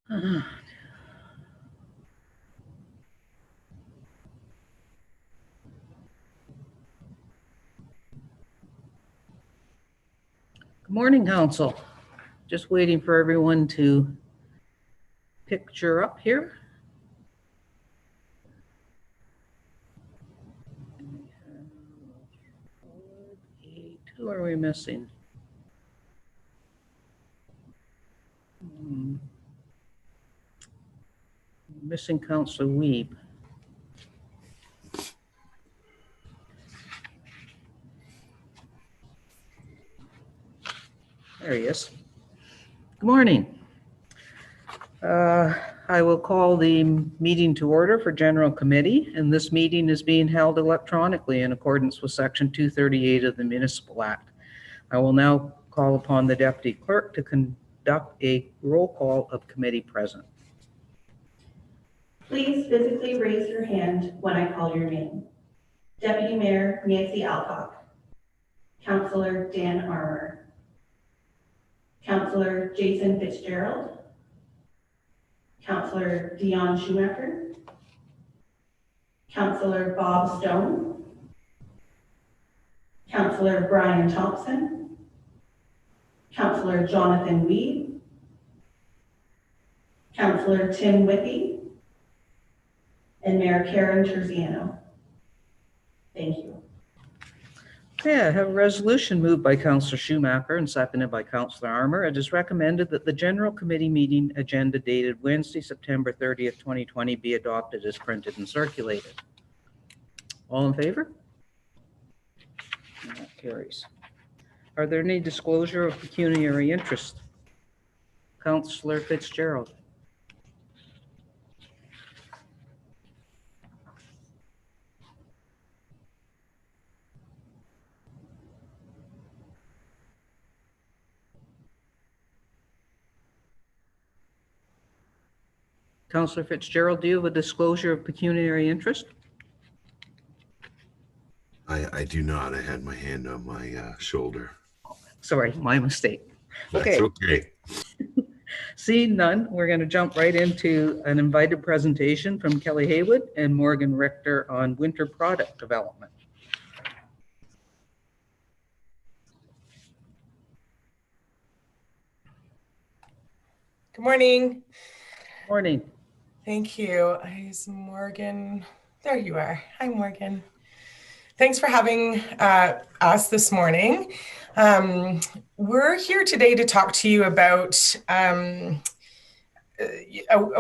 Good morning, Council. Just waiting for everyone to picture up here. Who are we missing? Missing Councilor Weeb. There he is. Good morning. I will call the meeting to order for General Committee, and this meeting is being held electronically in accordance with Section 238 of the Municipal Act. I will now call upon the Deputy Clerk to conduct a roll call of committee present. Please physically raise your hand when I call your name. Deputy Mayor Nancy Alcock, Councillor Dan Armour, Councillor Jason Fitzgerald, Councillor Dion Schumacher, Councillor Bob Stone, Councillor Brian Thompson, Councillor Jonathan Weed, Councillor Tim Whitby, and Mayor Karen Terziano. Thank you. Okay, I have a resolution moved by Councillor Schumacher and seconded by Councillor Armour. It is recommended that the General Committee meeting agenda dated Wednesday, September 30th, 2020 be adopted as printed and circulated. All in favor? And that carries. Are there any disclosure of pecuniary interest? Councillor Fitzgerald. Councillor Fitzgerald, do you have a disclosure of pecuniary interest? I do not. I had my hand on my shoulder. Sorry, my mistake. That's okay. Seeing none, we're going to jump right into an invited presentation from Kelly Haywood and Morgan Richter on winter product development. Good morning. Morning. Thank you. Is Morgan? There you are. Hi, Morgan. Thanks for having us this morning. We're here today to talk to you about a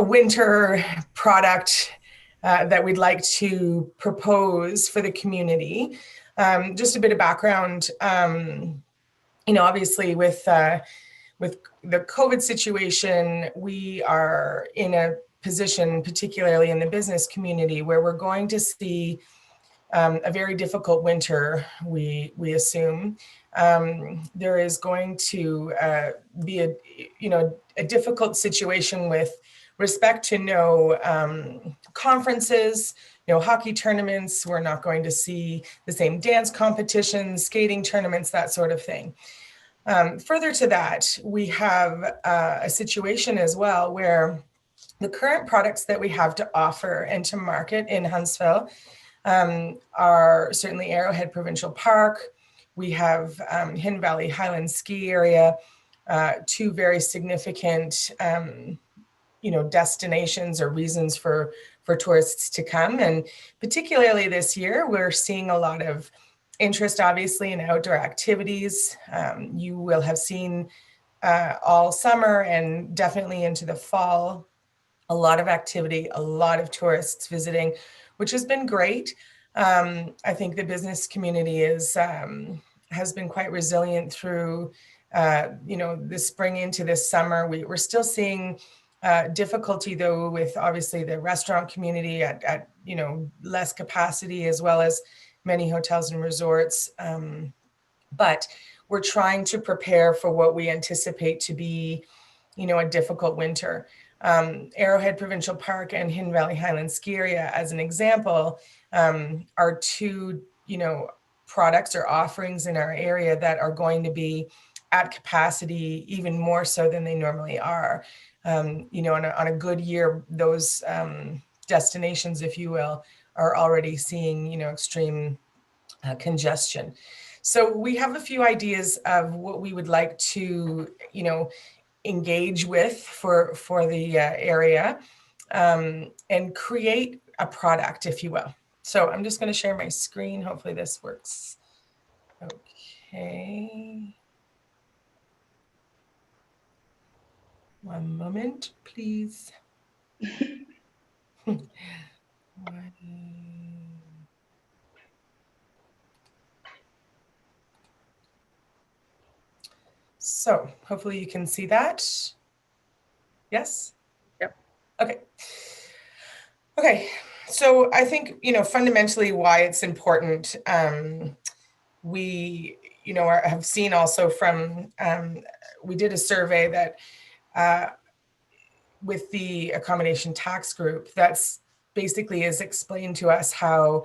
winter product that we'd like to propose for the community. Just a bit of background, obviously with the COVID situation, we are in a position, particularly in the business community, where we're going to see a very difficult winter, we assume. There is going to be a difficult situation with respect to no conferences, no hockey tournaments. We're not going to see the same dance competitions, skating tournaments, that sort of thing. Further to that, we have a situation as well where the current products that we have to offer and to market in Huntsville are certainly Arrowhead Provincial Park. We have Hidden Valley Highland Ski Area, two very significant destinations or reasons for tourists to come. And particularly this year, we're seeing a lot of interest, obviously, in outdoor activities. You will have seen all summer and definitely into the fall, a lot of activity, a lot of tourists visiting, which has been great. I think the business community has been quite resilient through the spring into this summer. We're still seeing difficulty though with obviously the restaurant community at less capacity, as well as many hotels and resorts. But we're trying to prepare for what we anticipate to be, a difficult winter. Arrowhead Provincial Park and Hidden Valley Highland Ski Area, as an example, are two, products or offerings in our area that are going to be at capacity, even more so than they normally are. On a good year, those destinations, if you will, are already seeing, extreme congestion. So we have a few ideas of what we would like to, engage with for the area, and create a product, if you will. So I'm just going to share my screen. Hopefully this works. Okay. One moment, please. So hopefully you can see that. Yes? Yep. Okay. Okay. So I think, fundamentally why it's important, we, have seen also from, we did a survey that with the accommodation tax group, that's basically is explained to us how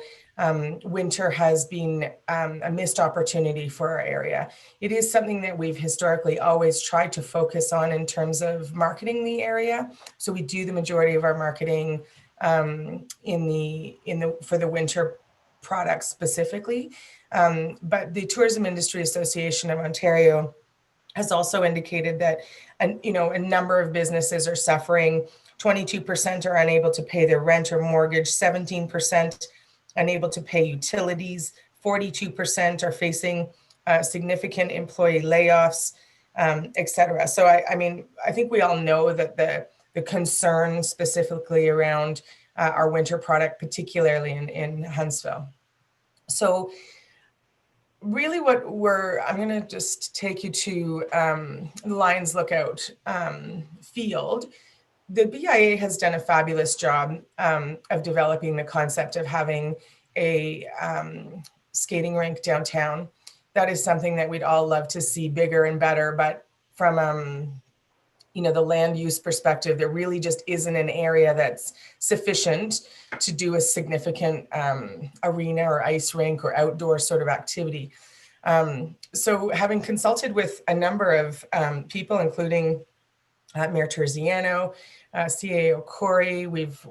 winter has been a missed opportunity for our area. It is something that we've historically always tried to focus on in terms of marketing the area. So we do the majority of our marketing for the winter products specifically. But the Tourism Industry Association of Ontario has also indicated that a number of businesses are suffering. 22% are unable to pay their rent or mortgage, 17% unable to pay utilities, 42% are facing significant employee layoffs, et cetera. So I think we all know that the concern specifically around our winter product, particularly in Huntsville. So really I'm going to just take you to the Lions Lookout field. The BIA has done a fabulous job of developing the concept of having a skating rink downtown. That is something that we'd all love to see bigger and better, but from the land use perspective, there really just isn't an area that's sufficient to do a significant arena or ice rink or outdoor sort of activity. So having consulted with a number of people, including Mayor Terziano, CAO Corey, we've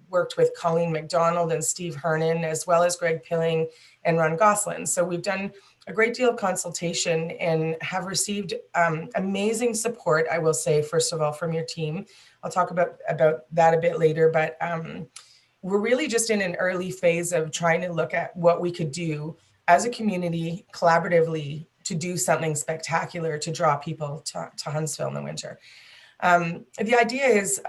worked with Colleen McDonald and Steve Hernan, as well as Greg Pilling and Ron Goslin. So we've done a great deal of consultation and have received amazing support, I will say, first of all, from your team. I'll talk about that a bit later, but we're really just in an early phase of trying to look at what we could do as a community collaboratively to do something spectacular to draw people to Huntsville in the winter. The idea is,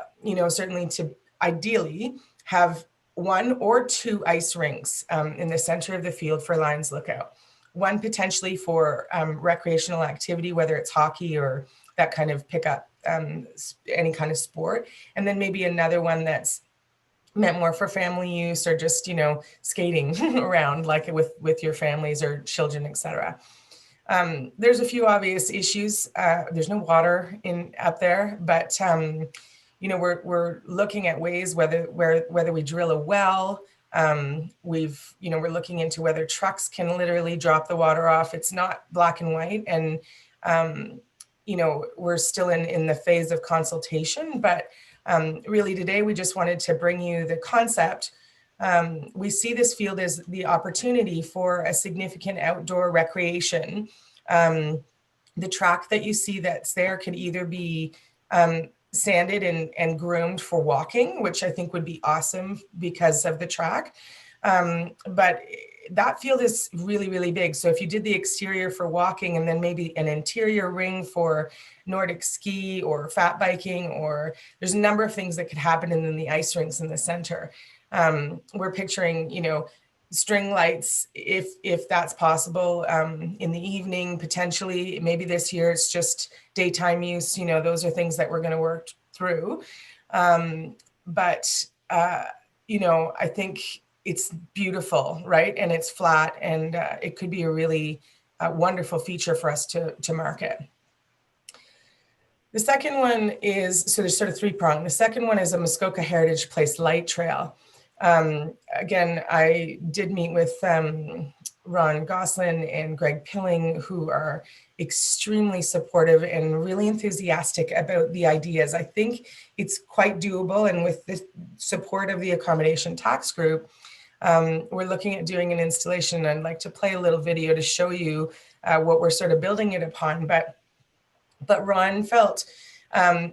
certainly to ideally have one or two ice rinks in the center of the field for Lions Lookout. One potentially for recreational activity, whether it's hockey or that kind of pickup, any kind of sport. And then maybe another one that's meant more for family use or just, skating around like with your families or children, et cetera. There's a few obvious issues. There's no water up there, but we're looking at ways whether we drill a well. We're looking into whether trucks can literally drop the water off. It's not black and white, and we're still in the phase of consultation. But really today we just wanted to bring you the concept. We see this field as the opportunity for a significant outdoor recreation. The track that you see that's there could either be sanded and groomed for walking, which I think would be awesome because of the track. But that field is really, really big. So if you did the exterior for walking and then maybe an interior ring for Nordic ski or fat biking, or there's a number of things that could happen, and then the ice rinks in the center. We're picturing, string lights, if that's possible, in the evening, potentially. Maybe this year it's just daytime use. Those are things that we're going to work through. But I think it's beautiful, right? And it's flat, and it could be a really wonderful feature for us to market. The second one is, so there's sort of three-pronged. The second one is a Muskoka Heritage Place light trail. Again, I did meet with Ron Goslin and Greg Pilling, who are extremely supportive and really enthusiastic about the ideas. I think it's quite doable, and with the support of the accommodation tax group, we're looking at doing an installation. I'd like to play a little video to show you what we're sort of building it upon. But Ron felt,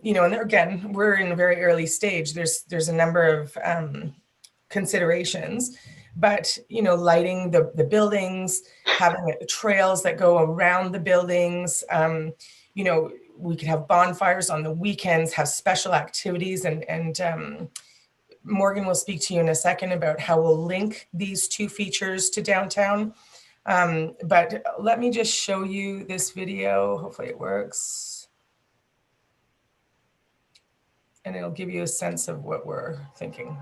you know, and again, we're in a very early stage. There's a number of considerations, but you know, lighting the buildings, having trails that go around the buildings. You know, we could have bonfires on the weekends, have special activities, and Morgan will speak to you in a second about how we'll link these two features to downtown. But let me just show you this video. Hopefully it works. And it'll give you a sense of what we're thinking.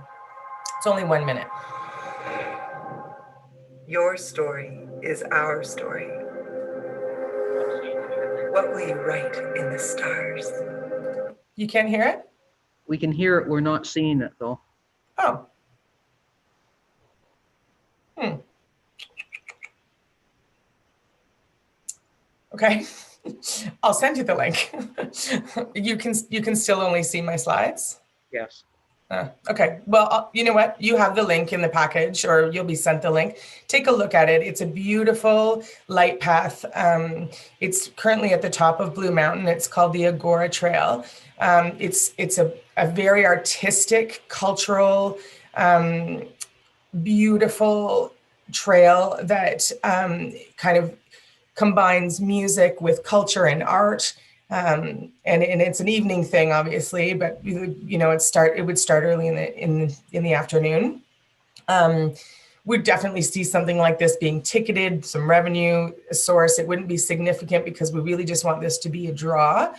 It's only 1 minute. Your story is our story. What will you write in the stars? You can't hear it? We can hear it. We're not seeing it though. Oh. Okay. I'll send you the link. You can still only see my slides. Yes. Okay, well, you know what? You have the link in the package, or you'll be sent the link. Take a look at it. It's a beautiful light path. It's currently at the top of Blue Mountain. It's called the Agora Trail. It's a very artistic, cultural, beautiful trail that kind of combines music with culture and art. And it's an evening thing, obviously, but you know, it would start early in the afternoon. We'd definitely see something like this being ticketed, some revenue source. It wouldn't be significant because we really just want this to be a draw.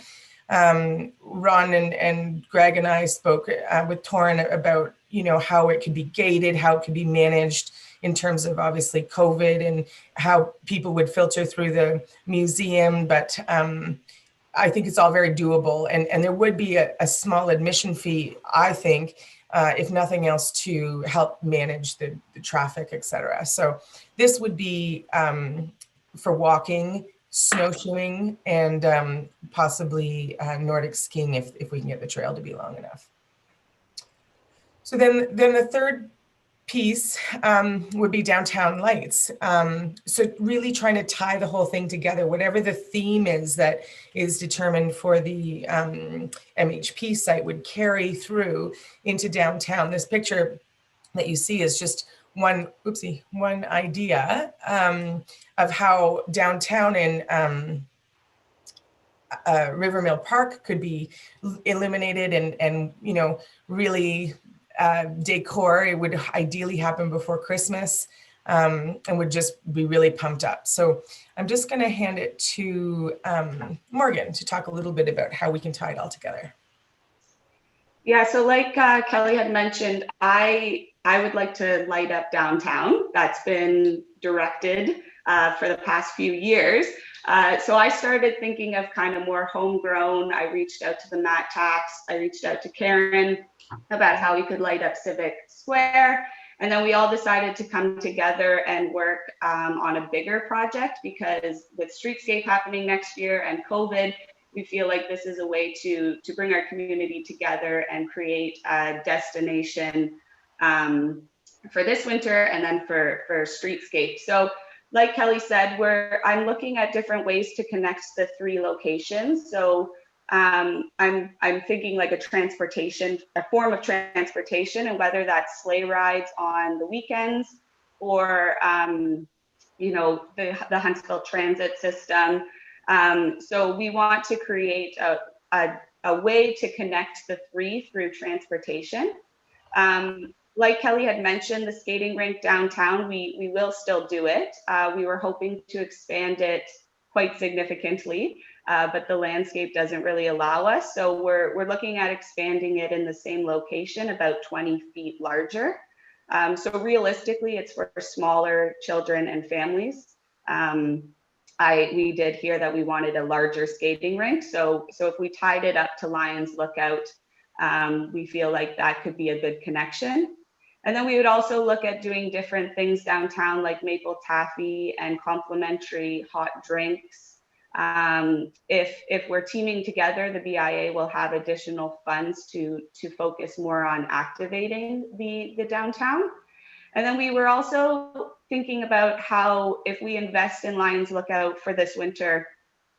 Ron and Greg and I spoke with Torin about, you know, how it could be gated, how it could be managed in terms of obviously COVID and how people would filter through the museum. But I think it's all very doable, and there would be a small admission fee, I think, if nothing else, to help manage the traffic, et cetera. So this would be for walking, snowshoeing, and possibly Nordic skiing if we can get the trail to be long enough. So then the third piece would be downtown lights. So really trying to tie the whole thing together, whatever the theme is that is determined for the MHP site would carry through into downtown. This picture that you see is just one idea of how downtown in Rivermill Park could be illuminated and you know, really decor. It would ideally happen before Christmas and would just be really pumped up. So I'm just going to hand it to Morgan to talk a little bit about how we can tie it all together. Yeah, so like Kelly had mentioned, I would like to light up downtown. That's been directed for the past few years. So I started thinking of kind of more homegrown. I reached out to the Matt Tax, I reached out to Karen about how we could light up Civic Square. And then we all decided to come together and work on a bigger project, because with Streetscape happening next year and COVID, we feel like this is a way to bring our community together and create a destination for this winter and then for Streetscape. So like Kelly said, I'm looking at different ways to connect the three locations. So I'm thinking like a form of transportation, and whether that's sleigh rides on the weekends or, you know, the Huntsville transit system. So we want to create a way to connect the three through transportation. Like Kelly had mentioned, the skating rink downtown, we will still do it. We were hoping to expand it quite significantly, but the landscape doesn't really allow us. So we're looking at expanding it in the same location, about 20 feet larger. So realistically, it's for smaller children and families. We did hear that we wanted a larger skating rink. So if we tied it up to Lions Lookout, we feel like that could be a good connection. And then we would also look at doing different things downtown, like maple taffy and complimentary hot drinks. If we're teaming together, the BIA will have additional funds to focus more on activating the downtown. And then we were also thinking about how if we invest in Lions Lookout for this winter,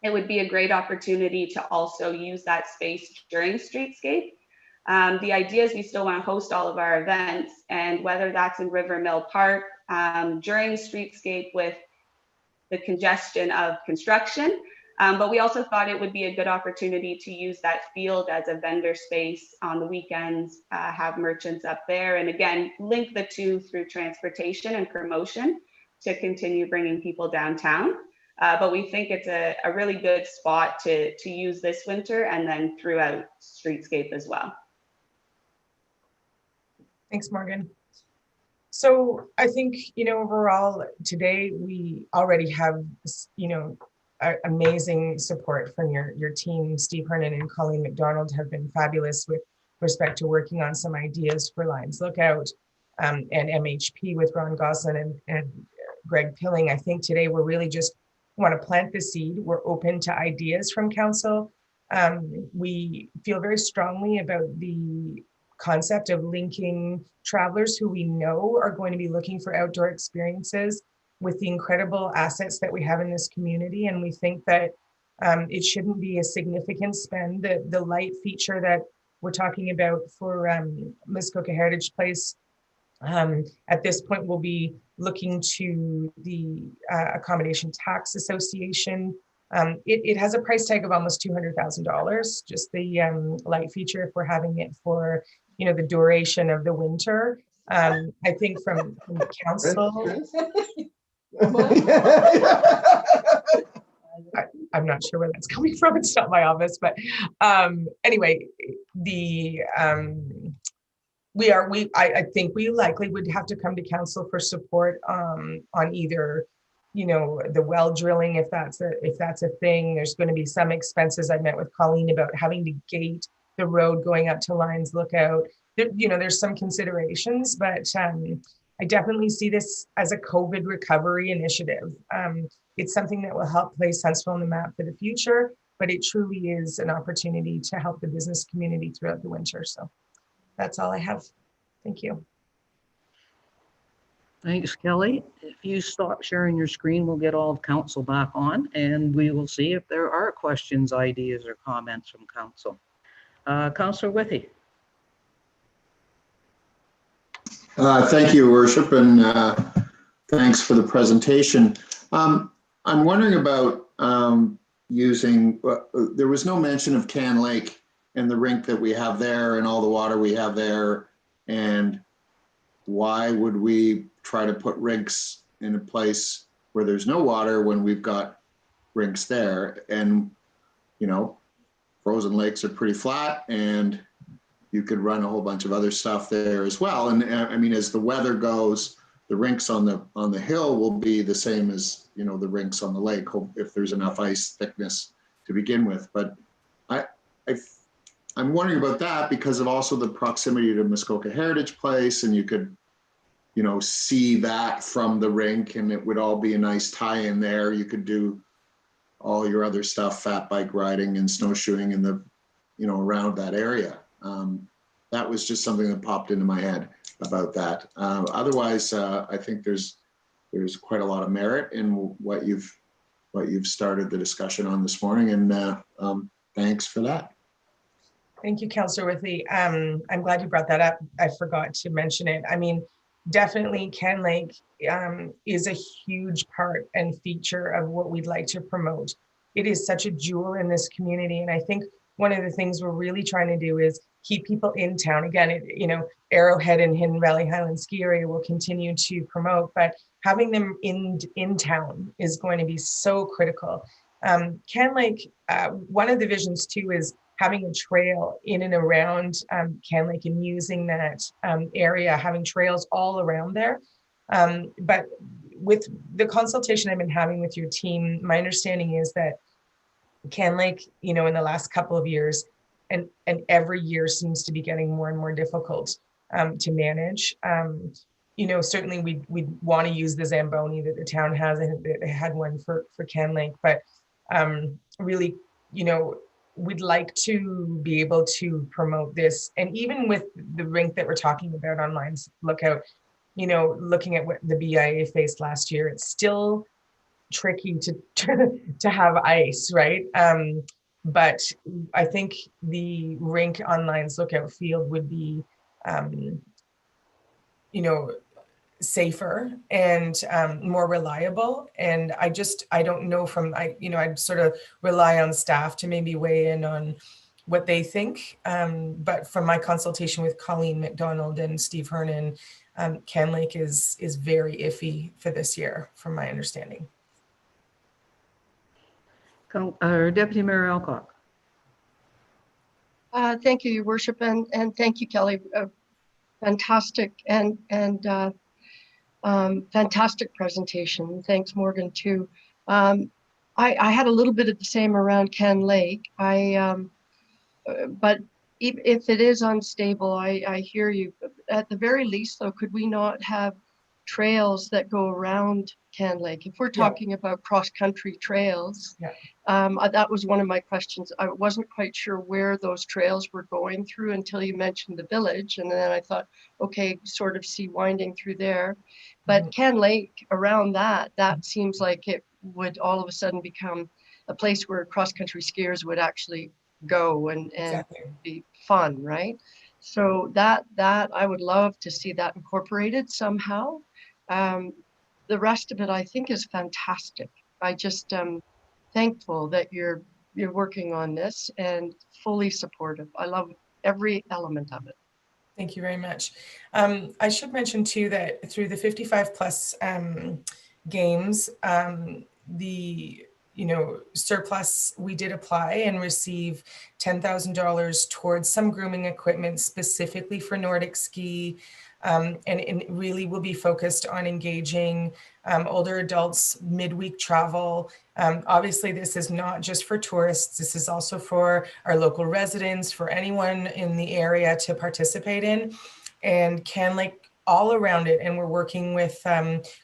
it would be a great opportunity to also use that space during Streetscape. The idea is we still want to host all of our events, and whether that's in River Mill Park during Streetscape with the congestion of construction, but we also thought it would be a good opportunity to use that field as a vendor space on the weekends, have merchants up there, and again, link the two through transportation and promotion to continue bringing people downtown. But we think it's a really good spot to use this winter and then throughout Streetscape as well. Thanks, Morgan. So I think, overall today we already have, amazing support from your team. Steve Hernan and Colleen McDonald have been fabulous with respect to working on some ideas for Lions Lookout, and MHP with Ron Goslin and Greg Pilling. I think today we're really just want to plant the seed. We're open to ideas from council. We feel very strongly about the concept of linking travelers who we know are going to be looking for outdoor experiences with the incredible assets that we have in this community. And we think that it shouldn't be a significant spend. The light feature that we're talking about for Muskoka Heritage Place, at this point, we'll be looking to the Accommodation Tax Association. It has a price tag of almost $200,000, just the light feature if we're having it for the duration of the winter. I think from council, I'm not sure where that's coming from. It's not my office, but anyway, I think we likely would have to come to council for support on either, the well drilling, if that's a thing. There's going to be some expenses. I met with Colleen about having to gate the road going up to Lions Lookout. There's some considerations, but I definitely see this as a COVID recovery initiative. It's something that will help place Huntsville on the map for the future, but it truly is an opportunity to help the business community throughout the winter. So that's all I have. Thank you. Thanks, Kelly. If you stop sharing your screen, we'll get all of council back on and we will see if there are questions, ideas, or comments from council. Councillor Withey. Thank you, Worship, and thanks for the presentation. I'm wondering about using, there was no mention of Can Lake and the rink that we have there and all the water we have there, and why would we try to put rinks in a place where there's no water when we've got rinks there? And frozen lakes are pretty flat, and you could run a whole bunch of other stuff there as well. And I mean, as the weather goes, the rinks on the hill will be the same as the rinks on the lake if there's enough ice thickness to begin with. But I'm wondering about that because of also the proximity to Muskoka Heritage Place, and you could see that from the rink, and it would all be a nice tie-in there. You could do all your other stuff, fat bike riding and snowshoeing in the around that area. That was just something that popped into my head about that. Otherwise, I think there's quite a lot of merit in what you've started the discussion on this morning, and thanks for that. Thank you, Councillor Withey. I'm glad you brought that up. I forgot to mention it. I mean, definitely Can Lake is a huge part and feature of what we'd like to promote. It is such a jewel in this community, and I think one of the things we're really trying to do is keep people in town. Again, Arrowhead and Hidden Valley Highland Ski Area will continue to promote, but having them in town is going to be so critical. Can Lake, one of the visions too is having a trail in and around Can Lake and using that area, having trails all around there. But with the consultation I've been having with your team, my understanding is that Can Lake, in the last couple of years, and every year seems to be getting more and more difficult. to manage. Certainly we want to use the Zamboni that the town has, and they had one for Can Lake, but really, we'd like to be able to promote this. And even with the rink that we're talking about online Lookout, looking at what the BIA faced last year, it's still tricky to have ice, right? But I think the rink online Lookout field would be, safer and more reliable. And I don't know I'd sort of rely on staff to maybe weigh in on what they think. But from my consultation with Colleen McDonald and Steve Hernan, Can Lake is very iffy for this year, from my understanding. Deputy Mayor Alcock. Thank you, Your Worship, and thank you, Kelly. Fantastic and fantastic presentation. Thanks, Morgan, too. I had a little bit of the same around Can Lake. But if it is unstable, I hear you. At the very least, though, could we not have trails that go around Can Lake? If we're talking about cross-country trails, that was one of my questions. I wasn't quite sure where those trails were going through until you mentioned the village. And then I thought, okay, sort of see winding through there. But Can Lake, around that seems like it would all of a sudden become a place where cross-country skiers would actually go and be fun, right? So that I would love to see that incorporated somehow. The rest of it, I think, is fantastic. I just thankful that you're working on this and fully supportive. I love every element of it. Thank you very much. I should mention too that through the 55 plus games, the surplus, we did apply and receive $10,000 towards some grooming equipment specifically for Nordic ski. And it really will be focused on engaging older adults, midweek travel. Obviously, this is not just for tourists. This is also for our local residents, for anyone in the area to participate in. And Can Lake all around it. And we're working with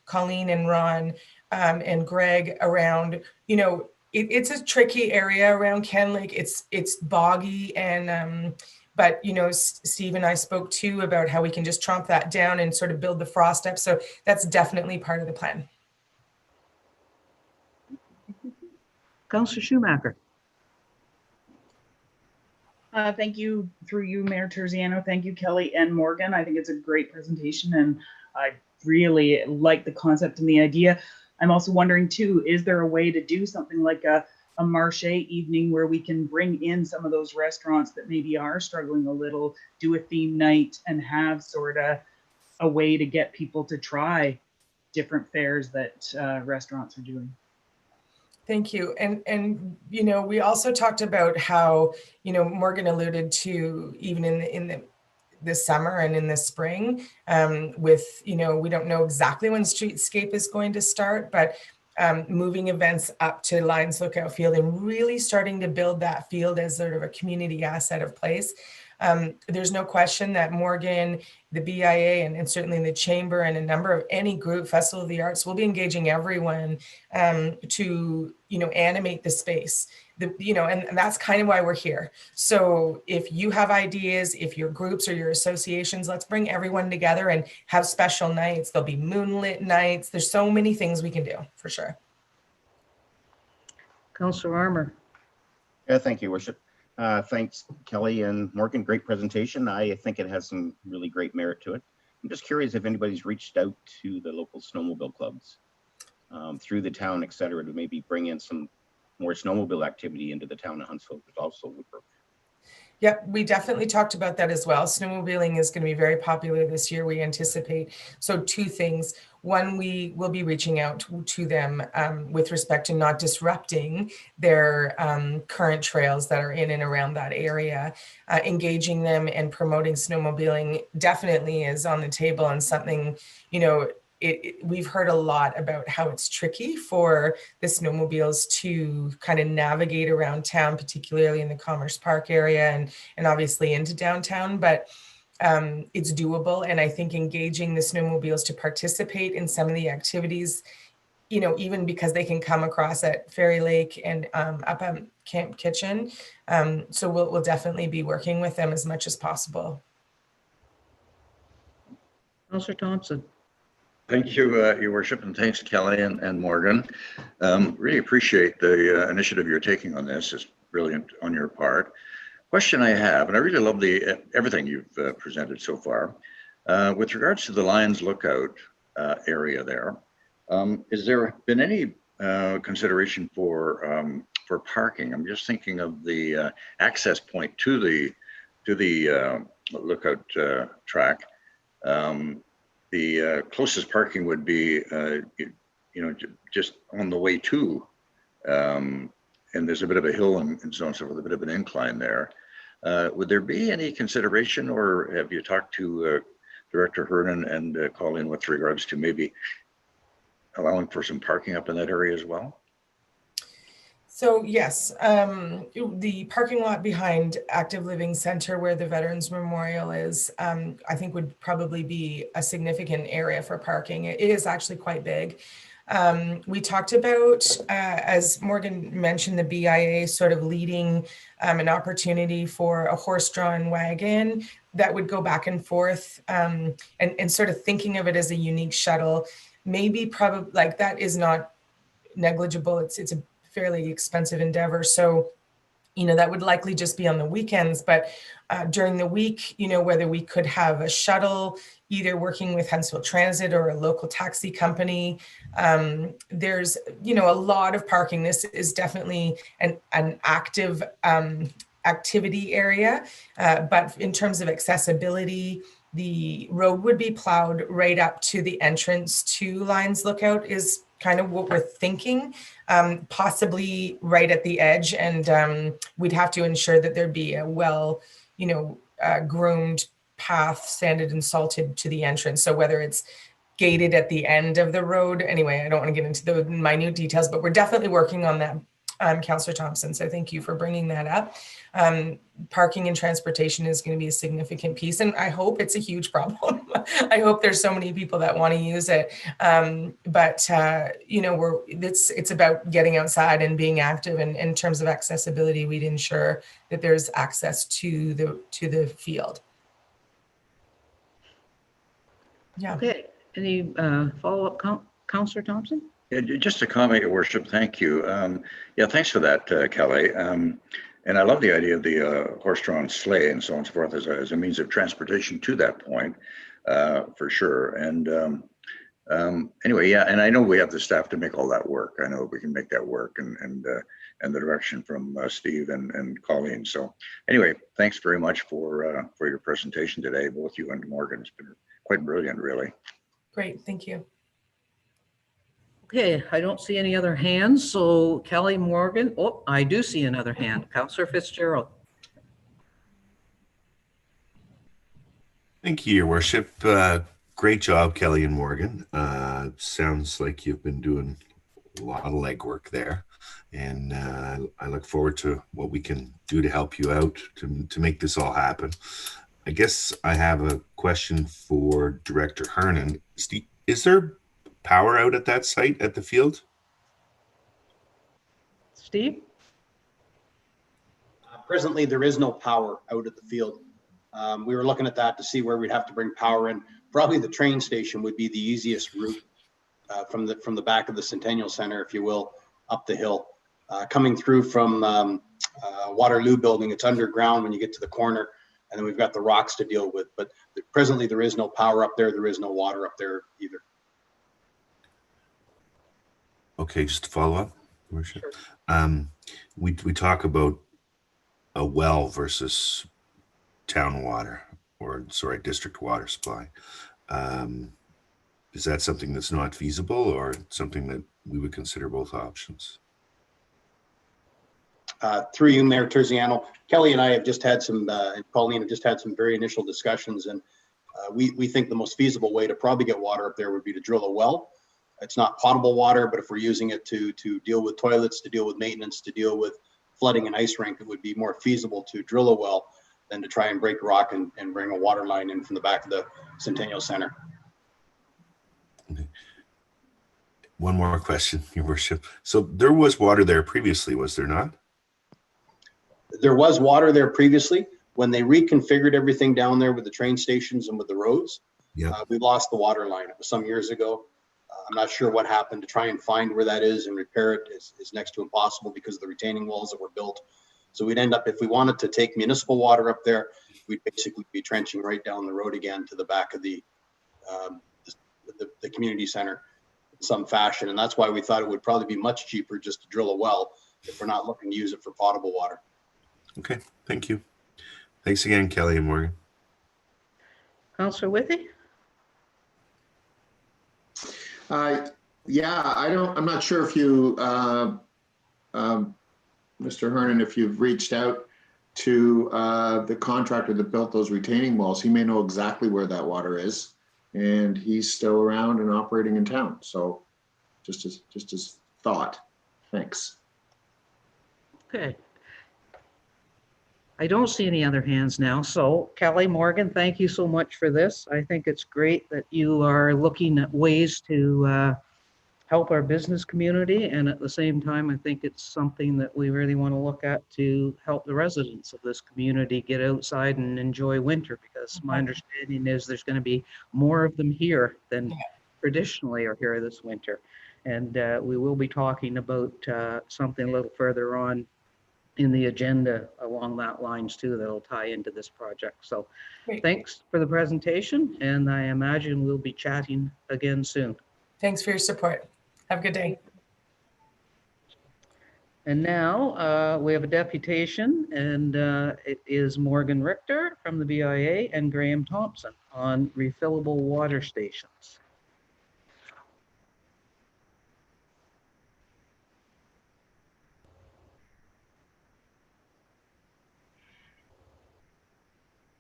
Colleen and Ron and Greg around, it's a tricky area around Can Lake. It's boggy and but Steve and I spoke too about how we can just tromp that down and sort of build the frost up. So that's definitely part of the plan. Councillor Schumacher. Thank you, through you, Mayor Terziano. Thank you, Kelly and Morgan. I think it's a great presentation, and I really like the concept and the idea. I'm also wondering too, is there a way to do something like a marché evening where we can bring in some of those restaurants that maybe are struggling a little, do a theme night and have sort of a way to get people to try different fares that restaurants are doing? Thank you. And we also talked about how, Morgan alluded to even in the summer and in the spring with, we don't know exactly when Streetscape is going to start, but moving events up to Lions Lookout Field and really starting to build that field as sort of a community asset of place. There's no question that Morgan, the BIA, and certainly the Chamber and a number of any group, Festival of the Arts, will be engaging everyone to, animate the space. And that's kind of why we're here. So if you have ideas, if your groups or your associations, let's bring everyone together and have special nights. There'll be moonlit nights. There's so many things we can do, for sure. Councillor Armour. Yeah, thank you, Worship. Thanks, Kelly and Morgan. Great presentation. I think it has some really great merit to it. I'm just curious if anybody's reached out to the local snowmobile clubs through the town, et cetera, to maybe bring in some more snowmobile activity into the town of Huntsville, which also would work. Yep, we definitely talked about that as well. Snowmobiling is going to be very popular this year, we anticipate. So two things. One, we will be reaching out to them with respect to not disrupting their current trails that are in and around that area. Engaging them and promoting snowmobiling definitely is on the table, and something, we've heard a lot about how it's tricky for the snowmobiles to kind of navigate around town, particularly in the Commerce Park area and obviously into downtown. But it's doable. And I think engaging the snowmobiles to participate in some of the activities, you know, even because they can come across at Ferry Lake and up at Camp Kitchen. So we'll definitely be working with them as much as possible. Councillor Thompson. Thank you, Your Worship, and thanks, Kelly and Morgan. Really appreciate the initiative you're taking on this. It's brilliant on your part. Question I have, and I really love everything you've presented so far. With regards to the Lions Lookout area there, has there been any consideration for parking? I'm just thinking of the access point to the lookout track. The closest parking would be, just on the way to, and there's a bit of a hill and so on and so forth, a bit of an incline there. Would there be any consideration, or have you talked to Director Hernan and Colleen with regards to maybe allowing for some parking up in that area as well? So yes, the parking lot behind Active Living Center where the Veterans Memorial is, I think would probably be a significant area for parking. It is actually quite big. We talked about, as Morgan mentioned, the BIA sort of leading an opportunity for a horse-drawn wagon that would go back and forth, and sort of thinking of it as a unique shuttle. Maybe probably like that is not negligible. It's a fairly expensive endeavor. So, you know, that would likely just be on the weekends, but during the week, you know, whether we could have a shuttle, either working with Huntsville Transit or a local taxi company. There's, you know, a lot of parking. This is definitely an active activity area, but in terms of accessibility, the road would be plowed right up to the entrance to Lions Lookout is kind of what we're thinking, possibly right at the edge. And we'd have to ensure that there'd be a well, you know, groomed path, sanded and salted to the entrance. So whether it's gated at the end of the road, anyway, I don't want to get into the minute details, but we're definitely working on that, Councillor Thompson. So thank you for bringing that up. Parking and transportation is going to be a significant piece, and I hope it's a huge problem. I hope there's so many people that want to use it. But you know, it's about getting outside and being active. And in terms of accessibility, we'd ensure that there's access to the field. Yeah. Okay. Any follow-up, Councillor Thompson? Yeah, just a comment, Your Worship. Thank you. Yeah, thanks for that, Kelly. And I love the idea of the horse-drawn sleigh and so on and so forth as a means of transportation to that point, for sure. And anyway, yeah, and I know we have the staff to make all that work. I know we can make that work, and the direction from Steve and Colleen. So anyway, thanks very much for your presentation today, both you and Morgan. It's been quite brilliant, really. Great, thank you. Okay, I don't see any other hands. So Kelly, Morgan, oh, I do see another hand. Councillor Fitzgerald. Thank you, Your Worship. Great job, Kelly and Morgan. Sounds like you've been doing a lot of legwork there. And I look forward to what we can do to help you out to make this all happen. I guess I have a question for Director Hernan. Steve, is there power out at that site at the field? Steve? Presently, there is no power out at the field. We were looking at that to see where we'd have to bring power in. Probably the train station would be the easiest route from the back of the Centennial Center, if you will, up the hill. Coming through from Waterloo building, it's underground when you get to the corner, and then we've got the rocks to deal with. But presently, there is no power up there. There is no water up there either. Okay, just to follow up, Worship. We talk about a well versus town water, or sorry, district water supply. Is that something that's not feasible, or something that we would consider both options? Through you, Mayor Terziano, Kelly and I have just had some, and Colleen have just had some very initial discussions, and we think the most feasible way to probably get water up there would be to drill a well. It's not potable water, but if we're using it to deal with toilets, to deal with maintenance, to deal with flooding and ice rink, it would be more feasible to drill a well. than to try and break rock and bring a water line in from the back of the Centennial Center. One more question, Your Worship. So there was water there previously, was there not? There was water there previously. When they reconfigured everything down there with the train stations and with the roads, we lost the water line. It was some years ago. I'm not sure what happened. To try and find where that is and repair it is next to impossible because of the retaining walls that were built. So we'd end up, if we wanted to take municipal water up there, we'd basically be trenching right down the road again to the back of the community center in some fashion. And that's why we thought it would probably be much cheaper just to drill a well if we're not looking to use it for potable water. Okay, thank you. Thanks again, Kelly and Morgan. Councillor Withey? Yeah, I'm not sure if you, Mr. Hernan, if you've reached out to the contractor that built those retaining walls. He may know exactly where that water is, and he's still around and operating in town. So just as thought. Thanks. Okay. I don't see any other hands now. So Kelly, Morgan, thank you so much for this. I think it's great that you are looking at ways to help our business community. And at the same time, I think it's something that we really want to look at to help the residents of this community get outside and enjoy winter, because my understanding is there's going to be more of them here than traditionally are here this winter. And we will be talking about something a little further on in the agenda along that lines too, that'll tie into this project. So thanks for the presentation, and I imagine we'll be chatting again soon. Thanks for your support. Have a good day. And now we have a deputation, and it is Morgan Richter from the BIA and Graham Thompson on refillable water stations.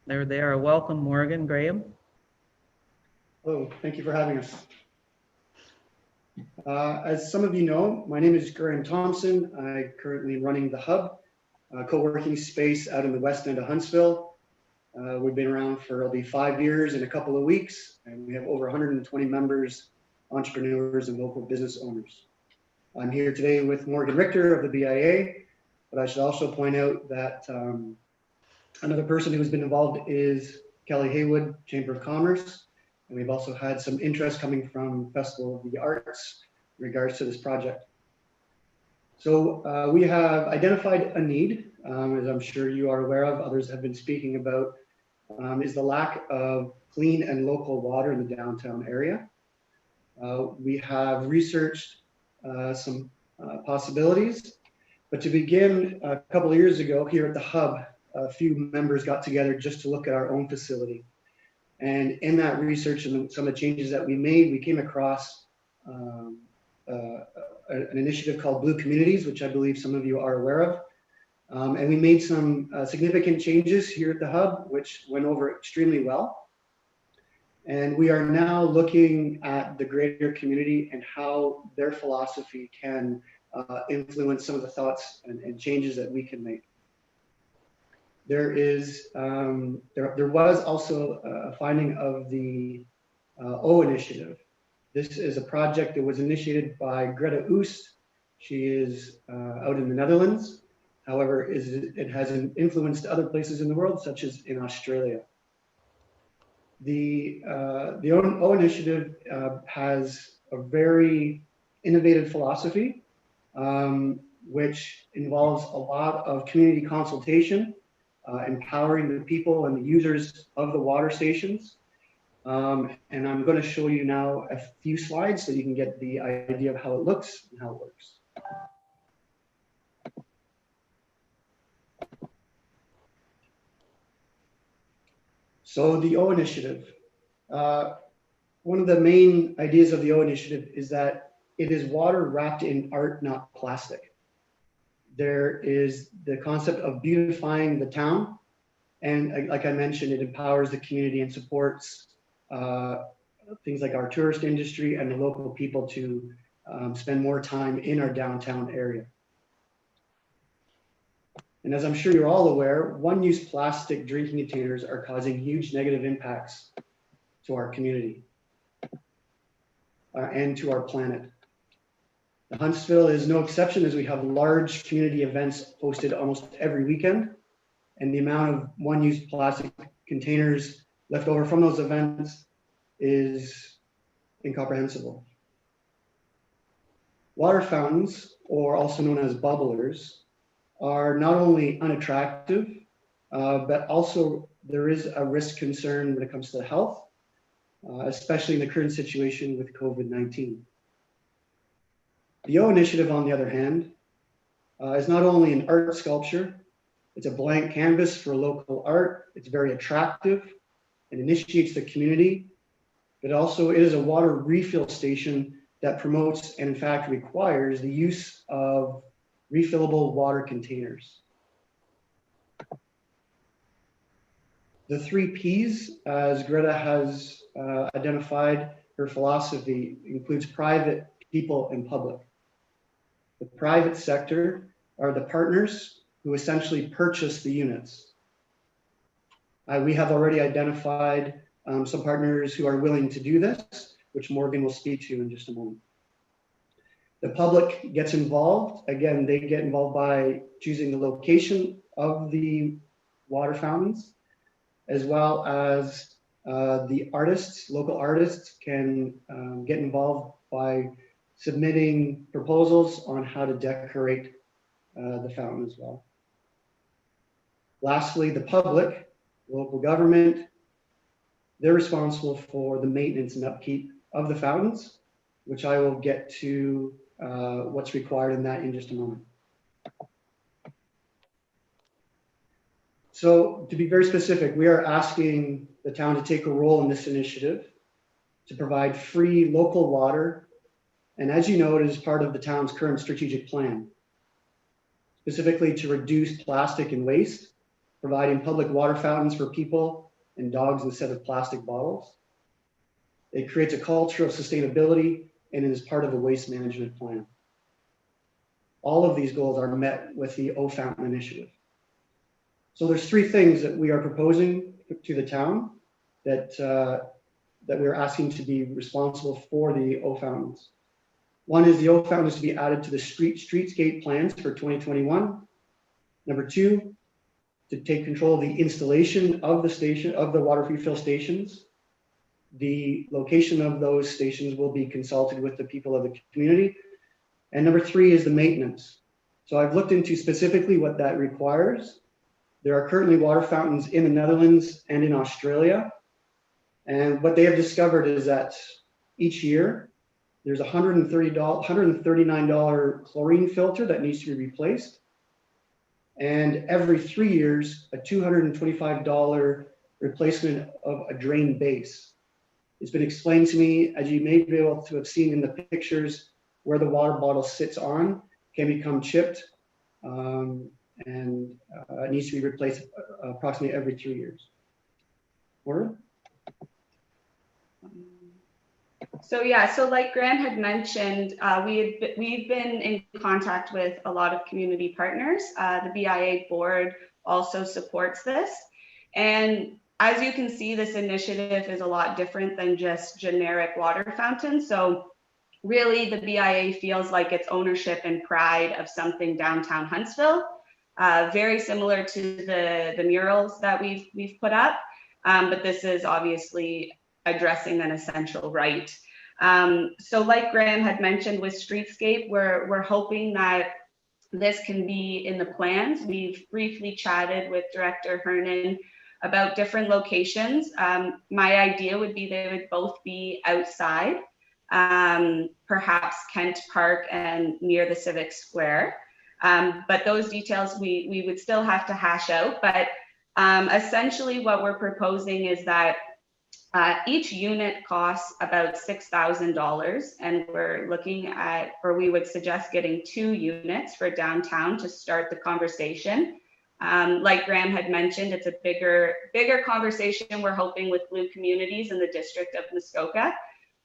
There they are. Welcome, Morgan, Graham. Hello, thank you for having us. As some of you know, my name is Graham Thompson. I'm currently running the Hub, a co-working space out in the west end of Huntsville. We've been around for it'll be 5 years in a couple of weeks, and we have over 120 members, entrepreneurs, and local business owners. I'm here today with Morgan Richter of the BIA, but I should also point out that another person who's been involved is Kelly Haywood, Chamber of Commerce. And we've also had some interest coming from Festival of the Arts in regards to this project. So we have identified a need, as I'm sure you are aware of, others have been speaking about, is the lack of clean and local water in the downtown area. We have researched some possibilities, but to begin, a couple of years ago here at the Hub, a few members got together just to look at our own facility. And in that research and some of the changes that we made, we came across an initiative called Blue Communities, which I believe some of you are aware of. And we made some significant changes here at the Hub, which went over extremely well. And we are now looking at the greater community and how their philosophy can influence some of the thoughts and changes that we can make. There was also a finding of the O initiative. This is a project that was initiated by Greta Oost. She is out in the Netherlands. However, it has influenced other places in the world, such as in Australia. The O initiative has a very innovative philosophy, which involves a lot of community consultation, empowering the people and the users of the water stations. And I'm going to show you now a few slides so you can get the idea of how it looks and how it works. So the O initiative. One of the main ideas of the O initiative is that it is water wrapped in art, not plastic. There is the concept of beautifying the town. And like I mentioned, it empowers the community and supports things like our tourist industry and the local people to spend more time in our downtown area. And as I'm sure you're all aware, one-use plastic drinking containers are causing huge negative impacts to our community and to our planet. Huntsville is no exception, as we have large community events hosted almost every weekend, and the amount of one-use plastic containers left over from those events is incomprehensible. Water fountains, or also known as bubblers, are not only unattractive, but also there is a risk concern when it comes to health, especially in the current situation with COVID-19. The O Initiative, on the other hand, is not only an art sculpture, it's a blank canvas for local art. It's very attractive and initiates the community, but also it is a water refill station that promotes and in fact requires the use of refillable water containers. The 3 Ps, as Greta has identified, her philosophy includes private, people, and public. The private sector are the partners who essentially purchase the units. We have already identified some partners who are willing to do this, which Morgan will speak to in just a moment. The public gets involved. Again, they get involved by choosing the location of the water fountains, as well as the artists, local artists can get involved by submitting proposals on how to decorate the fountain as well. Lastly, the public, local government, they're responsible for the maintenance and upkeep of the fountains, which I will get to what's required in that in just a moment. So to be very specific, we are asking the town to take a role in this initiative to provide free local water. And as you know, it is part of the town's current strategic plan, specifically to reduce plastic and waste, providing public water fountains for people and dogs instead of plastic bottles. It creates a culture of sustainability and it is part of a waste management plan. All of these goals are met with the O Fountain Initiative. So there's 3 things that we are proposing to the town that we're asking to be responsible for the O Fountains. One is the O Fountains to be added to the streetscape plans for 2021. Number 2, to take control of the installation of the water refill stations. The location of those stations will be consulted with the people of the community. And number 3 is the maintenance. So I've looked into specifically what that requires. There are currently water fountains in the Netherlands and in Australia. And what they have discovered is that each year there's $139 chlorine filter that needs to be replaced. And every 3 years, a $225 replacement of a drain base. It's been explained to me, as you may be able to have seen in the pictures, where the water bottle sits on can become chipped and it needs to be replaced approximately every 3 years. Morgan? So yeah, so like Grant had mentioned, we've been in contact with a lot of community partners. The BIA board also supports this. And as you can see, this initiative is a lot different than just generic water fountains. So really the BIA feels like it's ownership and pride of something downtown Huntsville, very similar to the murals that we've put up. But this is obviously addressing an essential right. So like Graham had mentioned with Streetscape, we're hoping that this can be in the plans. We've briefly chatted with Director Hernan about different locations. My idea would be they would both be outside, perhaps Kent Park and near the Civic Square. But those details we would still have to hash out. But essentially what we're proposing is that each unit costs about $6,000, and we're looking at, or we would suggest getting 2 units for downtown to start the conversation. Like Graham had mentioned, it's a bigger conversation we're hoping with Blue communities in the district of Muskoka,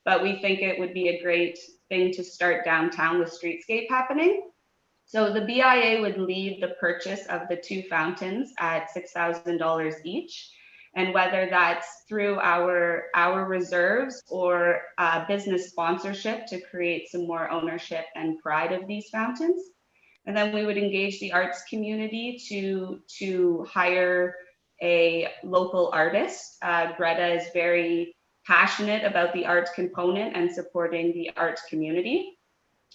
but we think it would be a great thing to start downtown with Streetscape happening. So the BIA would lead the purchase of the 2 fountains at $6,000 each. And whether that's through our reserves or business sponsorship to create some more ownership and pride of these fountains. And then we would engage the arts community to hire a local artist. Greta is very passionate about the arts component and supporting the arts community.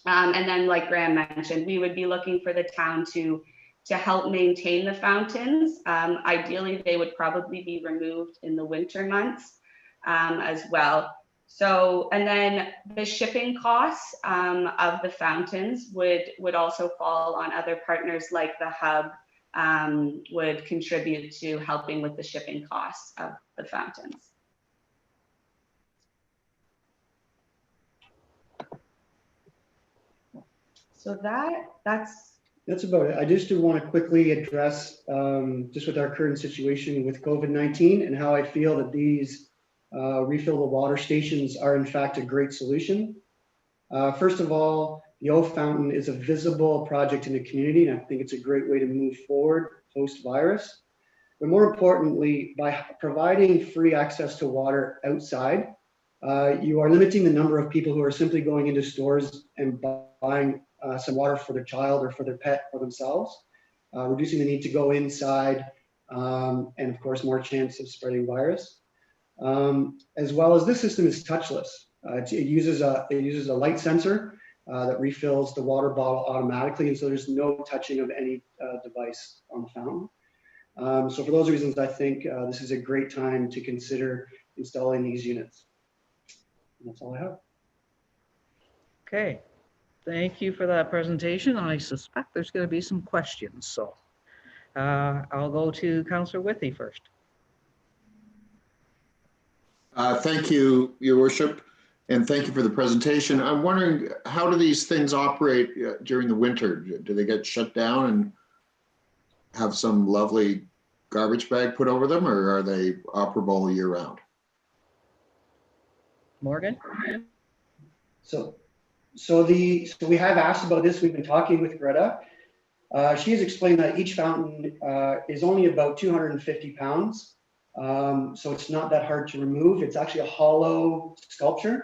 And then, like Graham mentioned, we would be looking for the town to help maintain the fountains. Ideally, they would probably be removed in the winter months as well. So, and then the shipping costs of the fountains would also fall on other partners, like the hub would contribute to helping with the shipping costs of the fountains. So that's about it. I just do want to quickly address just with our current situation with COVID-19 and how I feel that these refillable water stations are in fact a great solution. First of all, the O Fountain is a visible project in the community, and I think it's a great way to move forward post-virus. But more importantly, by providing free access to water outside, you are limiting the number of people who are simply going into stores and buying some water for their child or for their pet or themselves, reducing the need to go inside, and of course, more chance of spreading virus. As well as this system is touchless. It uses a light sensor that refills the water bottle automatically, and so there's no touching of any device on the fountain. So for those reasons, I think this is a great time to consider installing these units. And that's all I have. Okay, thank you for that presentation. I suspect there's going to be some questions, so I'll go to Councillor Withey first. Thank you, Your Worship, and thank you for the presentation. I'm wondering, how do these things operate during the winter? Do they get shut down and have some lovely garbage bag put over them, or are they operable year round? Morgan? So we have asked about this. We've been talking with Greta. She has explained that each fountain is only about 250 pounds. So it's not that hard to remove. It's actually a hollow sculpture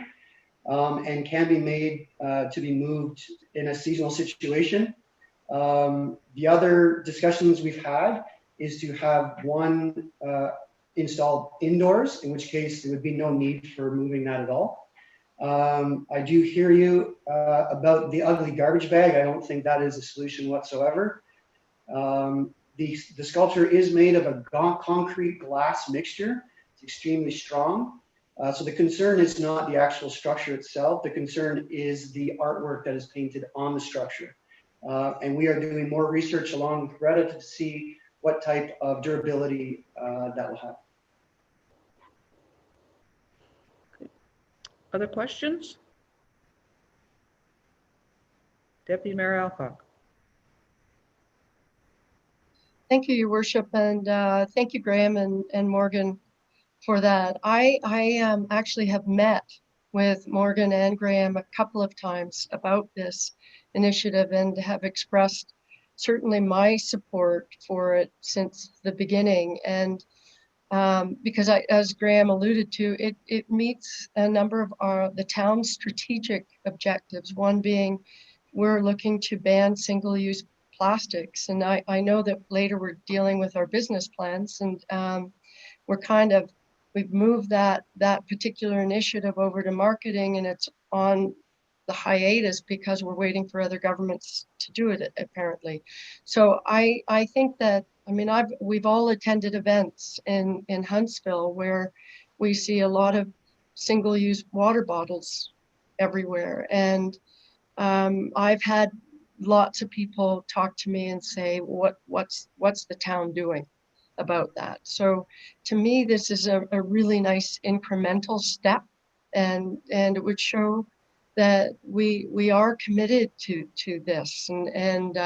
and can be made to be moved in a seasonal situation. The other discussions we've had is to have one installed indoors, in which case there would be no need for moving that at all. I do hear you about the ugly garbage bag. I don't think that is a solution whatsoever. The sculpture is made of a concrete glass mixture. It's extremely strong. So the concern is not the actual structure itself. The concern is the artwork that is painted on the structure. And we are doing more research along with Greta to see what type of durability that will have. Other questions? Deputy Mayor Alcock. Thank you, Your Worship, and thank you, Graham and Morgan, for that. I actually have met with Morgan and Graham a couple of times about this initiative and have expressed certainly my support for it since the beginning. And because as Graham alluded to, it meets a number of the town's strategic objectives. One being, we're looking to ban single-use plastics. And I know that later we're dealing with our business plans, and we've moved that particular initiative over to marketing, and it's on the hiatus because we're waiting for other governments to do it, apparently. So I think that, I mean, we've all attended events in Huntsville where we see a lot of single-use water bottles everywhere. And I've had lots of people talk to me and say, what's the town doing about that? So to me, this is a really nice incremental step, and it would show that we are committed to this, and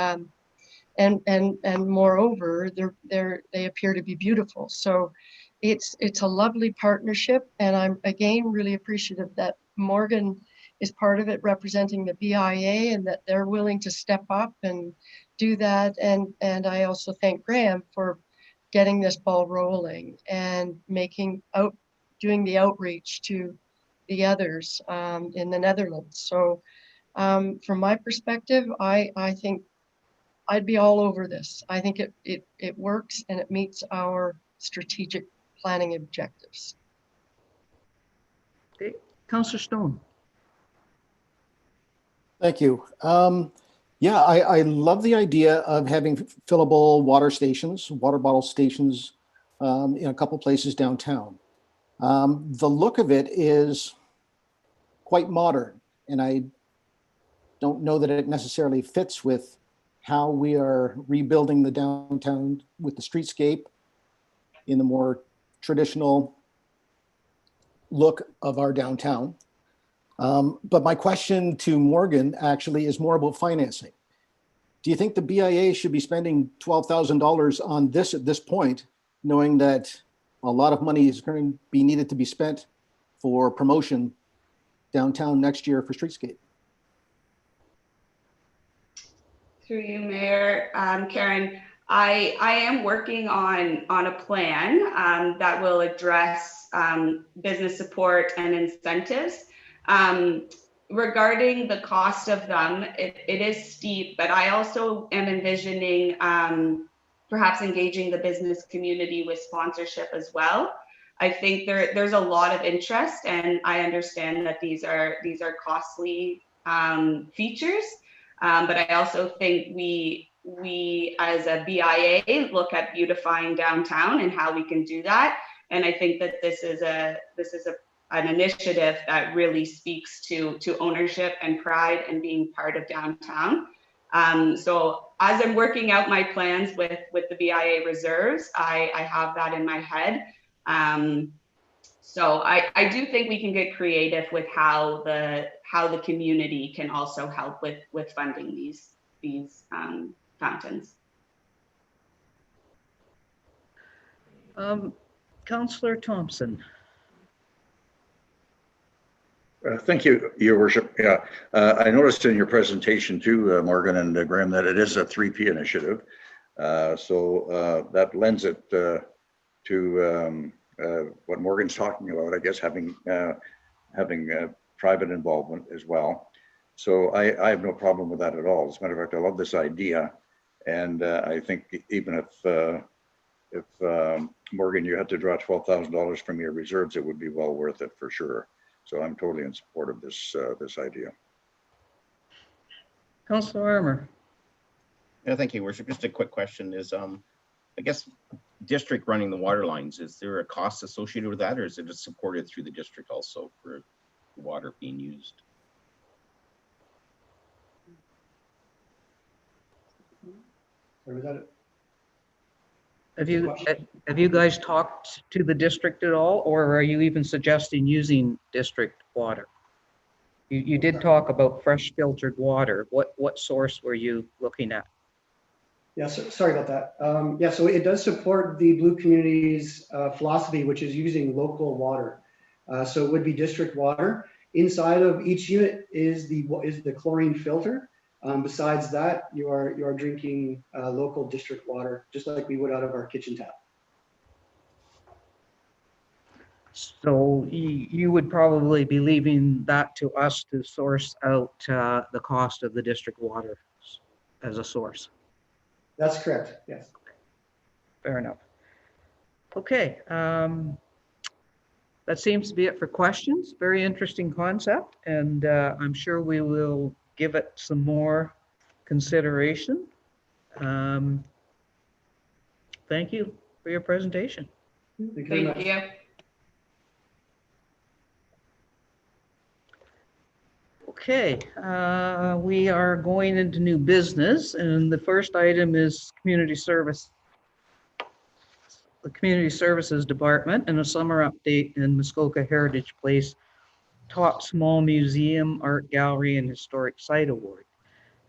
moreover, they appear to be beautiful. So it's a lovely partnership, and I'm again really appreciative that Morgan is part of it representing the BIA and that they're willing to step up and do that. And I also thank Graham for getting this ball rolling and doing the outreach to the others in the Netherlands. So from my perspective, I think I'd be all over this. I think it works and it meets our strategic planning objectives. Okay, Councillor Stone. Thank you. Yeah, I love the idea of having fillable water stations, water bottle stations in a couple places downtown. The look of it is quite modern, and I don't know that it necessarily fits with how we are rebuilding the downtown with the streetscape in the more traditional look of our downtown. But my question to Morgan actually is more about financing. Do you think the BIA should be spending $12,000 on this at this point, knowing that a lot of money is going to be needed to be spent for promotion downtown next year for streetscape? Through you, Mayor. Karen, I am working on a plan that will address business support and incentives. Regarding the cost of them, it is steep, but I also am envisioning perhaps engaging the business community with sponsorship as well. I think there's a lot of interest, and I understand that these are costly features. But I also think we as a BIA look at beautifying downtown and how we can do that. And I think that this is an initiative that really speaks to ownership and pride and being part of downtown. So as I'm working out my plans with the BIA reserves, I have that in my head. So I do think we can get creative with how the community can also help with funding these fountains. Councillor Thompson. Thank you, Your Worship. Yeah, I noticed in your presentation too, Morgan and Graham, that it is a 3P initiative. So that lends it to what Morgan's talking about, I guess, having private involvement as well. So I have no problem with that at all. As a matter of fact, I love this idea. And I think even if Morgan, you had to draw $12,000 from your reserves, it would be well worth it for sure. So I'm totally in support of this idea. Councillor Armour. Yeah, thank you, Worship. Just a quick question is, I guess, district running the water lines, is there a cost associated with that, or is it just supported through the district also for water being used? Or was that it? Have you guys talked to the district at all, or are you even suggesting using district water? You did talk about fresh filtered water. What source were you looking at? Yeah, so, sorry about that. Yeah, so it does support the Blue Community's philosophy, which is using local water. So it would be district water. Inside of each unit is the chlorine filter. Besides that, you are drinking local district water, just like we would out of our kitchen tap. So you would probably be leaving that to us to source out the cost of the district water as a source. That's correct, yes. Fair enough. Okay, that seems to be it for questions. Very interesting concept, and I'm sure we will give it some more consideration. Thank you for your presentation. Thank you. Okay, we are going into new business, and the first item is community service. The Community Services Department and a summer update in Muskoka Heritage Place Top Small Museum, Art Gallery, and Historic Site Award.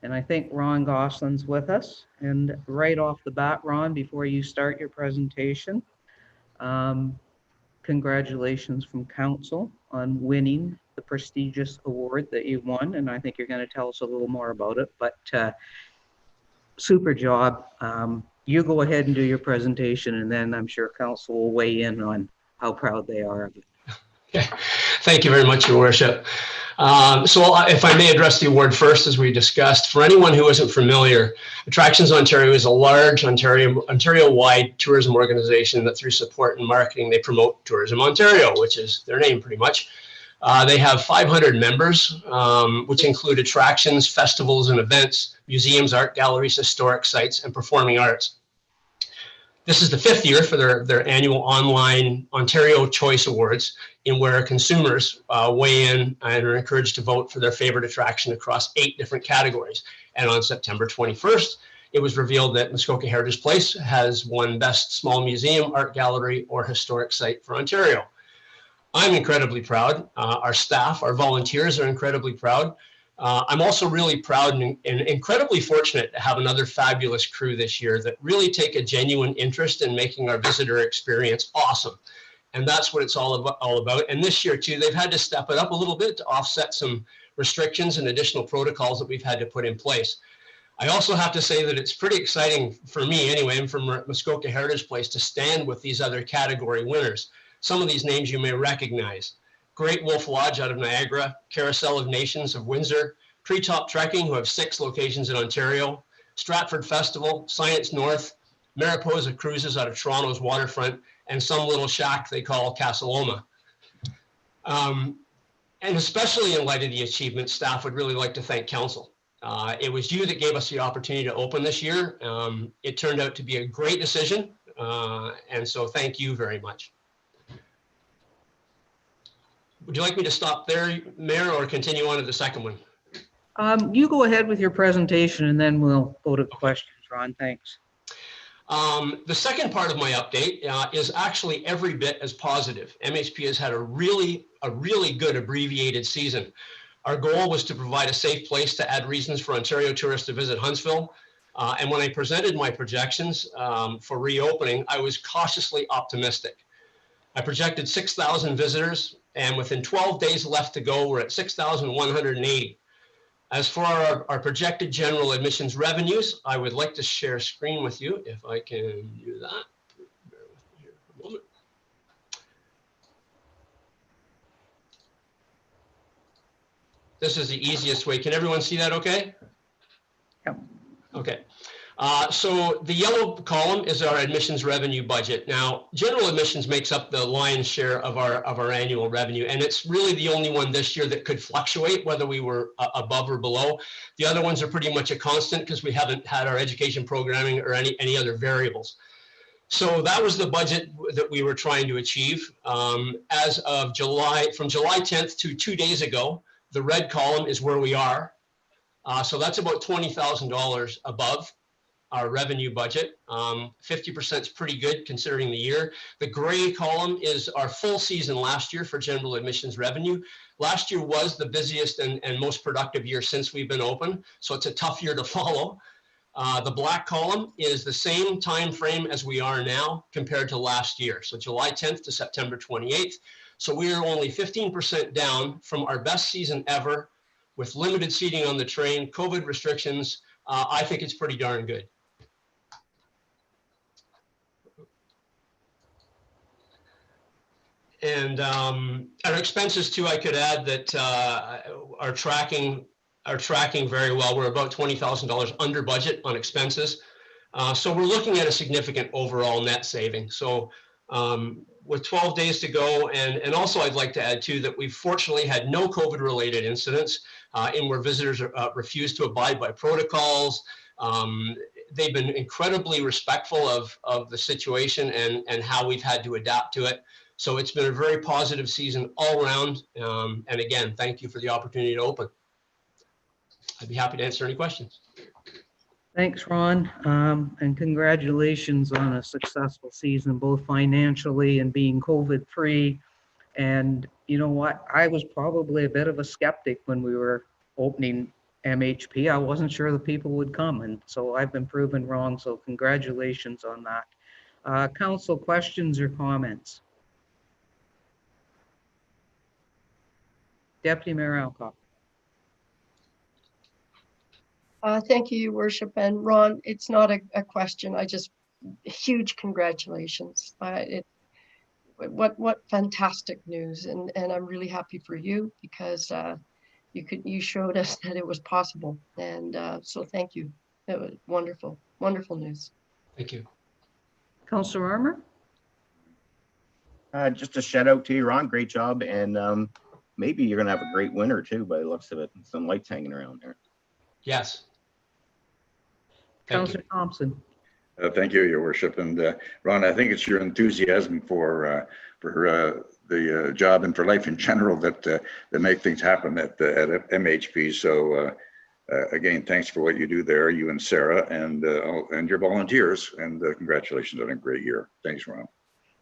And I think Ron Goslin's with us. And right off the bat, Ron, before you start your presentation, can congratulations from council on winning the prestigious award that you won, and I think you're going to tell us a little more about it, but super job. You go ahead and do your presentation, and then I'm sure council will weigh in on how proud they are of it. Thank you very much, Your Worship. If I may address the award first, as we discussed, for anyone who isn't familiar, Attractions Ontario is a large Ontario-wide tourism organization that through support and marketing, they promote Tourism Ontario, which is their name pretty much. They have 500 members, which include attractions, festivals and events, museums, art galleries, historic sites, and performing arts. This is the 5th year for their annual online Ontario Choice Awards, in where consumers weigh in and are encouraged to vote for their favorite attraction across 8 different categories. And on September 21st, it was revealed that Muskoka Heritage Place has won Best Small Museum, Art Gallery, or Historic Site for Ontario. I'm incredibly proud. Our staff, our volunteers are incredibly proud. I'm also really proud and incredibly fortunate to have another fabulous crew this year that really take a genuine interest in making our visitor experience awesome. And that's what it's all about. And this year too, they've had to step it up a little bit to offset some restrictions and additional protocols that we've had to put in place. I also have to say that it's pretty exciting for me anyway, and from Muskoka Heritage Place to stand with these other category winners. Some of these names you may recognize. Great Wolf Lodge out of Niagara, Carousel of Nations of Windsor, Treetop Trekking, who have 6 locations in Ontario, Stratford Festival, Science North, Mariposa Cruises out of Toronto's waterfront, and some little shack they call Casaloma. And especially in light of the achievement, staff would really like to thank council. It was you that gave us the opportunity to open this year. It turned out to be a great decision, and so thank you very much. Would you like me to stop there, Mayor, or continue on to the second one? You go ahead with your presentation and then we'll go to questions, Ron. Thanks. The second part of my update is actually every bit as positive. MHP has had a really good abbreviated season. Our goal was to provide a safe place to add reasons for Ontario tourists to visit Huntsville. And when I presented my projections for reopening, I was cautiously optimistic. I projected 6,000 visitors, and within 12 days left to go, we're at 6,180. As for our projected general admissions revenues, I would like to share screen with you if I can do that. Bear with me here for a moment. This is the easiest way. Can everyone see that okay? Yep. Okay. So the yellow column is our admissions revenue budget. Now, general admissions makes up the lion's share of our annual revenue, and it's really the only one this year that could fluctuate whether we were above or below. The other ones are pretty much a constant because we haven't had our education programming or any other variables. So that was the budget that we were trying to achieve. As of from July 10th to 2 days ago, the red column is where we are. So that's about $20,000 above our revenue budget. 50% is pretty good considering the year. The gray column is our full season last year for general admissions revenue. Last year was the busiest and most productive year since we've been open, so it's a tough year to follow. The black column is the same time frame as we are now compared to last year, so July 10th to September 28th. So we are only 15% down from our best season ever with limited seating on the train, COVID restrictions. I think it's pretty darn good. And our expenses too, I could add that are tracking very well. We're about $20,000 under budget on expenses. So we're looking at a significant overall net saving. So with 12 days to go, and also I'd like to add too that we've fortunately had no COVID related incidents in where visitors refuse to abide by protocols. They've been incredibly respectful of the situation and how we've had to adapt to it. So it's been a very positive season all around. And again, thank you for the opportunity to open. I'd be happy to answer any questions. Thanks, Ron. And congratulations on a successful season, both financially and being COVID-free. And you know what? I was probably a bit of a skeptic when we were opening MHP. I wasn't sure the people would come. And so I've been proven wrong. So congratulations on that. Council, questions or comments? Deputy Mayor Alcock. Thank you, Your Worship. And Ron, it's not a question. I just, huge congratulations. What fantastic news. And I'm really happy for you because you showed us that it was possible. And so thank you. It was wonderful, wonderful news. Thank you. Councillor Armour? Just a shout out to you, Ron. Great job. And maybe you're going to have a great winter too, by the looks of it. Some lights hanging around there. Yes. Councillor Thompson? Thank you, Your Worship. And Ron, I think it's your enthusiasm for the job and for life in general that make things happen at MHP. So again, thanks for what you do there, you and Sarah, and your volunteers. And congratulations on a great year. Thanks, Ron.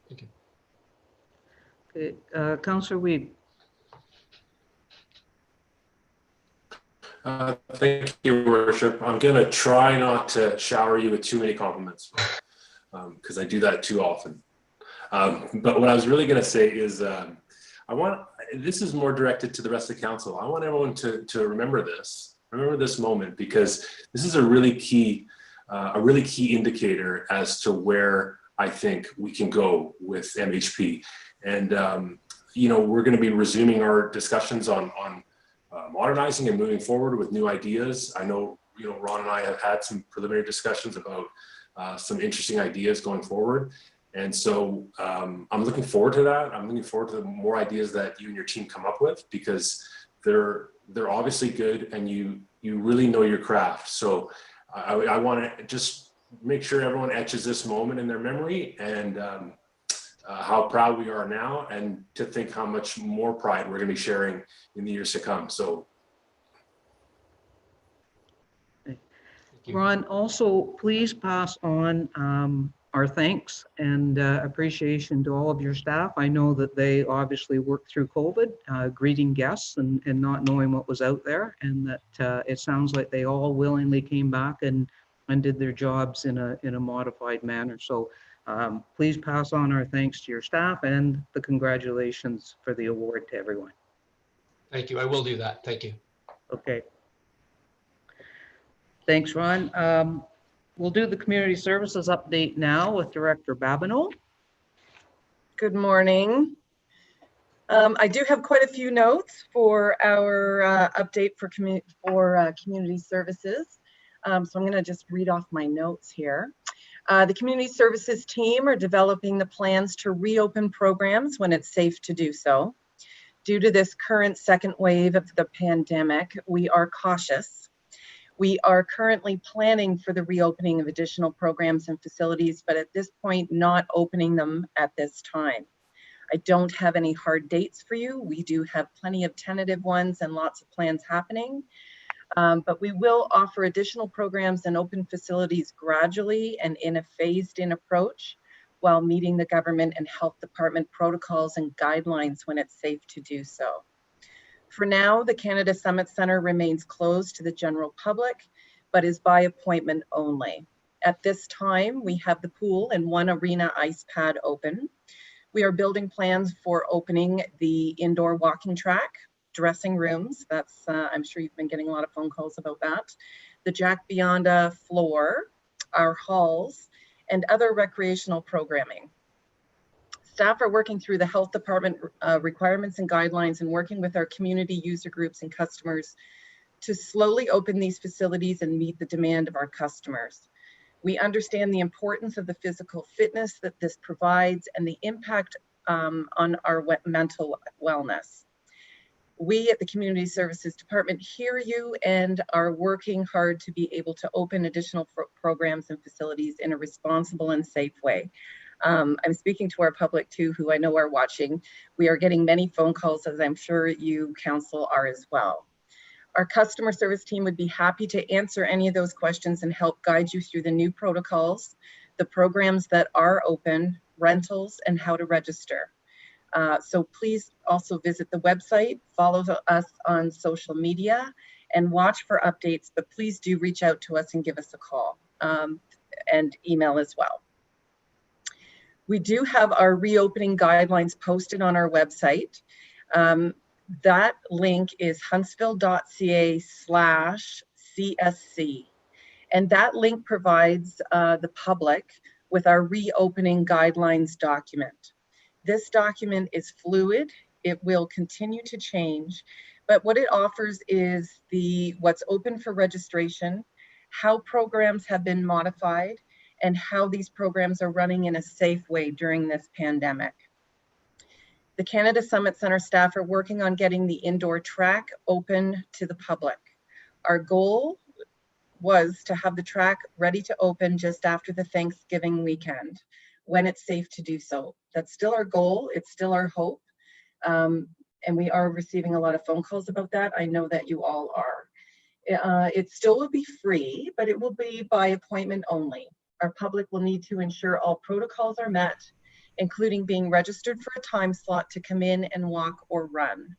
Thank you. Okay, Councillor Weed. Thank you, Your Worship. I'm going to try not to shower you with too many compliments because I do that too often. But what I was really going to say is this is more directed to the rest of the council. I want everyone to remember this moment, because this is a really key indicator as to where I think we can go with MHP. And, we're going to be resuming our discussions on modernizing and moving forward with new ideas. I know, Ron and I have had some preliminary discussions about some interesting ideas going forward. And so I'm looking forward to that. I'm looking forward to the more ideas that you and your team come up with, because they're obviously good and you really know your craft. So I want to just make sure everyone etches this moment in their memory, and how proud we are now, and to think how much more pride we're going to be sharing in the years to come. So, Ron, also please pass on our thanks and appreciation to all of your staff. I know that they obviously worked through COVID, greeting guests and not knowing what was out there, and that it sounds like they all willingly came back and did their jobs in a modified manner. So please pass on our thanks to your staff and the congratulations for the award to everyone. Thank you. I will do that. Thank you. Okay. Thanks, Ron. We'll do the community services update now with Director Babineau. Good morning. I do have quite a few notes for our update for community services. So I'm going to just read off my notes here. The community services team are developing the plans to reopen programs when it's safe to do so. Due to this current second wave of the pandemic, we are cautious. We are currently planning for the reopening of additional programs and facilities, but at this point, not opening them at this time. I don't have any hard dates for you. We do have plenty of tentative ones and lots of plans happening. But we will offer additional programs and open facilities gradually and in a phased-in approach while meeting the government and health department protocols and guidelines when it's safe to do so. For now, the Canada Summit Centre remains closed to the general public, but is by appointment only. At this time, we have the pool and one arena ice pad open. We are building plans for opening the indoor walking track, dressing rooms. That's, I'm sure you've been getting a lot of phone calls about that. The Jack Bionda floor, our halls, and other recreational programming. Staff are working through the health department requirements and guidelines and working with our community user groups and customers to slowly open these facilities and meet the demand of our customers. We understand the importance of the physical fitness that this provides and the impact on our mental wellness. We at the Community Services Department hear you and are working hard to be able to open additional programs and facilities in a responsible and safe way. I'm speaking to our public too, who I know are watching. We are getting many phone calls, as I'm sure you council are as well. Our customer service team would be happy to answer any of those questions and help guide you through the new protocols, the programs that are open, rentals, and how to register. So please also visit the website, follow us on social media, and watch for updates, but please do reach out to us and give us a call and email as well. We do have our reopening guidelines posted on our website. That link is huntsville.ca/CSC. And that link provides the public with our reopening guidelines document. This document is fluid. It will continue to change, but what it offers is what's open for registration, how programs have been modified, and how these programs are running in a safe way during this pandemic. The Canada Summit Center staff are working on getting the indoor track open to the public. Our goal was to have the track ready to open just after the Thanksgiving weekend, when it's safe to do so. That's still our goal. It's still our hope. And we are receiving a lot of phone calls about that. I know that you all are. It still will be free, but it will be by appointment only. Our public will need to ensure all protocols are met, including being registered for a time slot to come in and walk or run.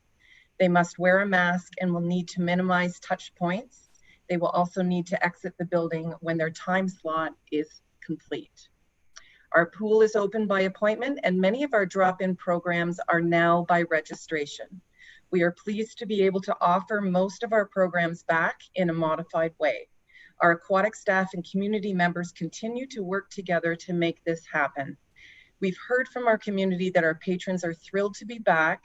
They must wear a mask and will need to minimize touch points. They will also need to exit the building when their time slot is complete. Our pool is open by appointment, and many of our drop-in programs are now by registration. We are pleased to be able to offer most of our programs back in a modified way. Our aquatic staff and community members continue to work together to make this happen. We've heard from our community that our patrons are thrilled to be back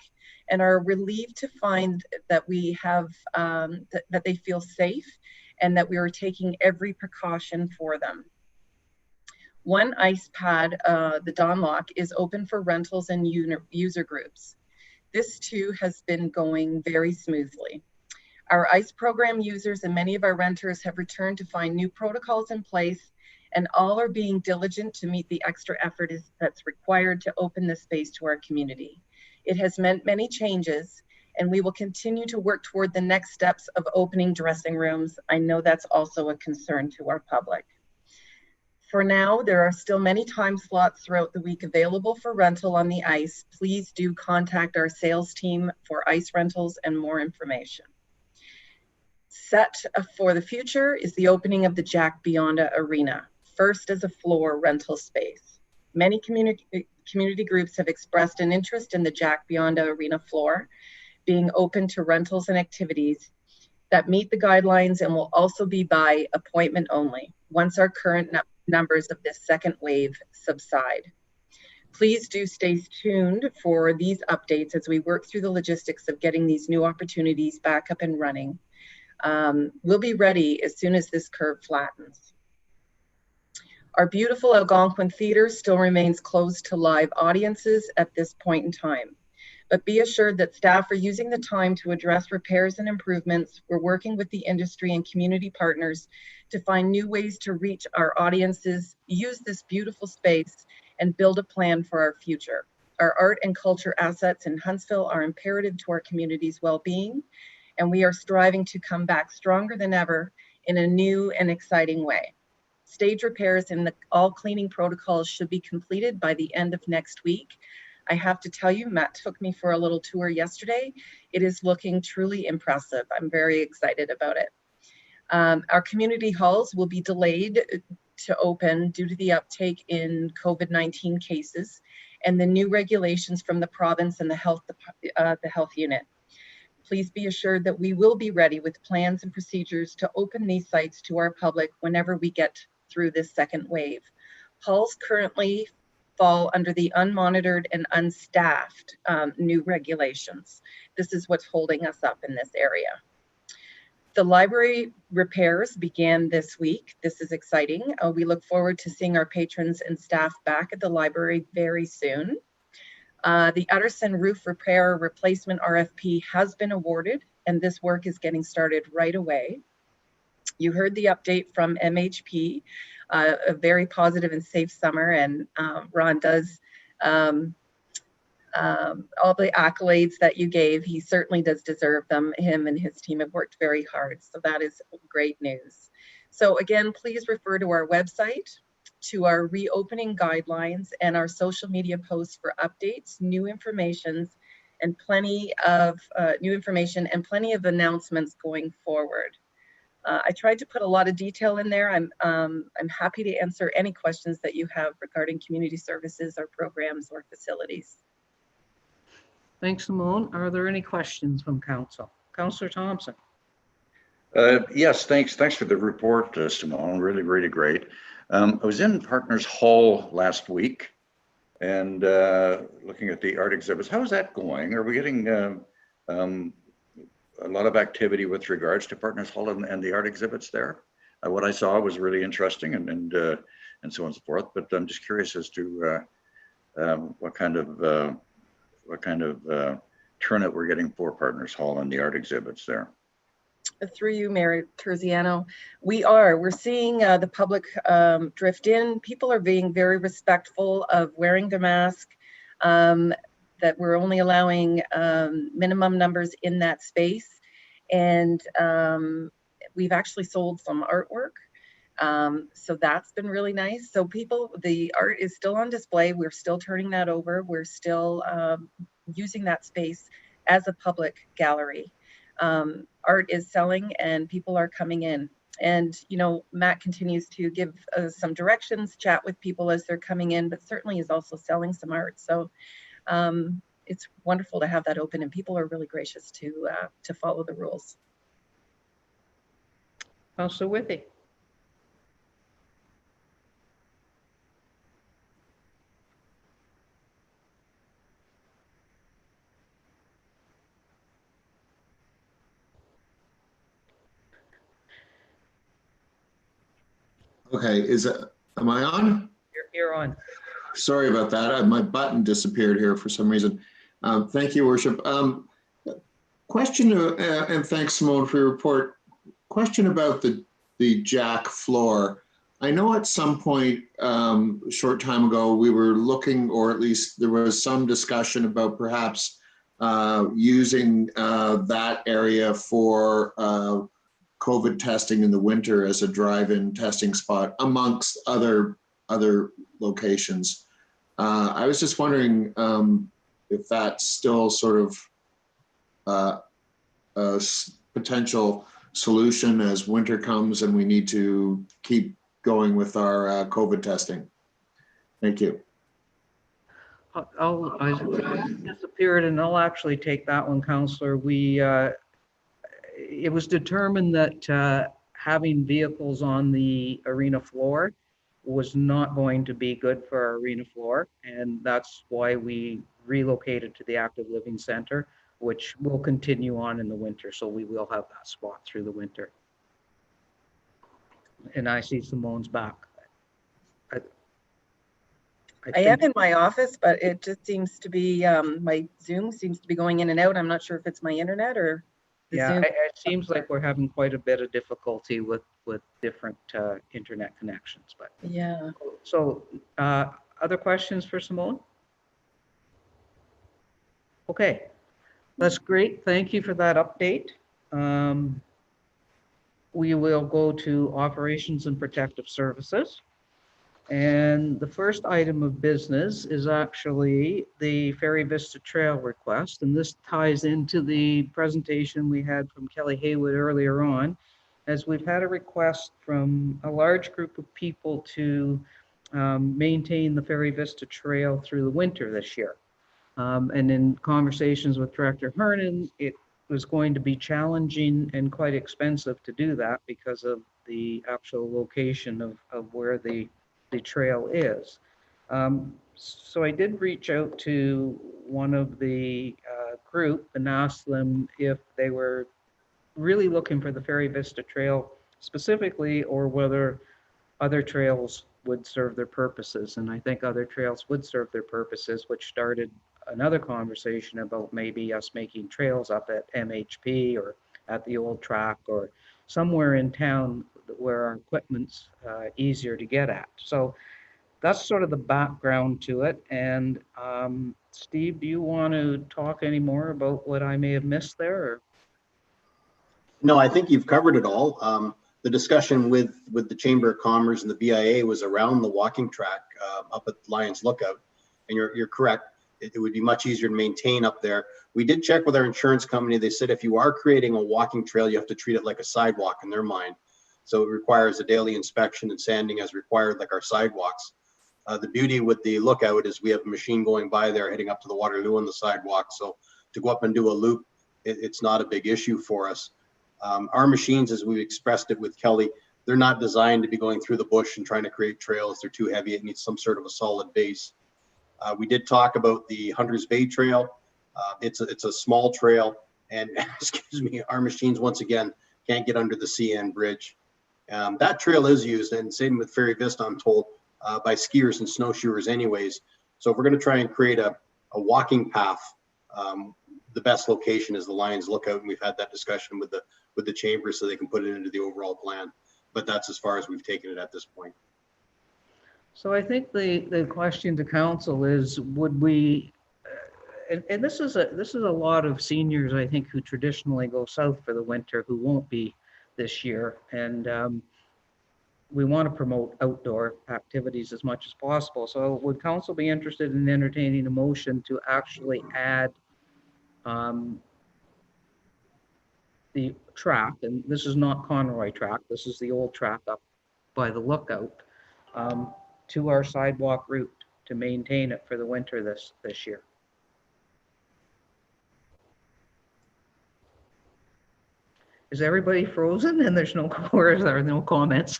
and are relieved to find that we have, that they feel safe and that we are taking every precaution for them. One ice pad, the Don Lock, is open for rentals and user groups. This too has been going very smoothly. Our ICE program users and many of our renters have returned to find new protocols in place, and all are being diligent to meet the extra effort that's required to open this space to our community. It has meant many changes, and we will continue to work toward the next steps of opening dressing rooms. I know that's also a concern to our public. For now, there are still many time slots throughout the week available for rental on the ice. Please do contact our sales team for ice rentals and more information. Set for the future is the opening of the Jack Bionda Arena, first as a floor rental space. Many community groups have expressed an interest in the Jack Bionda Arena floor being open to rentals and activities that meet the guidelines and will also be by appointment only once our current numbers of this second wave subside. Please do stay tuned for these updates as we work through the logistics of getting these new opportunities back up and running. We'll be ready as soon as this curve flattens. Our beautiful Algonquin Theatre still remains closed to live audiences at this point in time. But be assured that staff are using the time to address repairs and improvements. We're working with the industry and community partners to find new ways to reach our audiences, use this beautiful space, and build a plan for our future. Our art and culture assets in Huntsville are imperative to our community's well-being, and we are striving to come back stronger than ever in a new and exciting way. Stage repairs and all cleaning protocols should be completed by the end of next week. I have to tell you, Matt took me for a little tour yesterday. It is looking truly impressive. I'm very excited about it. Our community halls will be delayed to open due to the uptake in COVID-19 cases and the new regulations from the province and the health unit. Please be assured that we will be ready with plans and procedures to open these sites to our public whenever we get through this second wave. Halls currently fall under the unmonitored and unstaffed new regulations. This is what's holding us up in this area. The library repairs began this week. This is exciting. We look forward to seeing our patrons and staff back at the library very soon. The Utterson roof repair replacement RFP has been awarded, and this work is getting started right away. You heard the update from MHP, a very positive and safe summer, and Ron does all the accolades that you gave. He certainly does deserve them. Him and his team have worked very hard, so that is great news. So again, please refer to our website, to our reopening guidelines, and our social media posts for updates, new information, and plenty of announcements going forward. I tried to put a lot of detail in there. I'm happy to answer any questions that you have regarding community services or programs or facilities. Thanks, Simone. Are there any questions from council? Councillor Thompson. Yes, thanks for the report, Simone. Really great. I was in Partners Hall last week and looking at the art exhibits. How is that going? Are we getting a lot of activity with regards to Partners Hall and the art exhibits there? What I saw was really interesting and so on and so forth. But I'm just curious as to what kind of turnout we're getting for Partners Hall and the art exhibits there. Through you, Mayor Terziano, we're seeing the public drift in. People are being very respectful of wearing the mask, that we're only allowing minimum numbers in that space. And we've actually sold some artwork. So that's been really nice. So the art is still on display. We're still turning that over. We're still using that space as a public gallery. Art is selling and people are coming in. And, you know, Matt continues to give some directions, chat with people as they're coming in, but certainly is also selling some art. So it's wonderful to have that open, and people are really gracious to follow the rules. Councillor Withey. Okay, am I on? You're on. Sorry about that. My button disappeared here for some reason. Thank you, Worship. Question, and thanks, Simone, for your report. Question about the jack floor. I know at some point, a short time ago, we were looking, or at least there was some discussion about perhaps using that area for COVID testing in the winter as a drive-in testing spot amongst other locations. I was just wondering if that's still sort of a potential solution as winter comes and we need to keep going with our COVID testing. Thank you. I disappeared, and I'll actually take that one, Councillor. It was determined that having vehicles on the arena floor was not going to be good for our arena floor, and that's why we relocated to the Active Living Center, which will continue on in the winter, so we will have that spot through the winter. And I see Simone's back. I am in my office, but it just seems to be, my Zoom seems to be going in and out. I'm not sure if it's my internet or the Zoom. It seems like we're having quite a bit of difficulty with different internet connections. But yeah. So other questions for Simone? Okay, that's great. Thank you for that update. We will go to Operations and Protective Services. And the first item of business is actually the Ferry Vista Trail request. And this ties into the presentation we had from Kelly Haywood earlier on, as we've had a request from a large group of people to maintain the Ferry Vista Trail through the winter this year. And in conversations with Director Hernan, it was going to be challenging and quite expensive to do that because of the actual location of where the trail is. So I did reach out to one of the group and asked them if they were really looking for the Ferry Vista Trail specifically, or whether other trails would serve their purposes. And I think other trails would serve their purposes, which started another conversation about maybe us making trails up at MHP or at the old track or somewhere in town where our equipment's easier to get at. So that's sort of the background to it. And Steve, do you want to talk any more about what I may have missed there? Or? No, I think you've covered it all. The discussion with the Chamber of Commerce and the BIA was around the walking track up at Lions Lookout. And you're correct. It would be much easier to maintain up there. We did check with our insurance company. They said if you are creating a walking trail, you have to treat it like a sidewalk in their mind. So it requires a daily inspection and sanding as required, like our sidewalks. The beauty with the lookout is we have a machine going by there heading up to the Waterloo on the sidewalk. So to go up and do a loop, it's not a big issue for us. Our machines, as we expressed it with Kelly, they're not designed to be going through the bush and trying to create trails. They're too heavy. It needs some sort of a solid base. We did talk about the Hunters Bay Trail. It's a small trail, and excuse me, our machines once again can't get under the CN bridge. That trail is used, and same with Ferry Vista, I'm told, by skiers and snowshoers anyways. So if we're going to try and create a walking path, the best location is the Lions Lookout, and we've had that discussion with the chamber so they can put it into the overall plan. But that's as far as we've taken it at this point. So I think the question to council is, would we, and this is a lot of seniors, I think, who traditionally go south for the winter, who won't be this year. And we want to promote outdoor activities as much as possible. So would council be interested in entertaining a motion to actually add the track, and this is not Conroy track, this is the old track up by the lookout, to our sidewalk route to maintain it for the winter this year? Is everybody frozen and there's no, or is there no comments?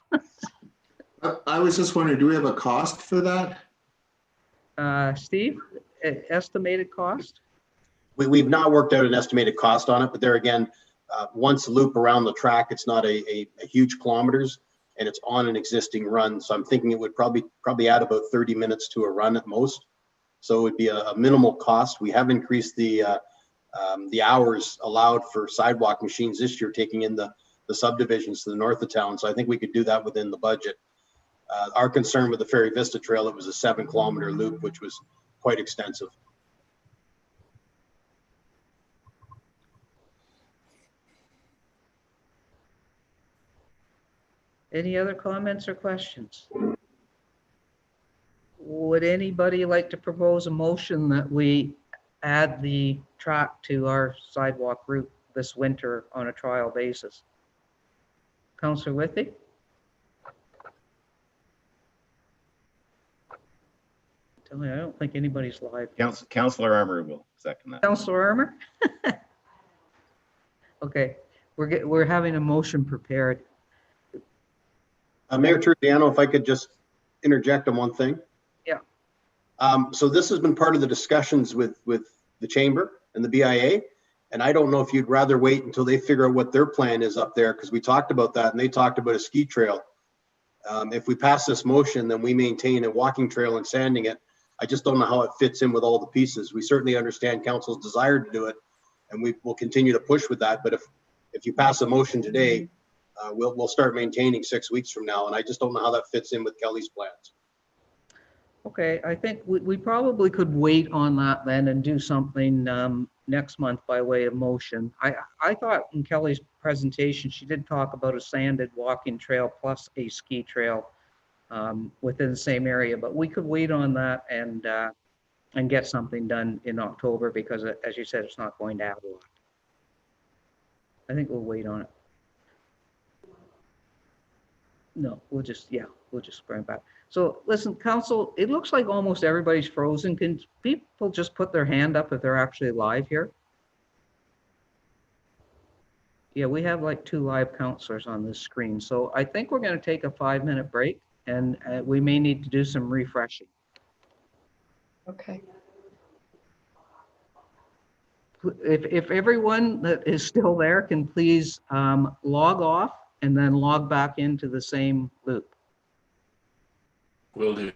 I was just wondering, do we have a cost for that? Steve, estimated cost? We've not worked out an estimated cost on it, but there again, once a loop around the track, it's not a huge kilometers, and it's on an existing run. So I'm thinking it would probably add about 30 minutes to a run at most. So it would be a minimal cost. We have increased the hours allowed for sidewalk machines this year, taking in the subdivisions to the north of town. So I think we could do that within the budget. Our concern with the Ferry Vista Trail, it was a 7-kilometer loop, which was quite extensive. Any other comments or questions? Would anybody like to propose a motion that we add the track to our sidewalk route this winter on a trial basis? Councillor Withey? Tell me, I don't think anybody's live. Councillor Armour will second that. Councillor Armour? Okay, we're having a motion prepared. Mayor Turziano, if I could just interject on one thing. Yeah. So this has been part of the discussions with the chamber and the BIA, and I don't know if you'd rather wait until they figure out what their plan is up there, because we talked about that and they talked about a ski trail. If we pass this motion, then we maintain a walking trail and sanding it. I just don't know how it fits in with all the pieces. We certainly understand council's desire to do it, and we will continue to push with that. But if you pass a motion today, we'll start maintaining 6 weeks from now, and I just don't know how that fits in with Kelly's plans. Okay, I think we probably could wait on that then and do something next month by way of motion. I thought in Kelly's presentation, she did talk about a sanded walking trail plus a ski trail within the same area, but we could wait on that and get something done in October, because as you said, it's not going to add a lot. I think we'll wait on it. No, we'll just bring it back. So listen, council, it looks like almost everybody's frozen. Can people just put their hand up if they're actually live here? Yeah, we have like 2 live counselors on this screen. So I think we're going to take a 5-minute break, and we may need to do some refreshing. Okay. If everyone that is still there can please log off and then log back into the same loop. Will do.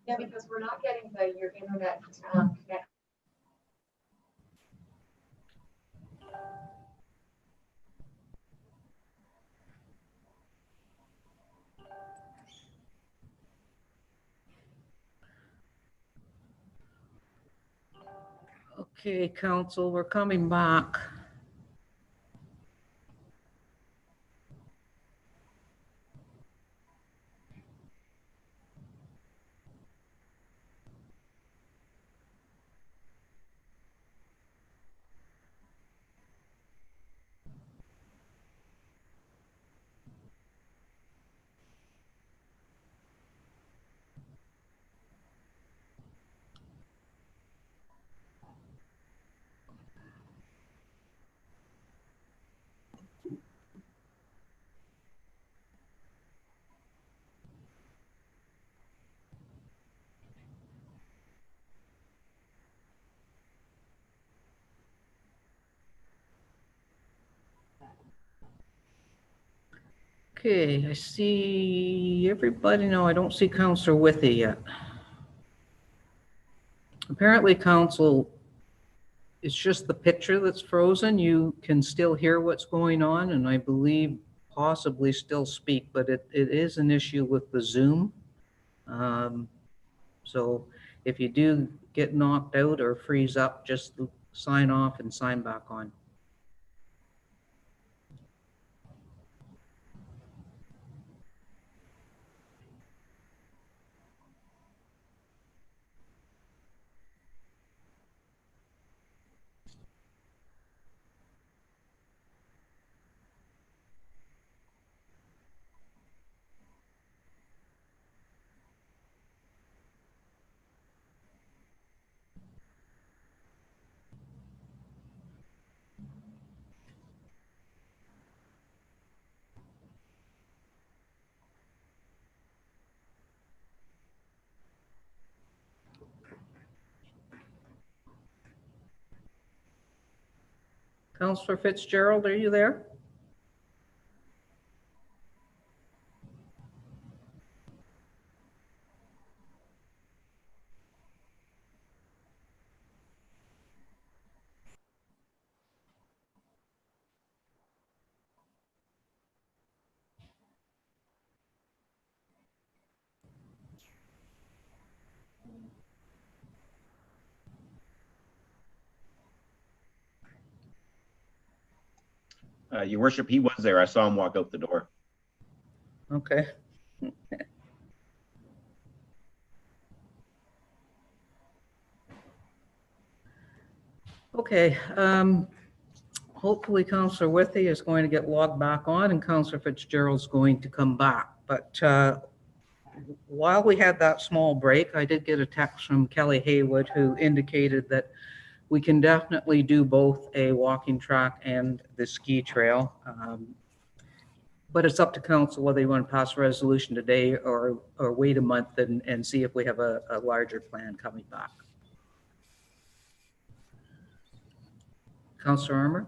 Yeah, because we're not getting your internet connection. Okay, council, we're coming back. Okay, I see everybody. No, I don't see Councillor Withy yet. Apparently, council, it's just the picture that's frozen. You can still hear what's going on, and I believe possibly still speak, but it is an issue with the Zoom. So if you do get knocked out or freeze up, just sign off and sign back on. Councillor Fitzgerald, are you there? Your worship, he was there. I saw him walk out the door. Okay. Okay. Hopefully Councillor Withy is going to get logged back on and Councillor Fitzgerald's going to come back. But while we had that small break, I did get a text from Kelly Haywood who indicated that we can definitely do both a walking track and the ski trail. But it's up to council whether you want to pass a resolution today or wait a month and see if we have a larger plan coming back. Councillor Armour?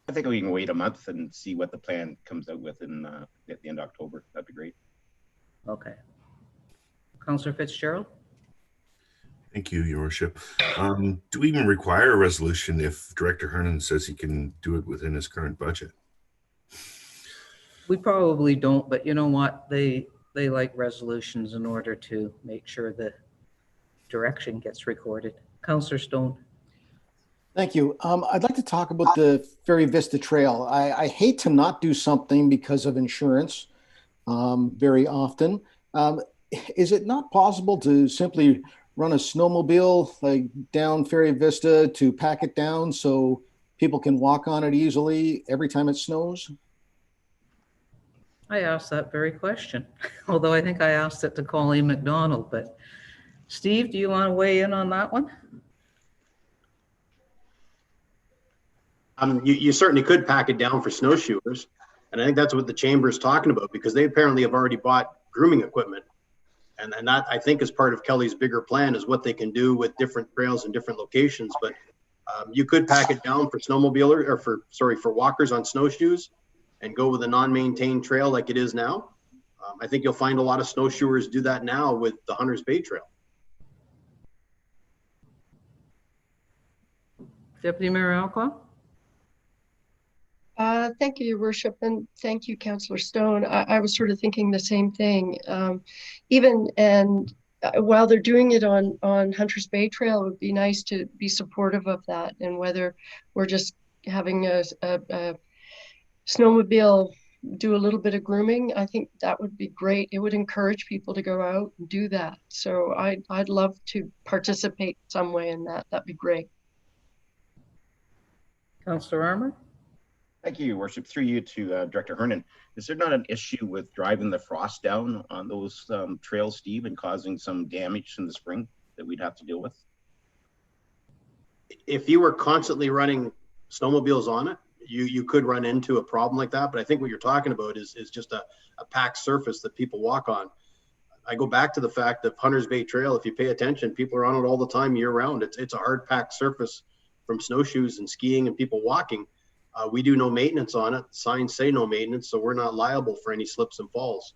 I think we can wait a month and see what the plan comes out with in at the end of October. That'd be great. Okay. Councillor Fitzgerald? Thank you, Your Worship. Do we even require a resolution if Director Hernan says he can do it within his current budget? We probably don't, but you know what? They like resolutions in order to make sure the direction gets recorded. Councillor Stone. Thank you. I'd like to talk about the Ferry Vista Trail. I hate to not do something because of insurance very often. Is it not possible to simply run a snowmobile like down Ferry Vista to pack it down so people can walk on it easily every time it snows? I asked that very question, although I think I asked it to Colleen McDonald, but Steve, do you want to weigh in on that one? You certainly could pack it down for snowshoers. And I think that's what the chamber is talking about, because they apparently have already bought grooming equipment. And that, I think, is part of Kelly's bigger plan, is what they can do with different trails and different locations. But you could pack it down for snowmobilers, or for walkers on snowshoes, and go with a non-maintained trail like it is now. I think you'll find a lot of snowshoers do that now with the Hunters Bay Trail. Deputy Mayor Alcock? Thank you, Your Worship, and thank you, Councillor Stone. I was sort of thinking the same thing. While they're doing it on Hunters Bay Trail, it would be nice to be supportive of that. And whether we're just having a snowmobile do a little bit of grooming, I think that would be great. It would encourage people to go out and do that. So I'd love to participate some way in that. That'd be great. Councillor Armour? Thank you, Your Worship. Through you to Director Hernan. Is there not an issue with driving the frost down on those trails, Steve, and causing some damage in the spring that we'd have to deal with? If you were constantly running snowmobiles on it, you could run into a problem like that. But I think what you're talking about is just a packed surface that people walk on. I go back to the fact that Hunters Bay Trail, if you pay attention, people are on it all the time year round. It's a hard packed surface from snowshoes and skiing and people walking. We do no maintenance on it. Signs say no maintenance, so we're not liable for any slips and falls.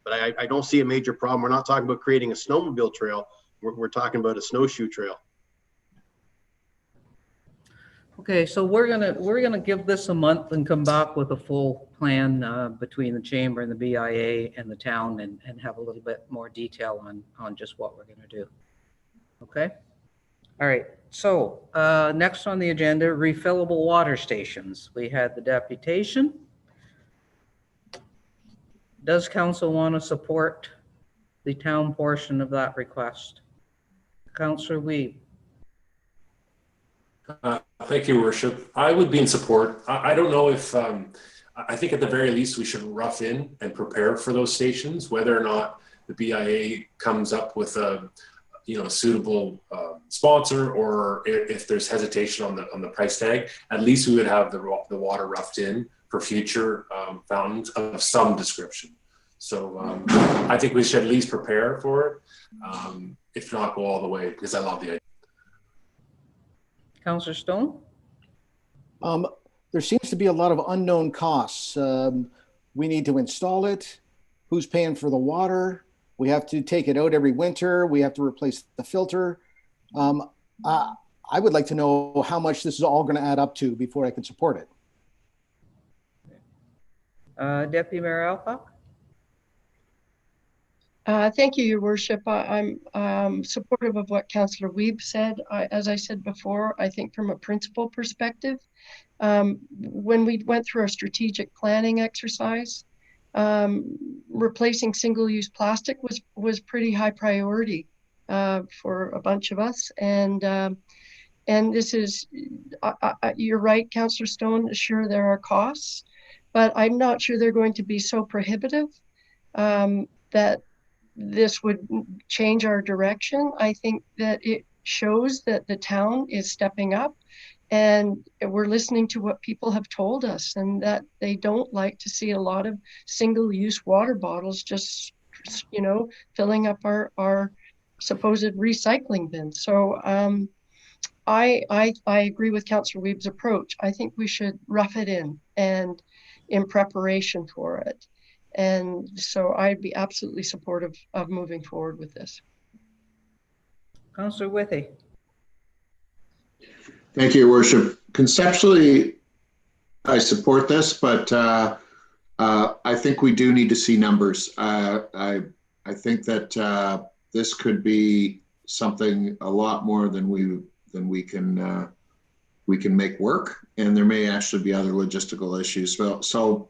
But I don't see a major problem. We're not talking about creating a snowmobile trail. We're talking about a snowshoe trail. Okay, so we're gonna give this a month and come back with a full plan between the chamber and the BIA and the town and have a little bit more detail on just what we're gonna do. Okay? All right, so next on the agenda, refillable water stations. We had the deputation. Does council want to support the town portion of that request? Councillor Wiebe. Thank you, Worship. I would be in support. I don't know if, I think at the very least we should rough in and prepare for those stations, whether or not the BIA comes up with a suitable sponsor, or if there's hesitation on the price tag. At least we would have the water roughed in for future fountains of some description. So I think we should at least prepare for it, if not go all the way, because I love the idea. Councillor Stone? There seems to be a lot of unknown costs. We need to install it. Who's paying for the water? We have to take it out every winter. We have to replace the filter. I would like to know how much this is all going to add up to before I can support it. Deputy Mayor Alcock? Thank you, Your Worship. I'm supportive of what Councillor Wiebe said. As I said before, I think from a principal perspective, when we went through our strategic planning exercise, replacing single-use plastic was pretty high priority for a bunch of us. And this is, you're right, Councillor Stone, sure there are costs, but I'm not sure they're going to be so prohibitive that this would change our direction. I think that it shows that the town is stepping up and we're listening to what people have told us, and that they don't like to see a lot of single-use water bottles just, filling up our supposed recycling bin. So I agree with Councillor Wiebe's approach. I think we should rough it in preparation for it. And so I'd be absolutely supportive of moving forward with this. Councillor Withey. Thank you, Your Worship. Conceptually, I support this, but I think we do need to see numbers. I think that this could be something a lot more than we can make work, and there may actually be other logistical issues. So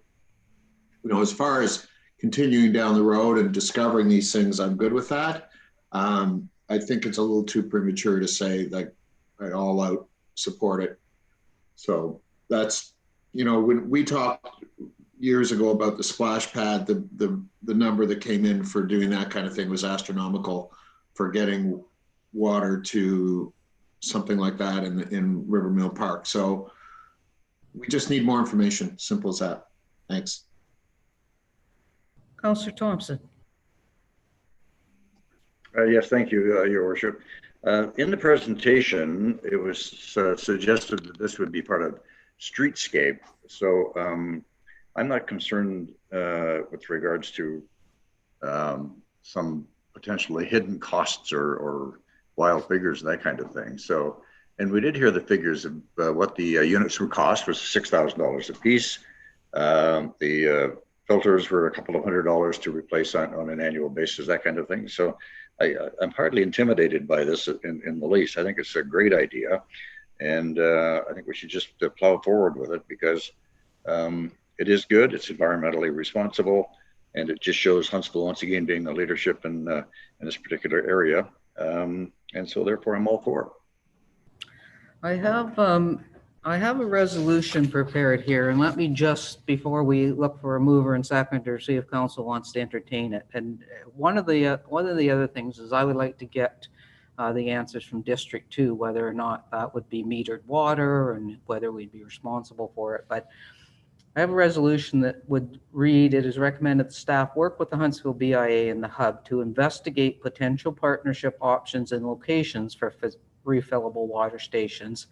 as far as continuing down the road and discovering these things, I'm good with that. I think it's a little too premature to say that I all out support it. So that's, when we talked years ago about the splash pad, the number that came in for doing that kind of thing was astronomical for getting water to something like that in River Mill Park. So we just need more information. Simple as that. Thanks. Councillor Thompson. Yes, thank you, Your Worship. In the presentation, it was suggested that this would be part of streetscape. So I'm not concerned with regards to some potentially hidden costs or wild figures, that kind of thing. So, and we did hear the figures of what the units would cost was $6,000 a piece. The filters were a couple of $100 to replace on an annual basis, that kind of thing. So I'm hardly intimidated by this in the least. I think it's a great idea. And I think we should just plow forward with it because it is good, it's environmentally responsible, and it just shows Huntsville once again being the leadership in this particular area. And so therefore I'm all for it. I have a resolution prepared here, and let me just, before we look for a mover and seconder, see if council wants to entertain it. And one of the other things is I would like to get the answers from District 2, whether or not that would be metered water and whether we'd be responsible for it. But I have a resolution that would read, it is recommended that staff work with the Huntsville BIA and the Hub to investigate potential partnership options and locations for refillable water stations,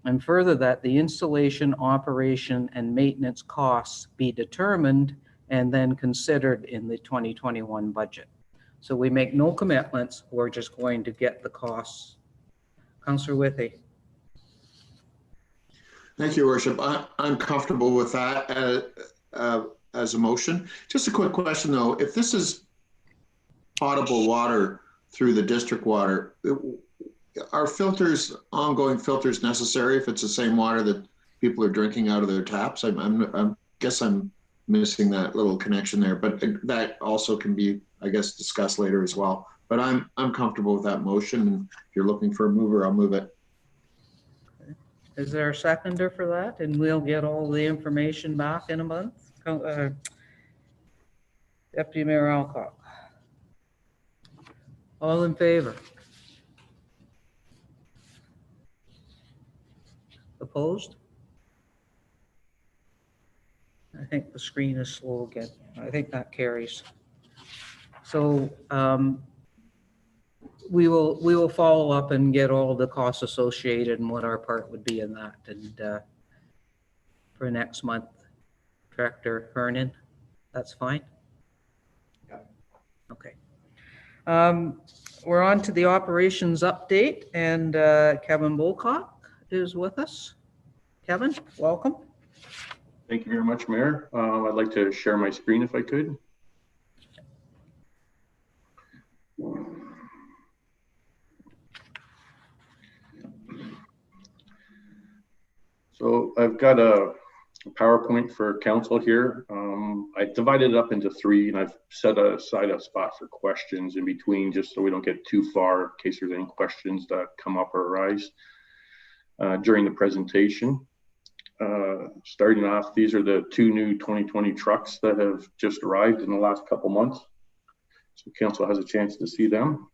and further that the installation, operation, and maintenance costs be determined and then considered in the 2021 budget. So we make no commitments, we're just going to get the costs. Councillor Withey. Thank you, Worship. I'm comfortable with that as a motion. Just a quick question though, if this is potable water through the district water, are filters, ongoing filters necessary if it's the same water that people are drinking out of their taps? I guess I'm missing that little connection there, but that also can be, I guess, discussed later as well. But I'm comfortable with that motion, and if you're looking for a mover, I'll move it. Is there a seconder for that? And we'll get all the information back in a month. Deputy Mayor Alcock. All in favor? Opposed? I think the screen is slow again. I think that carries. So we will follow up and get all the costs associated and what our part would be in that. And for next month, Director Hernan, that's fine? Yeah. Okay. We're on to the operations update, and Kevin Bolcock is with us. Kevin, welcome. Thank you very much, Mayor. I'd like to share my screen if I could. So I've got a PowerPoint for council here. I divided it up into 3, and I've set aside a spot for questions in between just so we don't get too far in case there's any questions that come up or arise during the presentation. Starting off, these are the 2 new 2020 trucks that have just arrived in the last couple months. So council has a chance to see them.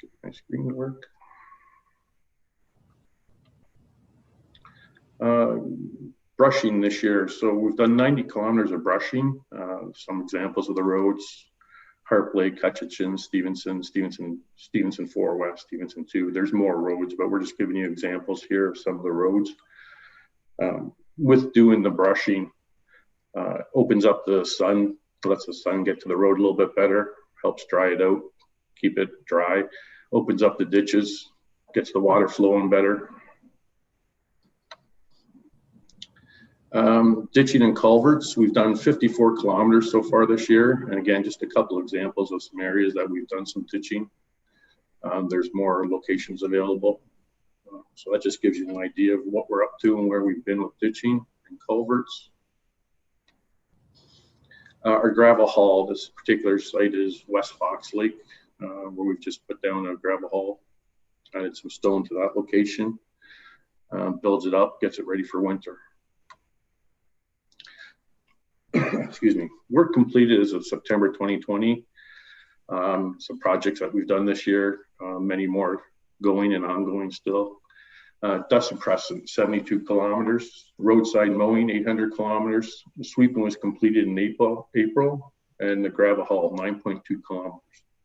Get my screen to work. Brushing this year. So we've done 90 kilometers of brushing. Some examples of the roads: Harp Lake, Hutchinson, Stevenson 4 West, Stevenson 2. There's more roads, but we're just giving you examples here of some of the roads. With doing the brushing, opens up the sun, lets the sun get to the road a little bit better, helps dry it out, keep it dry, opens up the ditches, gets the water flowing better. Ditching and culverts, we've done 54 kilometers so far this year. And again, just a couple examples of some areas that we've done some ditching. There's more locations available. So that just gives you an idea of what we're up to and where we've been with ditching and culverts. Our gravel haul, this particular site is West Fox Lake, where we've just put down a gravel haul, added some stone to that location, builds it up, gets it ready for winter. Excuse me. Work completed as of September 2020. Some projects that we've done this year, many more going and ongoing still. Dustin Crescent, 72 kilometers. Roadside mowing, 800 kilometers. The sweeping was completed in April, and the gravel haul, 9.2 kilometers,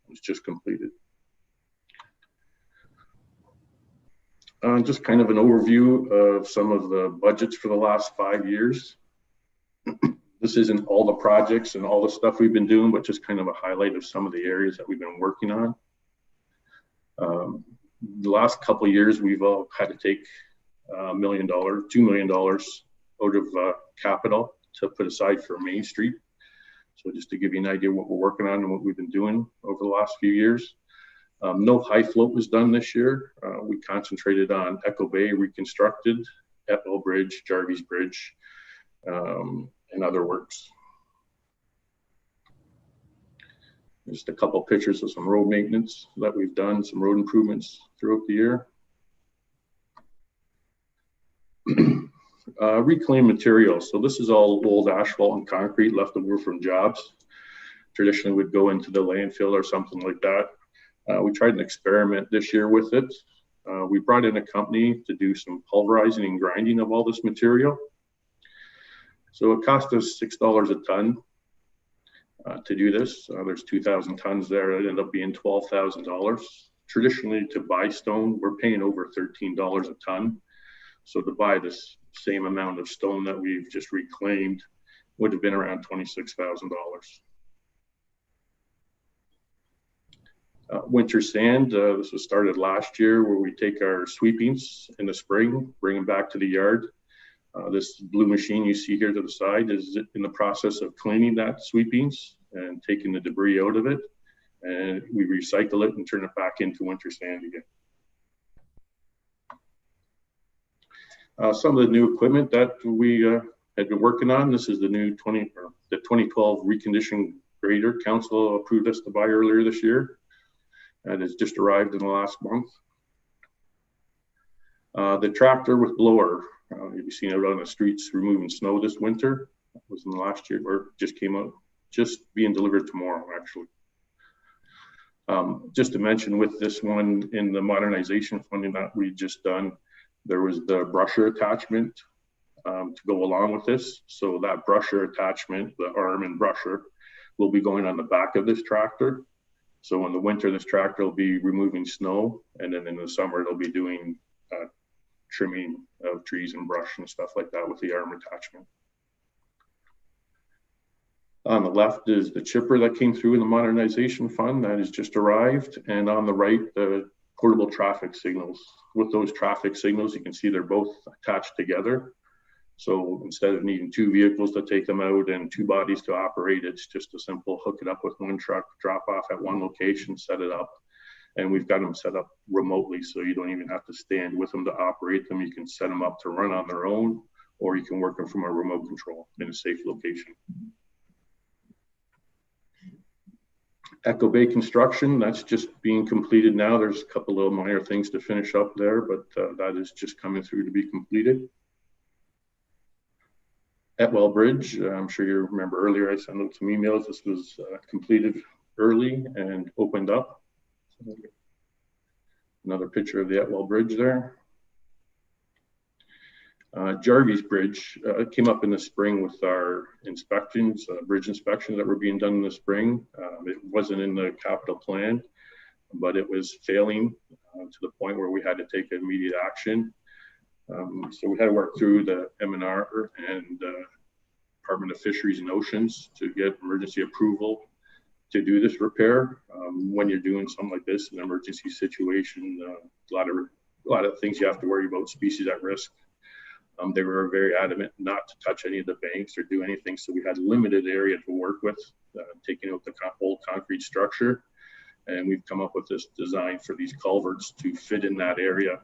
was just completed. Just kind of an overview of some of the budgets for the last 5 years. This isn't all the projects and all the stuff we've been doing, but just kind of a highlight of some of the areas that we've been working on. The last couple of years, we've all had to take $1 million, $2 million out of capital to put aside for Main Street. So just to give you an idea of what we're working on and what we've been doing over the last few years. No high float was done this year. We concentrated on Echo Bay reconstructed, Etwell Bridge, Jarvis Bridge, and other works. Just a couple pictures of some road maintenance that we've done, some road improvements throughout the year. Reclaimed materials. So this is all old asphalt and concrete left over from jobs. Traditionally would go into the landfill or something like that. We tried an experiment this year with it. We brought in a company to do some pulverizing and grinding of all this material. So it cost us $6 a ton to do this. There's 2,000 tons there. It ended up being $12,000. Traditionally, to buy stone, we're paying over $13 a ton. So to buy this same amount of stone that we've just reclaimed would have been around $26,000. Winter sand, this was started last year, where we take our sweepings in the spring, bring them back to the yard. This blue machine you see here to the side is in the process of cleaning that sweepings and taking the debris out of it. And we recycle it and turn it back into winter sand again. Some of the new equipment that we had been working on, this is the new 2012 reconditioned grader council approved us to buy earlier this year. And it's just arrived in the last month. The tractor with blower, you've seen it out on the streets removing snow this winter. That was in the last year, or just came out, just being delivered tomorrow, actually. Just to mention with this one in the modernization funding that we just done, there was the brusher attachment to go along with this. So that brusher attachment, the arm and brusher, will be going on the back of this tractor. So in the winter, this tractor will be removing snow, and then in the summer, it'll be doing trimming of trees and brush and stuff like that with the arm attachment. On the left is the chipper that came through in the modernization fund that has just arrived. And on the right, the portable traffic signals. With those traffic signals, you can see they're both attached together. So instead of needing 2 vehicles to take them out and 2 bodies to operate, it's just a simple hook it up with 1 truck, drop off at 1 location, set it up. And we've got them set up remotely, so you don't even have to stand with them to operate them. You can set them up to run on their own, or you can work them from a remote control in a safe location. Echo Bay construction, that's just being completed now. There's a couple little minor things to finish up there, but that is just coming through to be completed. Etwell Bridge, I'm sure you remember earlier I sent out some emails. This was completed early and opened up. Another picture of the Etwell Bridge there. Jarvis Bridge came up in the spring with our inspections, bridge inspections that were being done in the spring. It wasn't in the capital plan, but it was failing to the point where we had to take immediate action. So we had to work through the M&R and Department of Fisheries and Oceans to get emergency approval to do this repair. When you're doing something like this, an emergency situation, a lot of things you have to worry about, species at risk. They were very adamant not to touch any of the banks or do anything, so we had limited area to work with, taking out the whole concrete structure. And we've come up with this design for these culverts to fit in that area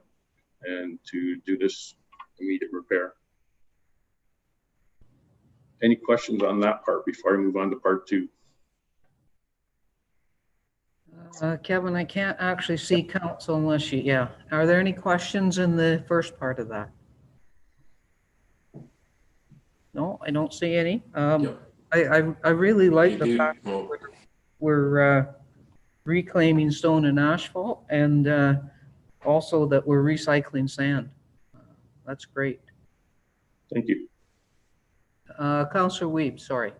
and to do this immediate repair. Any questions on that part before I move on to part 2? Kevin, I can't actually see council unless you, yeah. Are there any questions in the first part of that? No, I don't see any. I really like the fact that we're reclaiming stone and asphalt, and also that we're recycling sand. That's great. Thank you. Councillor Weeb, sorry.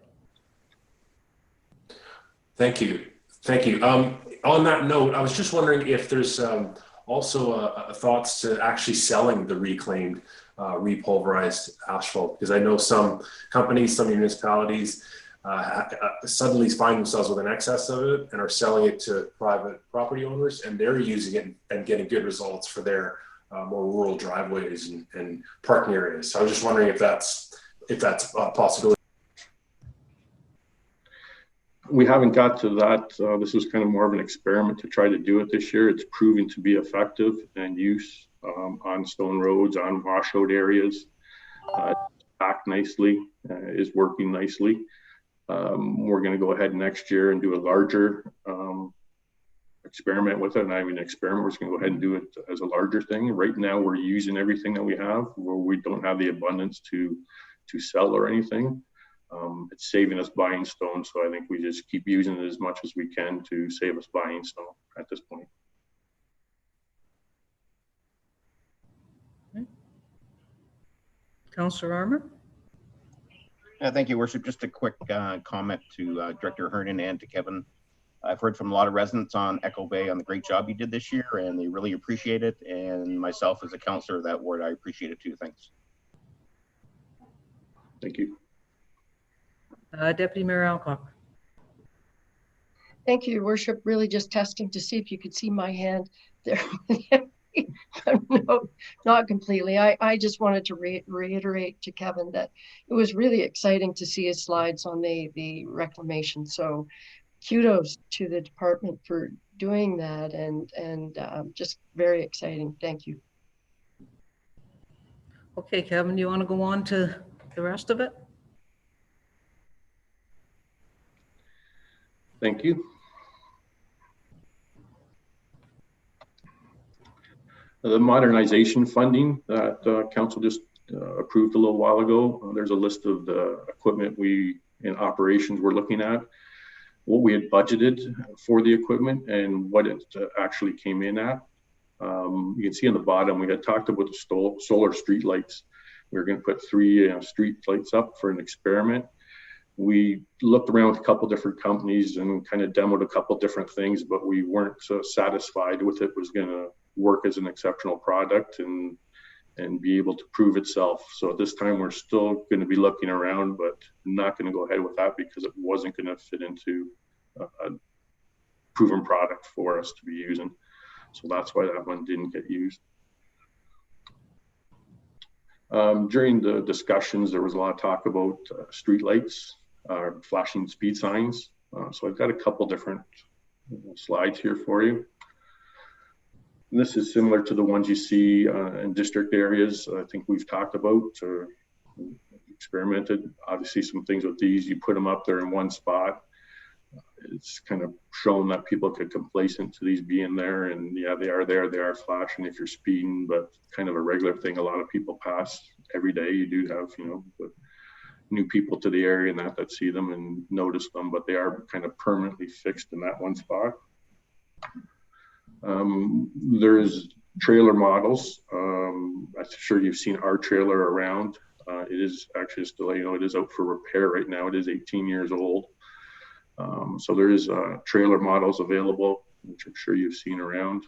Thank you. Thank you. On that note, I was just wondering if there's also thoughts to actually selling the reclaimed repulverized asphalt, because I know some companies, some municipalities suddenly find themselves with an excess of it and are selling it to private property owners, and they're using it and getting good results for their more rural driveways and parking areas. So I was just wondering if that's a possibility. We haven't got to that. This was kind of more of an experiment to try to do it this year. It's proving to be effective and use on stone roads, on washout areas. Back nicely, is working nicely. We're going to go ahead next year and do a larger experiment with it. And I mean, experiment, we're just going to go ahead and do it as a larger thing. Right now, we're using everything that we have, where we don't have the abundance to sell or anything. It's saving us buying stone, so I think we just keep using it as much as we can to save us buying stone at this point. Councillor Armour? Thank you, Worship. Just a quick comment to Director Hernan and to Kevin. I've heard from a lot of residents on Echo Bay on the great job you did this year, and they really appreciate it. And myself as a councillor of that ward, I appreciate it too. Thanks. Thank you. Deputy Mayor Alcock. Thank you, Your Worship. Really just testing to see if you could see my hand there. No, not completely. I just wanted to reiterate to Kevin that it was really exciting to see his slides on the reclamation. So kudos to the department for doing that, and just very exciting. Thank you. Okay, Kevin, do you want to go on to the rest of it? Thank you. The modernization funding that council just approved a little while ago, there's a list of the equipment in operations we're looking at, what we had budgeted for the equipment and what it actually came in at. You can see on the bottom, we had talked about the solar street lights. We were going to put 3 street lights up for an experiment. We looked around with a couple different companies and kind of demoed a couple different things, but we weren't satisfied with it was going to work as an exceptional product and be able to prove itself. So at this time, we're still going to be looking around, but not going to go ahead with that because it wasn't going to fit into a proven product for us to be using. So that's why that one didn't get used. During the discussions, there was a lot of talk about street lights, flashing speed signs. So I've got a couple different slides here for you. And this is similar to the ones you see in district areas. I think we've talked about or experimented. Obviously, some things with these, you put them up there in one spot. It's kind of shown that people get complacent to these being there, and yeah, they are there. They are flashing if you're speeding, but kind of a regular thing. A lot of people pass every day. You do have, new people to the area and that see them and notice them, but they are kind of permanently fixed in that one spot. There's trailer models. I'm sure you've seen our trailer around. It is actually still, it is out for repair right now. It is 18 years old. So there is trailer models available, which I'm sure you've seen around.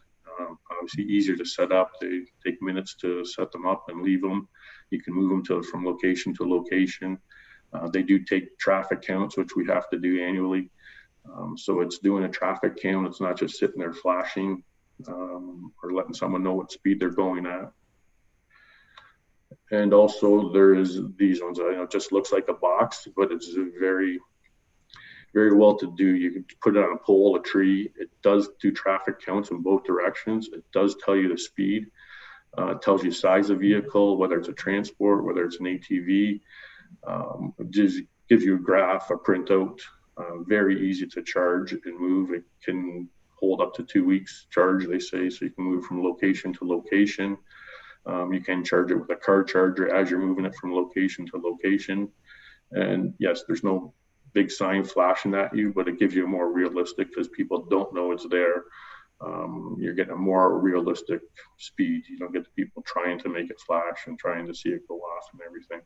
Obviously easier to set up. They take minutes to set them up and leave them. You can move them from location to location. They do take traffic counts, which we have to do annually. So it's doing a traffic count. It's not just sitting there flashing or letting someone know what speed they're going at. And also there is these ones, it just looks like a box, but it's very, very well to do. You can put it on a pole, a tree. It does do traffic counts in both directions. It does tell you the speed. It tells you size of vehicle, whether it's a transport, whether it's an ATV. It just gives you a graph, a printout. Very easy to charge and move. It can hold up to 2 weeks charge, they say, so you can move from location to location. You can charge it with a car charger as you're moving it from location to location. And yes, there's no big sign flashing at you, but it gives you a more realistic, because people don't know it's there. You're getting a more realistic speed. You don't get the people trying to make it flash and trying to see it go off and everything.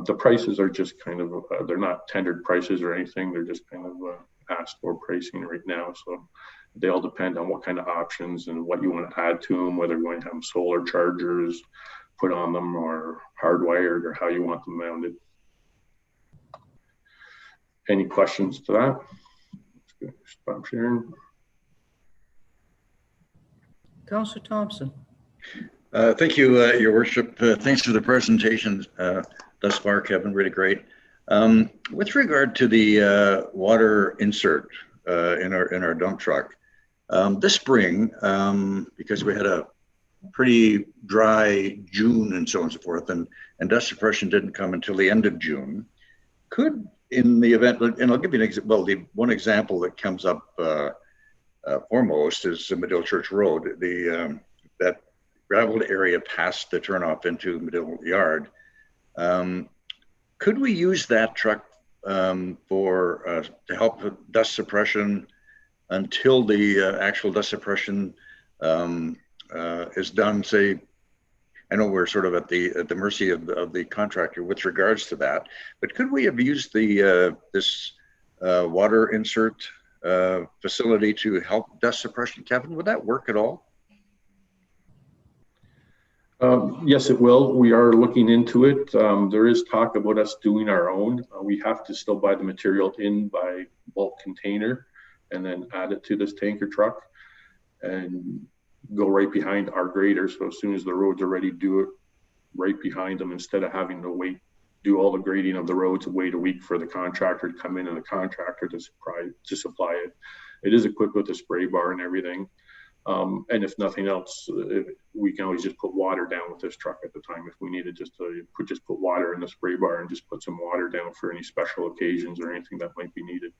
The prices are just kind of, they're not tendered prices or anything. They're just kind of asked for pricing right now. So They all depend on what kind of options and what you want to add to them, whether you're going to have solar chargers put on them or hardwired, or how you want them mounted. Any questions to that? Stop sharing. Councillor Thompson. Thank you, Your Worship. Thanks for the presentation thus far, Kevin. Really great. With regard to the water insert in our dump truck, this spring, because we had a pretty dry June and so on and so forth, and dust suppression didn't come until the end of June, could, in the event, and I'll give you an example. Well, the one example that comes up foremost is Medill Church Road, that graveled area past the turnoff into Medill Yard. Could we use that truck to help with dust suppression until the actual dust suppression is done? Say, I know we're sort of at the mercy of the contractor with regards to that, but could we have used this water insert facility to help dust suppression, Kevin? Would that work at all? Yes, it will. We are looking into it. There is talk about us doing our own. We have to still buy the material in by bulk container and then add it to this tanker truck and go right behind our grader. So as soon as the roads are ready, do it right behind them instead of having to do all the grading of the roads, wait a week for the contractor to come in and the contractor to supply it. It is equipped with a spray bar and everything. And if nothing else, we can always just put water down with this truck at the time if we needed just to put water in the spray bar and just put some water down for any special occasions or anything that might be needed.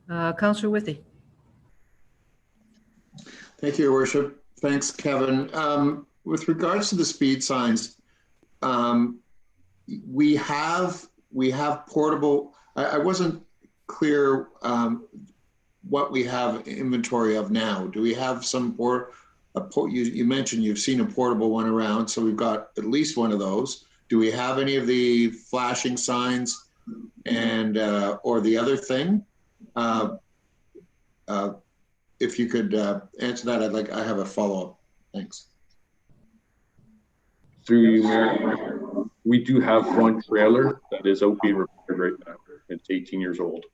Councillor Withey. Thank you, Your Worship. Thanks, Kevin. With regards to the speed signs, we have portable. I wasn't clear what we have inventory of now. Do we have some you mentioned you've seen a portable one around, so we've got at least one of those. Do we have any of the flashing signs and or the other thing? If you could answer that, I have a follow-up. Thanks. Through you, Mayor, we do have one trailer that is out being repaired right now. It's 18 years old.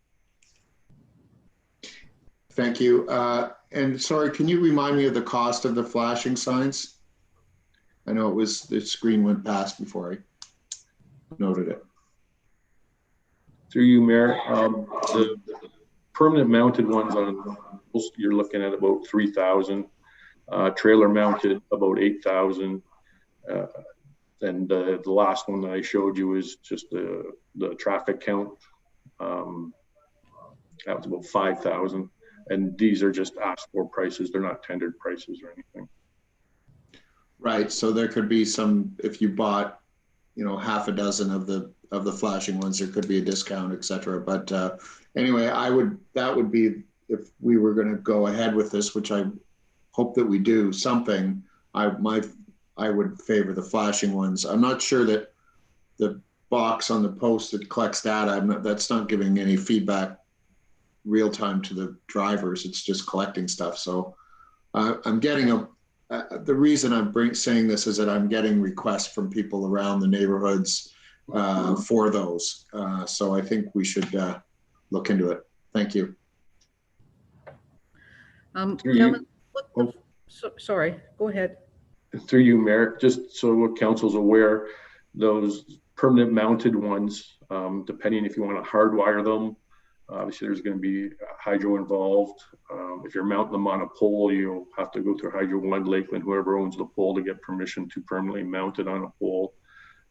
Thank you. And sorry, can you remind me of the cost of the flashing signs? I know the screen went past before I noted it. Through you, Mayor, the permanent mounted ones you're looking at about 3,000. Trailer mounted about 8,000. And the last one that I showed you is just the traffic count. That was about 5,000. And these are just asked for prices. They're not tendered prices or anything. Right. So there could be some, if you bought, half a dozen of the flashing ones, there could be a discount, et cetera. But anyway, that would be, if we were going to go ahead with this, which I hope that we do something, I would favor the flashing ones. I'm not sure that the box on the post that collects data, that's not giving any feedback real time to the drivers. It's just collecting stuff. So I'm getting the reason I'm saying this is that I'm getting requests from people around the neighborhoods for those. So I think we should look into it. Thank you. Kevin, sorry, go ahead. Through you, Mayor, just so council's aware, those permanent mounted ones, depending if you want to hardwire them, obviously there's going to be hydro involved. If you're mounting them on a pole, you'll have to go through Hydro One, Lakeland, whoever owns the pole, to get permission to permanently mount it on a pole.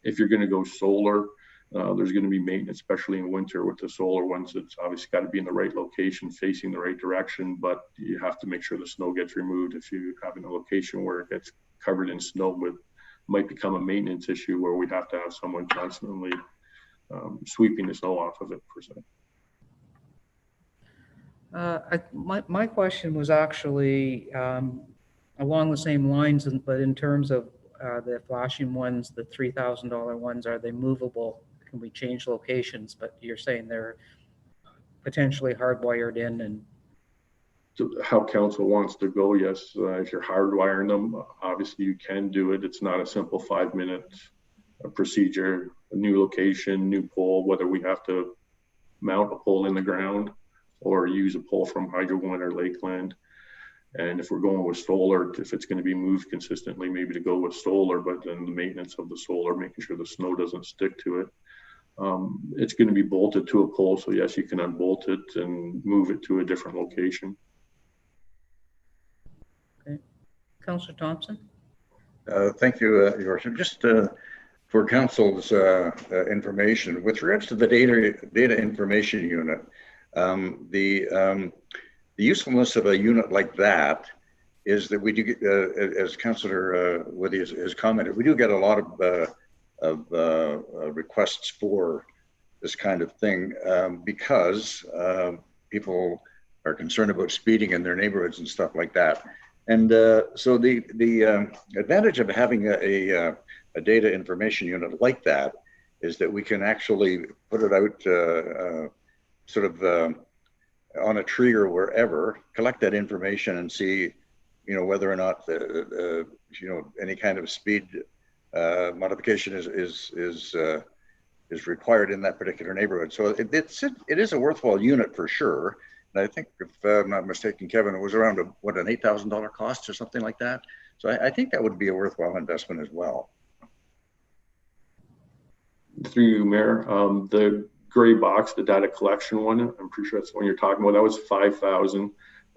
If you're going to go solar, there's going to be maintenance, especially in winter with the solar ones. It's obviously got to be in the right location, facing the right direction, but you have to make sure the snow gets removed. If you have in a location where it gets covered in snow, might become a maintenance issue where we'd have to have someone constantly sweeping the snow off of it, per se. My question was actually along the same lines, but in terms of the flashing ones, the $3,000 ones, are they movable? Can we change locations? But you're saying they're potentially hardwired in and to how council wants to go. Yes, if you're hardwiring them, obviously you can do it. It's not a simple 5-minute procedure. A new location, new pole, whether we have to mount a pole in the ground or use a pole from Hydro One or Lakeland. And if we're going with solar, if it's going to be moved consistently, maybe to go with solar, but then the maintenance of the solar, making sure the snow doesn't stick to it. It's going to be bolted to a pole. So yes, you can unbolt it and move it to a different location. Okay. Councillor Thompson? Thank you, Your Worship. Just for council's information, with regards to the data information unit, the usefulness of a unit like that is that we do get, as Councillor Woody has commented, we do get a lot of requests for this kind of thing because people are concerned about speeding in their neighborhoods and stuff like that. And so the advantage of having a data information unit like that is that we can actually put it out sort of on a tree or wherever, collect that information and see, whether or not any kind of speed modification is required in that particular neighborhood. So it is a worthwhile unit for sure. And I think, if I'm not mistaken, Kevin, it was around an $8,000 cost or something like that. So I think that would be a worthwhile investment as well. Through you, Mayor, the gray box, the data collection one, I'm pretty sure that's the one you're talking about. That was $5,000.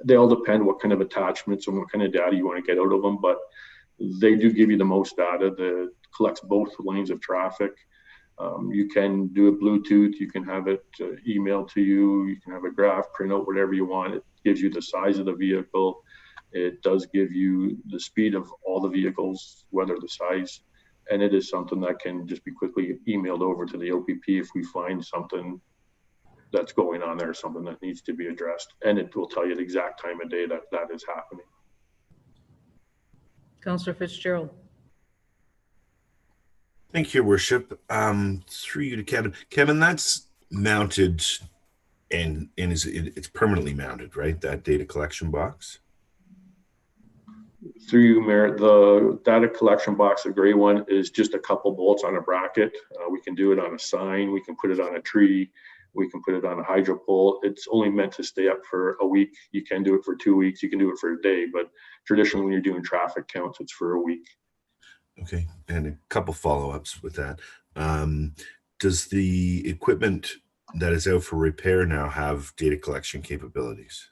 They all depend what kind of attachments and what kind of data you want to get out of them, but they do give you the most data that collects both lanes of traffic. You can do it Bluetooth, you can have it emailed to you, you can have a graph, print out, whatever you want. It gives you the size of the vehicle. It does give you the speed of all the vehicles, whether the size, and it is something that can just be quickly emailed over to the OPP if we find something that's going on there, something that needs to be addressed. And it will tell you the exact time of day that is happening. Councillor Fitzgerald. Thank you, Your Worship. Through you to Kevin. Kevin, that's mounted and it's permanently mounted, right? That data collection box? Through you, Mayor, the data collection box, the gray one, is just a couple bolts on a bracket. We can do it on a sign. We can put it on a tree. We can put it on a hydro pole. It's only meant to stay up for a week. You can do it for 2 weeks. You can do it for a day, but traditionally when you're doing traffic counts, it's for a week. Okay, and a couple follow-ups with that. Does the equipment that is out for repair now have data collection capabilities?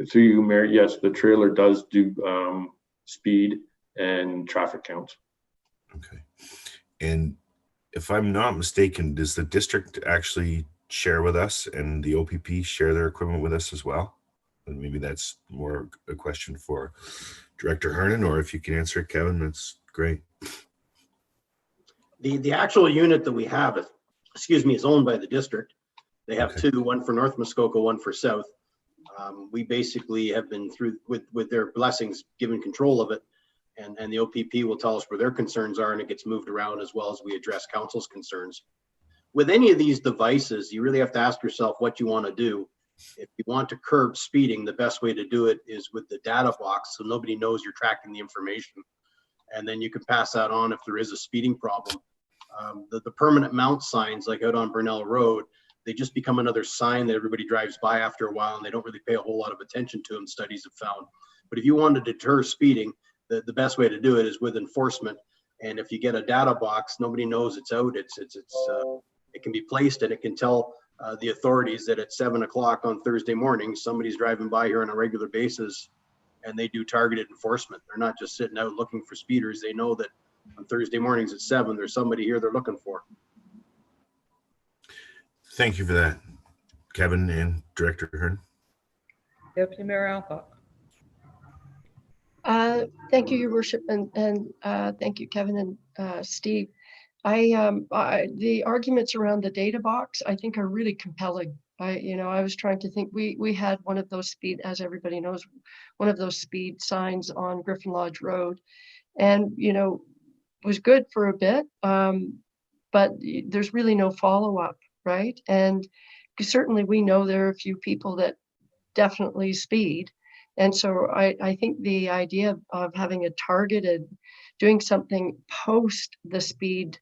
Through you, Mayor, yes, the trailer does do speed and traffic counts. Okay, and if I'm not mistaken, does the district actually share with us and the OPP share their equipment with us as well? And maybe that's more a question for Director Hernan, or if you can answer it, Kevin, that's great. The actual unit that we have, is owned by the district. They have two, one for North Muskoka, one for South. We basically have been through with their blessings, given control of it, and the OPP will tell us where their concerns are, and it gets moved around as well as we address council's concerns. With any of these devices, you really have to ask yourself what you want to do. If you want to curb speeding, the best way to do it is with the data box, so nobody knows you're tracking the information, and then you can pass that on if there is a speeding problem. The permanent mount signs, like out on Burnell Road, they just become another sign that everybody drives by after a while, and they don't really pay a whole lot of attention to them, studies have found. But if you want to deter speeding, the best way to do it is with enforcement. And if you get a data box, nobody knows it's out. It can be placed, and it can tell the authorities that at 7 o'clock on Thursday morning, somebody's driving by here on a regular basis, and they do targeted enforcement. They're not just sitting out looking for speeders. They know that on Thursday mornings at 7, there's somebody here they're looking for. Thank you for that, Kevin and Director Hearn. Deputy Mayor Alcock. Thank you, Your Worship, and thank you, Kevin and Steve. The arguments around the data box, I think, are really compelling. I was trying to think. We had one of those speed, as everybody knows, one of those speed signs on Griffin Lodge Road, and was good for a bit, but there's really no follow up, right? And certainly we know there are a few people that definitely speed. And so I think the idea of having a targeted, doing something post the speed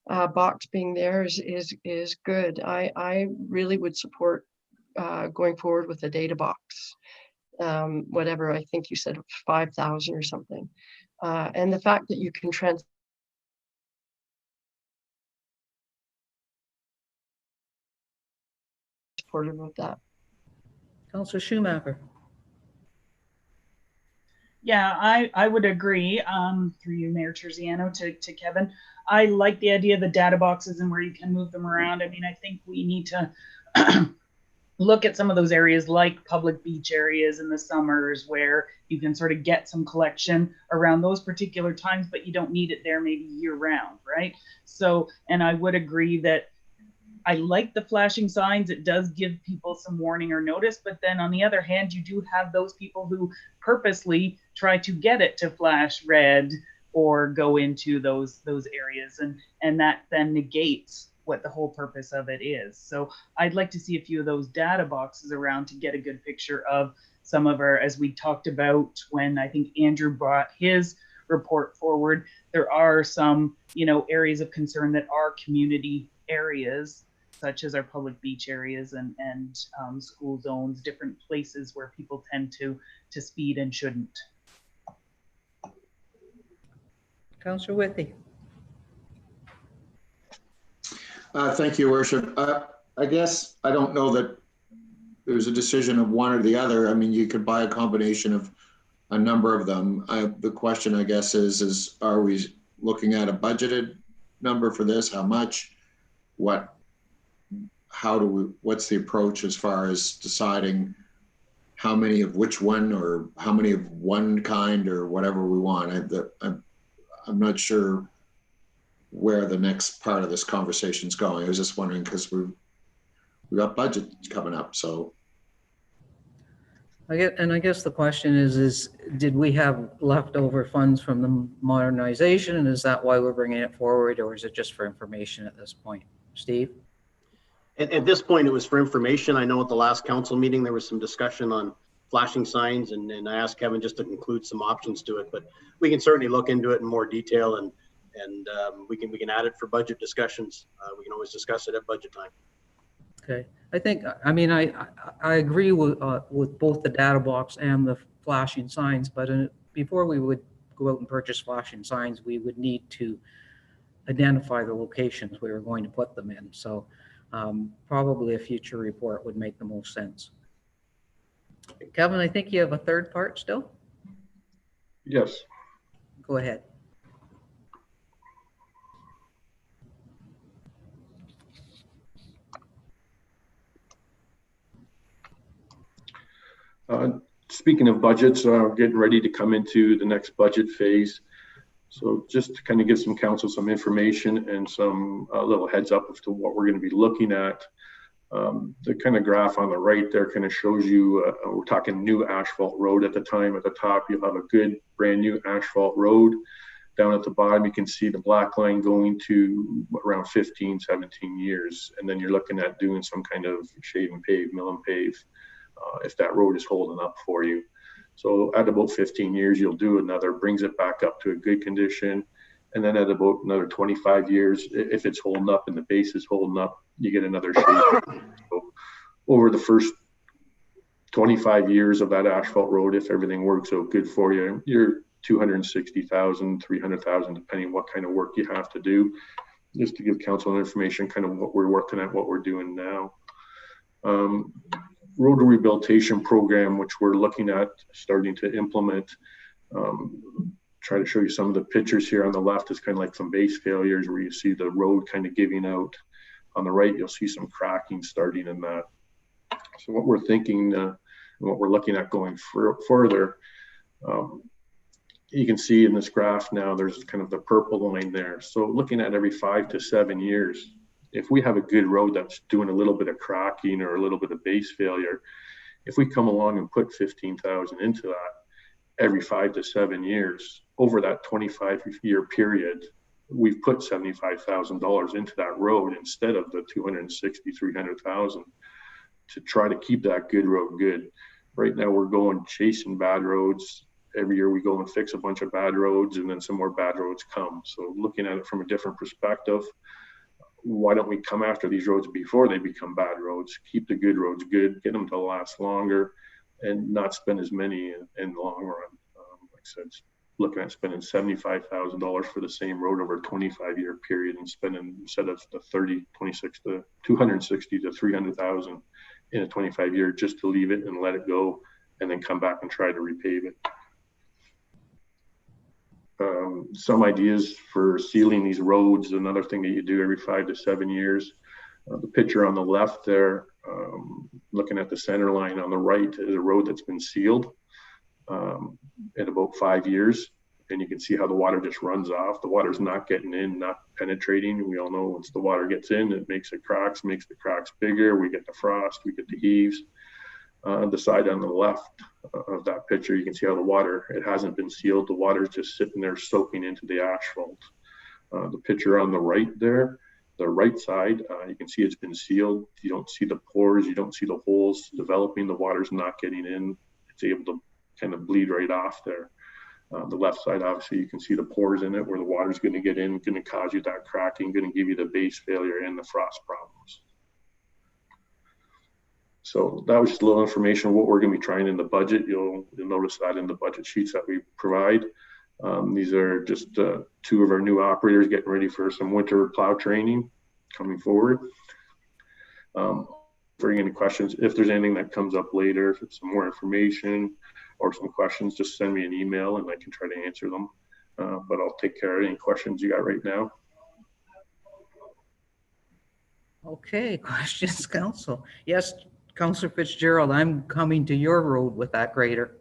box being there is good. I really would support going forward with a data box, whatever, I think you said 5,000 or something. And the fact that you can supportive of that. Councillor Schumacher. Yeah, I would agree, through you, Mayor Terziano, to Kevin. I like the idea of the data boxes and where you can move them around. I mean, I think we need to look at some of those areas like public beach areas in the summers where you can sort of get some collection around those particular times, but you don't need it there maybe year round, right? So, and I would agree that I like the flashing signs. It does give people some warning or notice, but then on the other hand, you do have those people who purposely try to get it to flash red or go into those areas, and that then negates what the whole purpose of it is. So I'd like to see a few of those data boxes around to get a good picture of some of our, as we talked about when I think Andrew brought his report forward, there are some, areas of concern that are community areas, such as our public beach areas and school zones, different places where people tend to speed and shouldn't. Councillor Whitty. Thank you, Worship. I guess I don't know that there's a decision of one or the other. I mean, you could buy a combination of a number of them. The question, I guess, is are we looking at a budgeted number for this? How much? What's the approach as far as deciding how many of which one or how many of one kind or whatever we want? I'm not sure where the next part of this conversation is going. I was just wondering because we got budget coming up, so. I guess the question is did we have leftover funds from the modernization, and is that why we're bringing it forward, or is it just for information at this point? Steve? At this point, it was for information. I know at the last council meeting, there was some discussion on flashing signs, and I asked Kevin just to include some options to it, but we can certainly look into it in more detail, and we can add it for budget discussions. We can always discuss it at budget time. Okay, I agree with both the data box and the flashing signs, but before we would go out and purchase flashing signs, we would need to identify the locations we were going to put them in. So probably a future report would make the most sense. Kevin, I think you have a third part still? Yes. Go ahead. Speaking of budgets, getting ready to come into the next budget phase. So just to kind of give some council some information and some little heads up as to what we're going to be looking at. The kind of graph on the right there kind of shows you, we're talking new asphalt road at the time. At the top, you'll have a good brand new asphalt road. Down at the bottom, you can see the black line going to around 15, 17 years. And then you're looking at doing some kind of shave and pave, mill and pave, if that road is holding up for you. So at about 15 years, you'll do another, brings it back up to a good condition. And then at about another 25 years, if it's holding up and the base is holding up, you get another shave. So over the first 25 years of that asphalt road, if everything works out good for you, you're 260,000, 300,000, depending what kind of work you have to do. Just to give council information, kind of what we're working at, what we're doing now. Road rehabilitation program, which we're looking at starting to implement. Try to show you some of the pictures here. On the left is kind of like some base failures where you see the road kind of giving out. On the right, you'll see some cracking starting in that. So what we're thinking and what we're looking at going further, you can see in this graph now, there's kind of the purple line there. So looking at every 5 to 7 years, if we have a good road that's doing a little bit of cracking or a little bit of base failure, if we come along and put 15,000 into that every 5 to 7 years, over that 25-year period, we've put $75,000 into that road instead of the 260, 300,000. to try to keep that good road good. Right now we're going chasing bad roads. Every year we go and fix a bunch of bad roads, and then some more bad roads come. So looking at it from a different perspective, why don't we come after these roads before they become bad roads? Keep the good roads good, get them to last longer, and not spend as many in the long run. Like I said, looking at spending $75,000 for the same road over a 25-year period, and spending, instead of the 26 to 260 to 300,000 in a 25-year, just to leave it and let it go, and then come back and try to repave it. Some ideas for sealing these roads, another thing that you do every 5 to 7 years. The picture on the left there, looking at the center line on the right, is a road that's been sealed in about 5 years. And you can see how the water just runs off. The water's not getting in, not penetrating. We all know once the water gets in, it makes the cracks bigger. We get the frost, we get the heaves. The side on the left of that picture, you can see how the water, it hasn't been sealed. The water's just sitting there soaking into the asphalt. The picture on the right there, the right side, you can see it's been sealed. You don't see the pores, you don't see the holes developing. The water's not getting in. It's able to kind of bleed right off there. The left side, obviously, you can see the pores in it where the water's going to get in, going to cause you that cracking, going to give you the base failure and the frost problems. So that was just a little information on what we're going to be trying in the budget. You'll notice that in the budget sheets that we provide. These are just two of our new operators getting ready for some winter plow training coming forward. For any questions, if there's anything that comes up later, if it's some more information or some questions, just send me an email and I can try to answer them. But I'll take care of any questions you got right now. Okay, questions, Council? Yes, Councillor Fitzgerald, I'm coming to your road with that grader.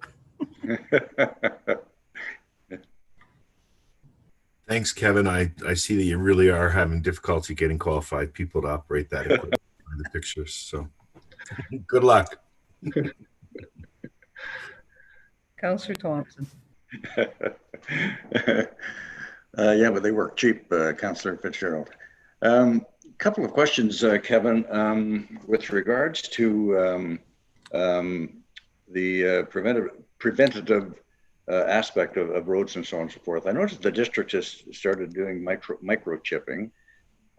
Thanks, Kevin. I see that you really are having difficulty getting qualified people to operate that equipment in the pictures. So good luck. Councillor Thompson. Yeah, but they work cheap, Councillor Fitzgerald. Couple of questions, Kevin, with regards to the preventative aspect of roads and so on and so forth. I noticed the district has started doing microchipping.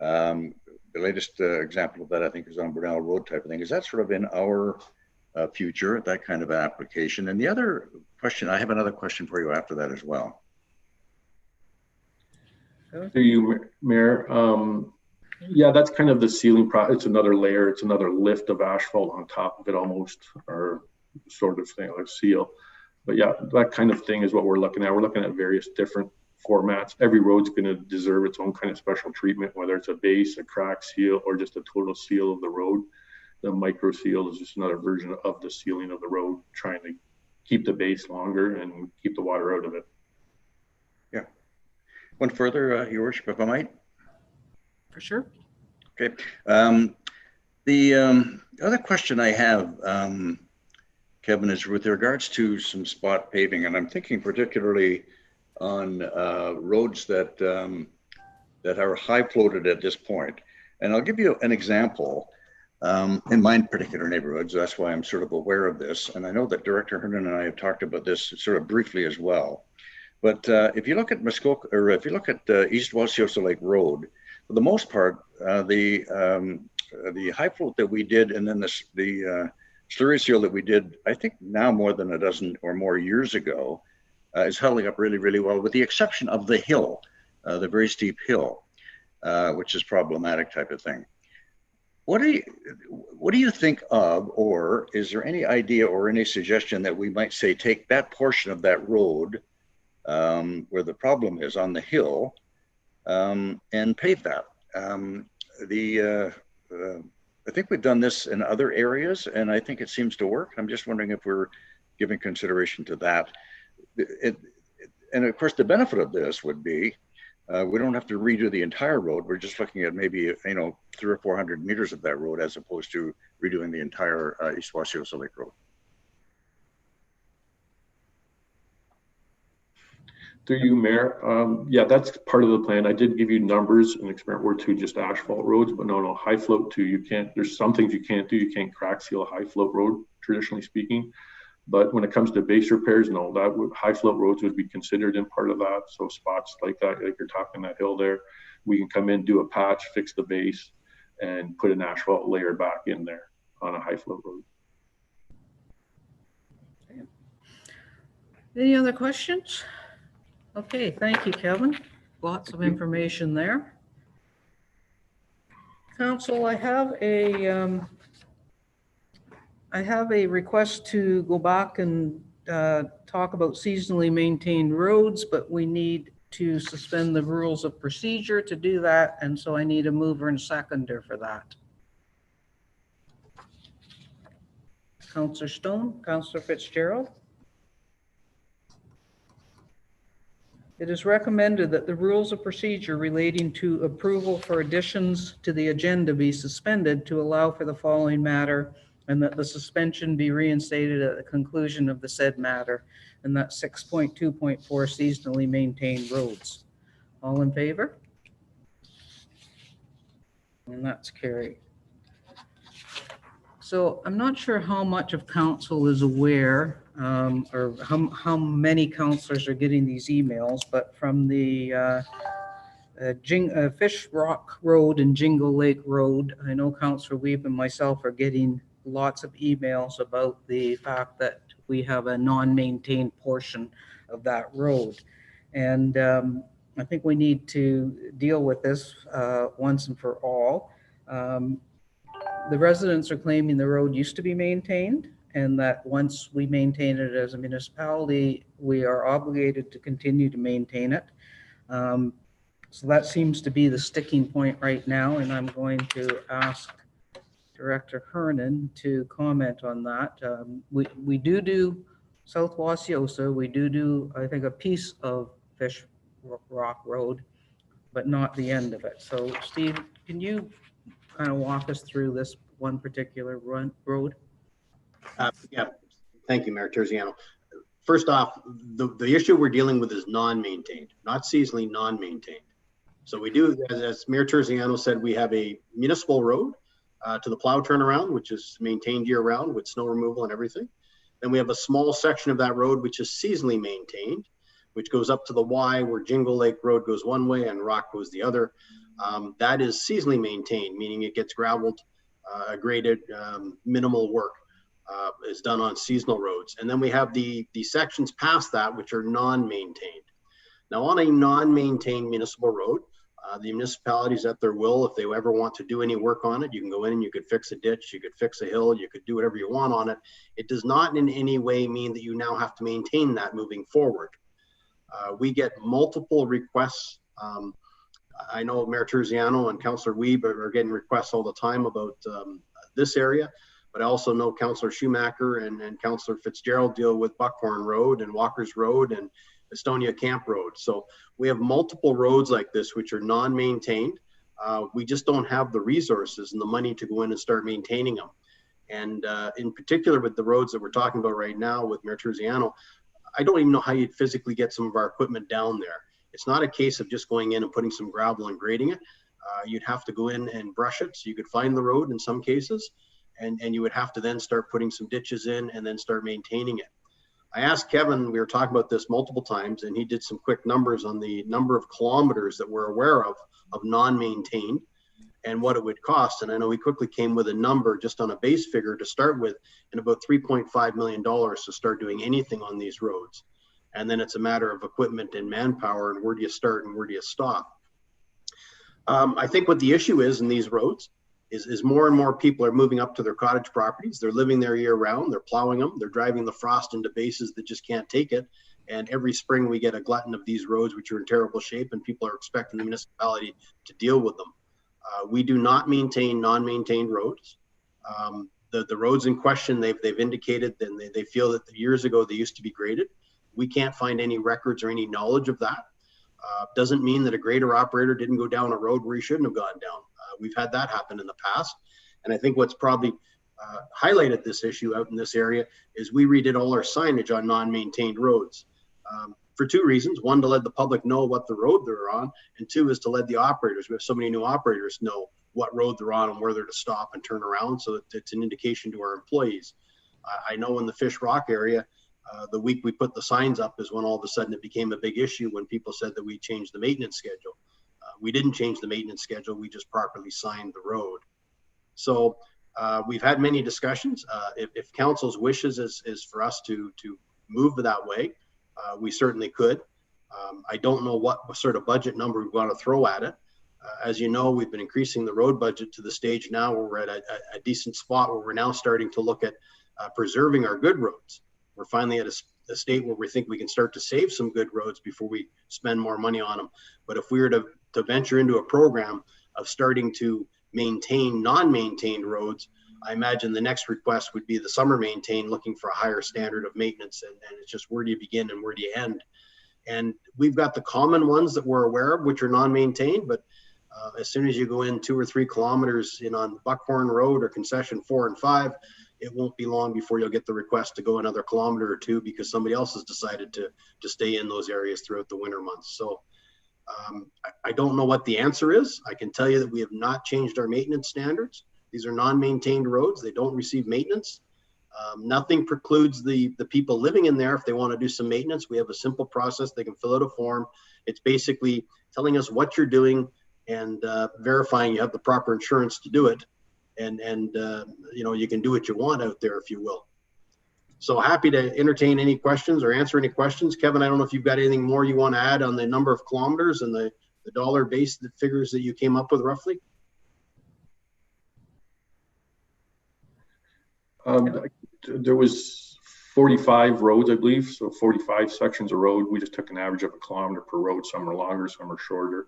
The latest example of that, I think, is on Brunel Road type of thing. Is that sort of in our future, that kind of application? And the other question, I have another question for you after that as well. To you, Mayor. Yeah, that's kind of the sealing process. It's another layer, it's another lift of asphalt on top of it almost, or sort of thing, like seal. But yeah, that kind of thing is what we're looking at. We're looking at various different formats. Every road's going to deserve its own kind of special treatment, whether it's a base, a crack seal, or just a total seal of the road. The micro seal is just another version of the sealing of the road, trying to keep the base longer and keep the water out of it. Yeah. One further, Your Worship, if I might. For sure. Okay. The other question I have, Kevin, is with regards to some spot paving, and I'm thinking particularly on roads that that are high floated at this point. And I'll give you an example in my particular neighborhoods. That's why I'm sort of aware of this. And I know that Director Hernan and I have talked about this sort of briefly as well. But if you look at Muskoka, or if you look at East Wasiosa Lake Road, for the most part, the high float that we did, and then the slurry seal that we did, I think now more than a dozen or more years ago, is holding up really, really well, with the exception of the hill, the very steep hill, which is problematic type of thing. What do you think of, or is there any idea or any suggestion that we might say take that portion of that road where the problem is on the hill and pave that? I think we've done this in other areas, and I think it seems to work. I'm just wondering if we're giving consideration to that. And of course, the benefit of this would be we don't have to redo the entire road. We're just looking at maybe 300 or 400 meters of that road, as opposed to redoing the entire East Wasiosa Lake Road. Through you, Mayor. Yeah, that's part of the plan. I did give you numbers in experiment word 2, just asphalt roads, but no, high float 2, you can't, there's some things you can't do. You can't crack seal a high float road, traditionally speaking. But when it comes to base repairs, no, that would, high float roads would be considered in part of that. So spots like that, like you're talking that hill there, we can come in, do a patch, fix the base, and put an asphalt layer back in there on a high float road. Any other questions? Okay, thank you, Kevin. Lots of information there. Council, I have a request to go back and talk about seasonally maintained roads, but we need to suspend the rules of procedure to do that, and so I need a mover and seconder for that. Councillor Stone, Councillor Fitzgerald. It is recommended that the rules of procedure relating to approval for additions to the agenda be suspended to allow for the following matter, and that the suspension be reinstated at the conclusion of the said matter, and that's 6.2.4 seasonally maintained roads. All in favor? And that's carried. So I'm not sure how much of council is aware or how many councillors are getting these emails, but from the Fish Rock Road and Jingle Lake Road, I know Councillor Weeb and myself are getting lots of emails about the fact that we have a non-maintained portion of that road. And I think we need to deal with this once and for all. The residents are claiming the road used to be maintained, and that once we maintain it as a municipality, we are obligated to continue to maintain it. So that seems to be the sticking point right now, and I'm going to ask Director Hernan to comment on that. We do South Wasiosa, we do, I think, a piece of Fish Rock Road, but not the end of it. So Steve, can you kind of walk us through this one particular road? Yeah, thank you, Mayor Terziano. First off, the issue we're dealing with is non-maintained, not seasonally non-maintained. So we do, as Mayor Terziano said, we have a municipal road to the plow turnaround, which is maintained year round with snow removal and everything. Then we have a small section of that road, which is seasonally maintained, which goes up to the Y, where Jingle Lake Road goes one way and Rock goes the other. That is seasonally maintained, meaning it gets graveled, graded, minimal work is done on seasonal roads. And then we have the sections past that, which are non-maintained. Now, on a non-maintained municipal road, the municipalities at their will, if they ever want to do any work on it, you can go in and you could fix a ditch, you could fix a hill, you could do whatever you want on it. It does not in any way mean that you now have to maintain that moving forward. We get multiple requests. I know Mayor Terziano and Councillor Weeb are getting requests all the time about this area, but I also know Councillor Schumacher and Councillor Fitzgerald deal with Buckhorn Road and Walker's Road and Estonia Camp Road. So we have multiple roads like this which are non-maintained. We just don't have the resources and the money to go in and start maintaining them. And in particular with the roads that we're talking about right now with Mayor Terziano, I don't even know how you'd physically get some of our equipment down there. It's not a case of just going in and putting some gravel and grading it. You'd have to go in and brush it so you could find the road in some cases. And you would have to then start putting some ditches in and then start maintaining it. I asked Kevin, we were talking about this multiple times, and he did some quick numbers on the number of kilometers that we're aware of non-maintained and what it would cost. And I know he quickly came with a number just on a base figure to start with, and about $3.5 million to start doing anything on these roads. And then it's a matter of equipment and manpower, and where do you start and where do you stop? I think what the issue is in these roads is more and more people are moving up to their cottage properties. They're living there year round. They're plowing them. They're driving the frost into bases that just can't take it. And every spring we get a glutton of these roads, which are in terrible shape, and people are expecting the municipality to deal with them. We do not maintain non-maintained roads. The roads in question, they've indicated that they feel that years ago they used to be graded. We can't find any records or any knowledge of that. Doesn't mean that a grader operator didn't go down a road where he shouldn't have gone down. We've had that happen in the past. And I think what's probably highlighted this issue out in this area is we redid all our signage on non-maintained roads. for two reasons. One, to let the public know what the road they're on, and two is to let the operators, we have so many new operators, know what road they're on and where they're to stop and turn around, so that it's an indication to our employees. I know in the Fish Rock area, the week we put the signs up is when all of a sudden it became a big issue when people said that we changed the maintenance schedule. We didn't change the maintenance schedule, we just properly signed the road. So we've had many discussions. If council's wishes is for us to move that way, we certainly could. I don't know what sort of budget number we want to throw at it. As you know, we've been increasing the road budget to the stage now where we're at a decent spot where we're now starting to look at preserving our good roads. We're finally at a state where we think we can start to save some good roads before we spend more money on them. But if we were to venture into a program of starting to maintain non-maintained roads, I imagine the next request would be the summer maintain, looking for a higher standard of maintenance. And it's just, where do you begin and where do you end? And we've got the common ones that we're aware of, which are non-maintained, but as soon as you go in 2 or 3 kilometers in on Buckhorn Road or concession 4 and 5, it won't be long before you'll get the request to go another kilometer or 2 because somebody else has decided to stay in those areas throughout the winter months. So I don't know what the answer is. I can tell you that we have not changed our maintenance standards. These are non-maintained roads. They don't receive maintenance. Nothing precludes the people living in there, if they want to do some maintenance, we have a simple process. They can fill out a form. It's basically telling us what you're doing and verifying you have the proper insurance to do it. And you know, you can do what you want out there, if you will. So happy to entertain any questions or answer any questions. Kevin, I don't know if you've got anything more you want to add on the number of kilometers and the dollar based figures that you came up with roughly. There was 45 roads, I believe, so 45 sections of road. We just took an average of 1 kilometer per road. Some are longer, some are shorter.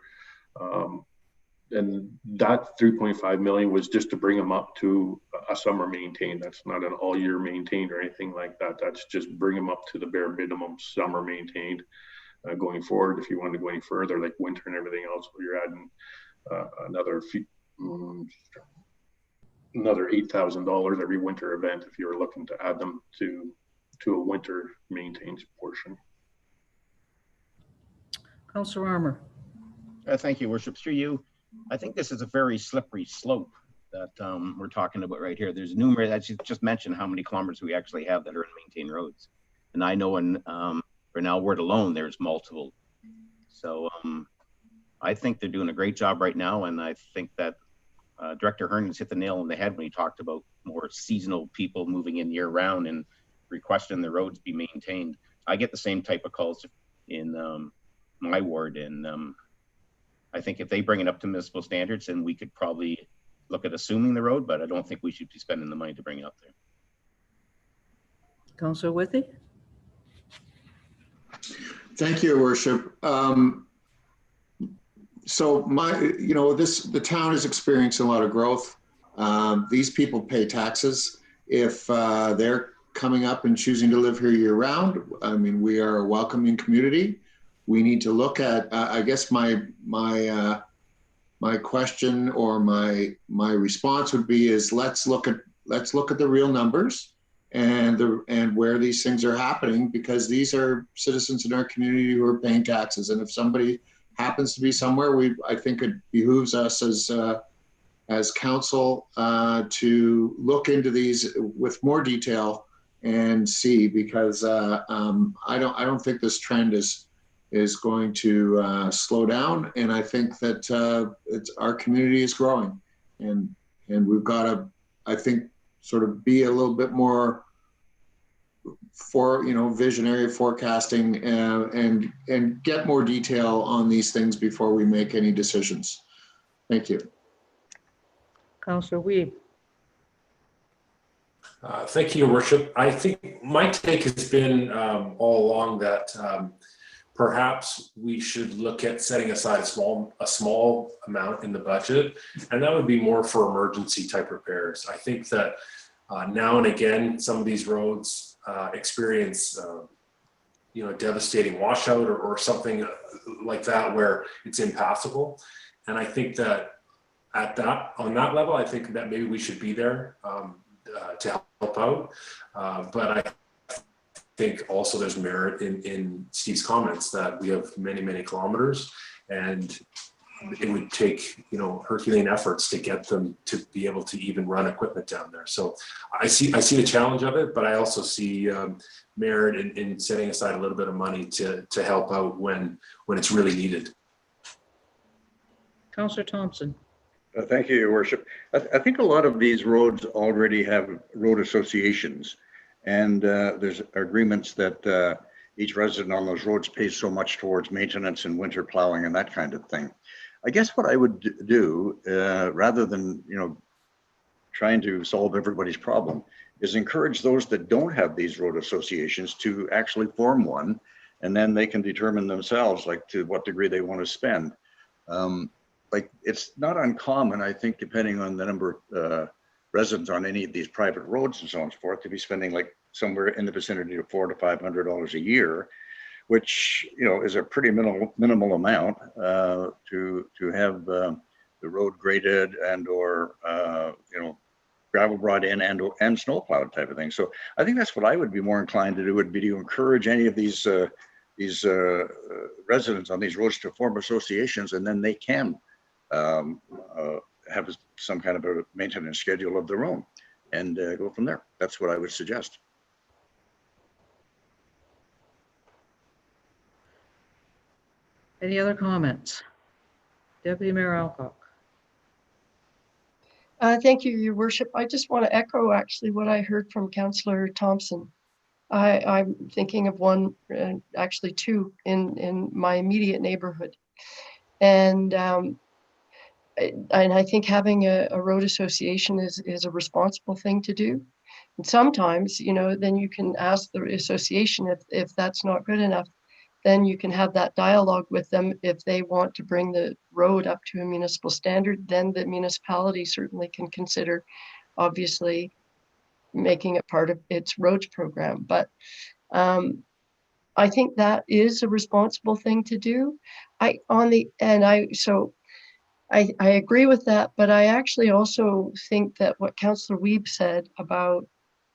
And that 3.5 million was just to bring them up to a summer maintained. That's not an all year maintained or anything like that. That's just bring them up to the bare minimum summer maintained. Going forward, if you want to go any further, like winter and everything else, where you're adding another $8,000 every winter event if you're looking to add them to a winter maintained portion. Councillor Armour. Thank you, Worship. Through you, I think this is a very slippery slope that we're talking about right here. There's numerous, as you just mentioned, how many kilometers we actually have that are in maintained roads. And I know in Grinnell Ward alone, there's multiple. So I think they're doing a great job right now. And I think that Director Herndon's hit the nail on the head when he talked about more seasonal people moving in year round and requesting the roads be maintained. I get the same type of calls in my ward, and I think if they bring it up to municipal standards, then we could probably look at assuming the road, but I don't think we should be spending the money to bring it up there. Councillor Withy. Thank you, Your Worship. So the town is experiencing a lot of growth. These people pay taxes. If they're coming up and choosing to live here year round, I mean, we are a welcoming community. We need to look at, I guess my question or my response would be is let's look at the real numbers and where these things are happening, because these are citizens in our community who are paying taxes. And if somebody happens to be somewhere, I think it behooves us as council to look into these with more detail and see, because I don't think this trend is going to slow down, and I think that our community is growing, and we've got to, I think, sort of be a little bit more visionary, forecasting, and get more detail on these things before we make any decisions. Thank you. Councillor Weed. Thank you, Your Worship. I think my take has been all along that perhaps we should look at setting aside a small amount in the budget, and that would be more for emergency type repairs. I think that now and again, some of these roads experience devastating washout or something like that where it's impassable. And I think that on that level, I think that maybe we should be there to help out. But I think also there's merit in Steve's comments that we have many, many kilometers, and it would take, you know, Herculean efforts to get them to be able to even run equipment down there. So I see the challenge of it, but I also see merit in setting aside a little bit of money to help out when it's really needed. Councillor Thompson. Thank you, Your Worship. I think a lot of these roads already have road associations, and there's agreements that each resident on those roads pays so much towards maintenance and winter plowing and that kind of thing. I guess what I would do, rather than, you know, trying to solve everybody's problem, is encourage those that don't have these road associations to actually form one, and then they can determine themselves, like, to what degree they want to spend. Like, it's not uncommon, I think, depending on the number of residents on any of these private roads and so on and so forth, to be spending like somewhere in the vicinity of $400 to $500 a year, which, you know, is a pretty minimal amount to have the road graded and or you know, gravel brought in and snow plowed type of thing. So I think that's what I would be more inclined to do, would be to encourage any of these residents on these roads to form associations, and then they can have some kind of a maintenance schedule of their own and go from there. That's what I would suggest. Any other comments? Deputy Mayor Alcock. Thank you, Your Worship. I just want to echo actually what I heard from Councillor Thompson. I'm thinking of one, actually two, in my immediate neighborhood. And I think having a road association is a responsible thing to do. And sometimes, you know, then you can ask the association if that's not good enough, then you can have that dialogue with them. If they want to bring the road up to a municipal standard, then the municipality certainly can consider, obviously, making it part of its roads program. But I think that is a responsible thing to do. I agree with that, but I actually also think that what Councillor Wiebe said about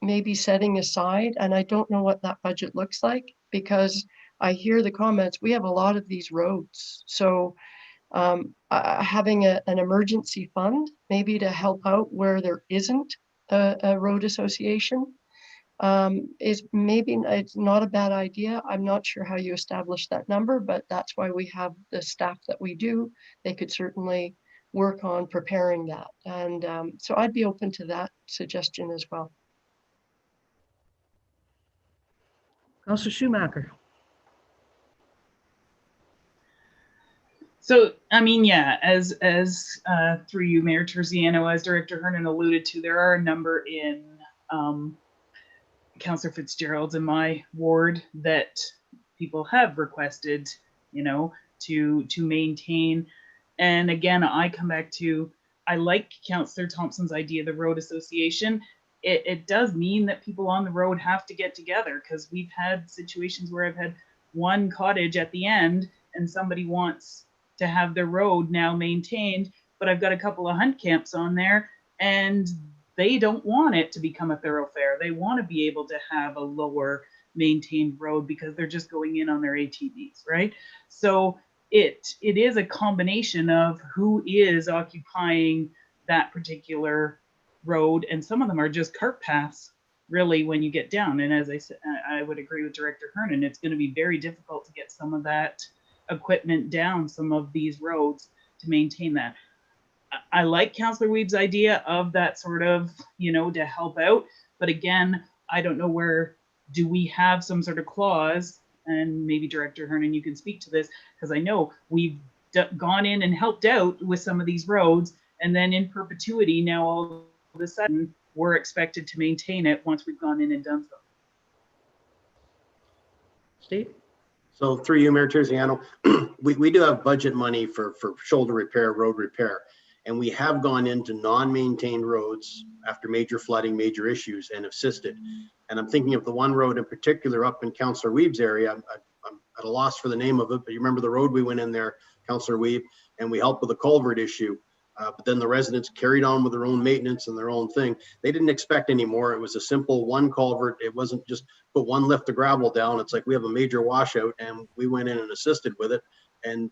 maybe setting aside, and I don't know what that budget looks like, because I hear the comments, we have a lot of these roads. So having an emergency fund, maybe to help out where there isn't a road association, is maybe, it's not a bad idea. I'm not sure how you establish that number, but that's why we have the staff that we do. They could certainly work on preparing that. And so I'd be open to that suggestion as well. Councillor Schumacher. So, I mean, yeah, as through you, Mayor Terziano, as Director Hernan alluded to, there are a number in Councillor Fitzgerald's in my ward that people have requested, you know, to maintain. And again, I come back to, I like Councillor Thompson's idea, the road association. It does mean that people on the road have to get together, because we've had situations where I've had one cottage at the end and somebody wants to have their road now maintained, but I've got a couple of hunt camps on there and they don't want it to become a thoroughfare. They want to be able to have a lower maintained road because they're just going in on their ATVs, right? So it is a combination of who is occupying that particular road, and some of them are just cart paths, really, when you get down. And as I said, I would agree with Director Hernan, it's going to be very difficult to get some of that equipment down some of these roads to maintain that. I like Councillor Wiebe's idea of that sort of, you know, to help out. But again, I don't know where, do we have some sort of clause? And maybe Director Hernan, you can speak to this, because I know we've gone in and helped out with some of these roads, and then in perpetuity, now all of a sudden, we're expected to maintain it once we've gone in and done so. Steve? So through you, Mayor Terziano, we do have budget money for shoulder repair, road repair, and we have gone into non-maintained roads after major flooding, major issues, and assisted. And I'm thinking of the one road in particular up in Councillor Wiebe's area. I'm at a loss for the name of it, but you remember the road we went in there, Councillor Wiebe, and we helped with the culvert issue. But then the residents carried on with their own maintenance and their own thing. They didn't expect any more. It was a simple one culvert. It wasn't just put one lift of gravel down. It's like we have a major washout, and we went in and assisted with it. And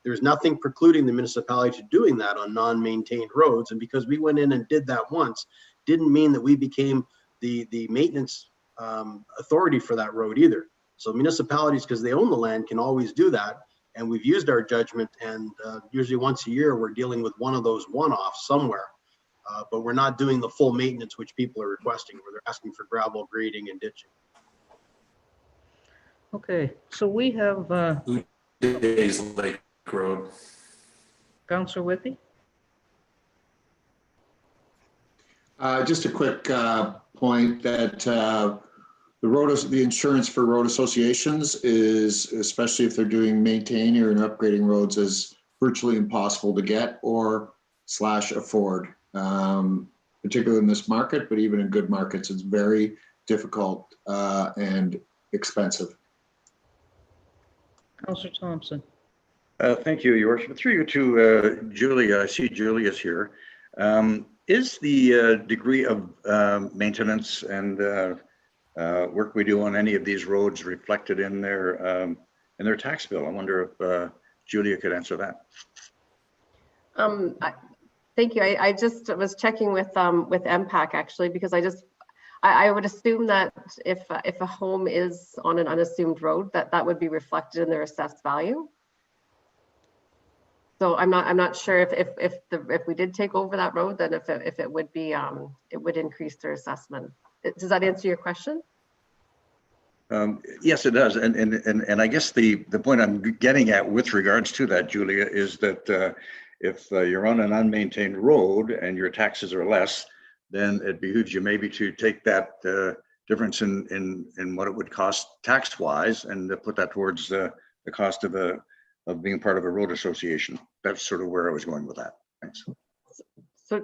there's nothing precluding the municipality to doing that on non-maintained roads. And because we went in and did that once, didn't mean that we became the maintenance authority for that road either. So municipalities, because they own the land, can always do that. And we've used our judgment, and usually once a year, we're dealing with one of those one-offs somewhere. But we're not doing the full maintenance, which people are requesting, where they're asking for gravel grading and ditching. Okay, so we have Days Lake Road. Councillor Whitby. Just a quick point that the insurance for road associations is, especially if they're doing maintaining or upgrading roads, is virtually impossible to get or / afford, particularly in this market, but even in good markets, it's very difficult and expensive. Councillor Thompson. Thank you, Your Worship. Through you to Julia. I see Julia's here. Is the degree of maintenance and work we do on any of these roads reflected in their tax bill? I wonder if Julia could answer that. Thank you. I just was checking with MPAC actually, because I would assume that if a home is on an unassumed road, that would be reflected in their assessed value. So I'm not sure if we did take over that road, then if it would be it would increase their assessment. Does that answer your question? Yes, it does. And I guess the point I'm getting at with regards to that, Julia, is that if you're on an unmaintained road and your taxes are less, then it behooves you maybe to take that difference in what it would cost tax-wise and put that towards the cost of being part of a road association. That's sort of where I was going with that. Thanks. So,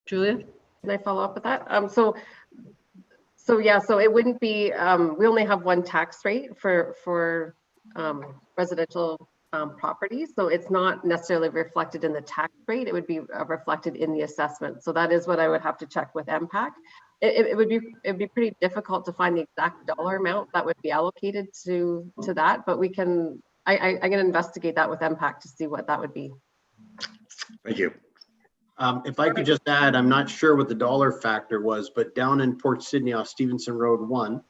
Julia, can I follow up with that? So yeah, so it wouldn't be. We only have one tax rate for residential properties, so it's not necessarily reflected in the tax rate. It would be reflected in the assessment. So that is what I would have to check with MPAC. It would be pretty difficult to find the exact dollar amount that would be allocated to that, but we can. I can investigate that with MPAC to see what that would be. Thank you. If I could just add, I'm not sure what the dollar factor was, but down in Port Sydney off Stevenson Road 1,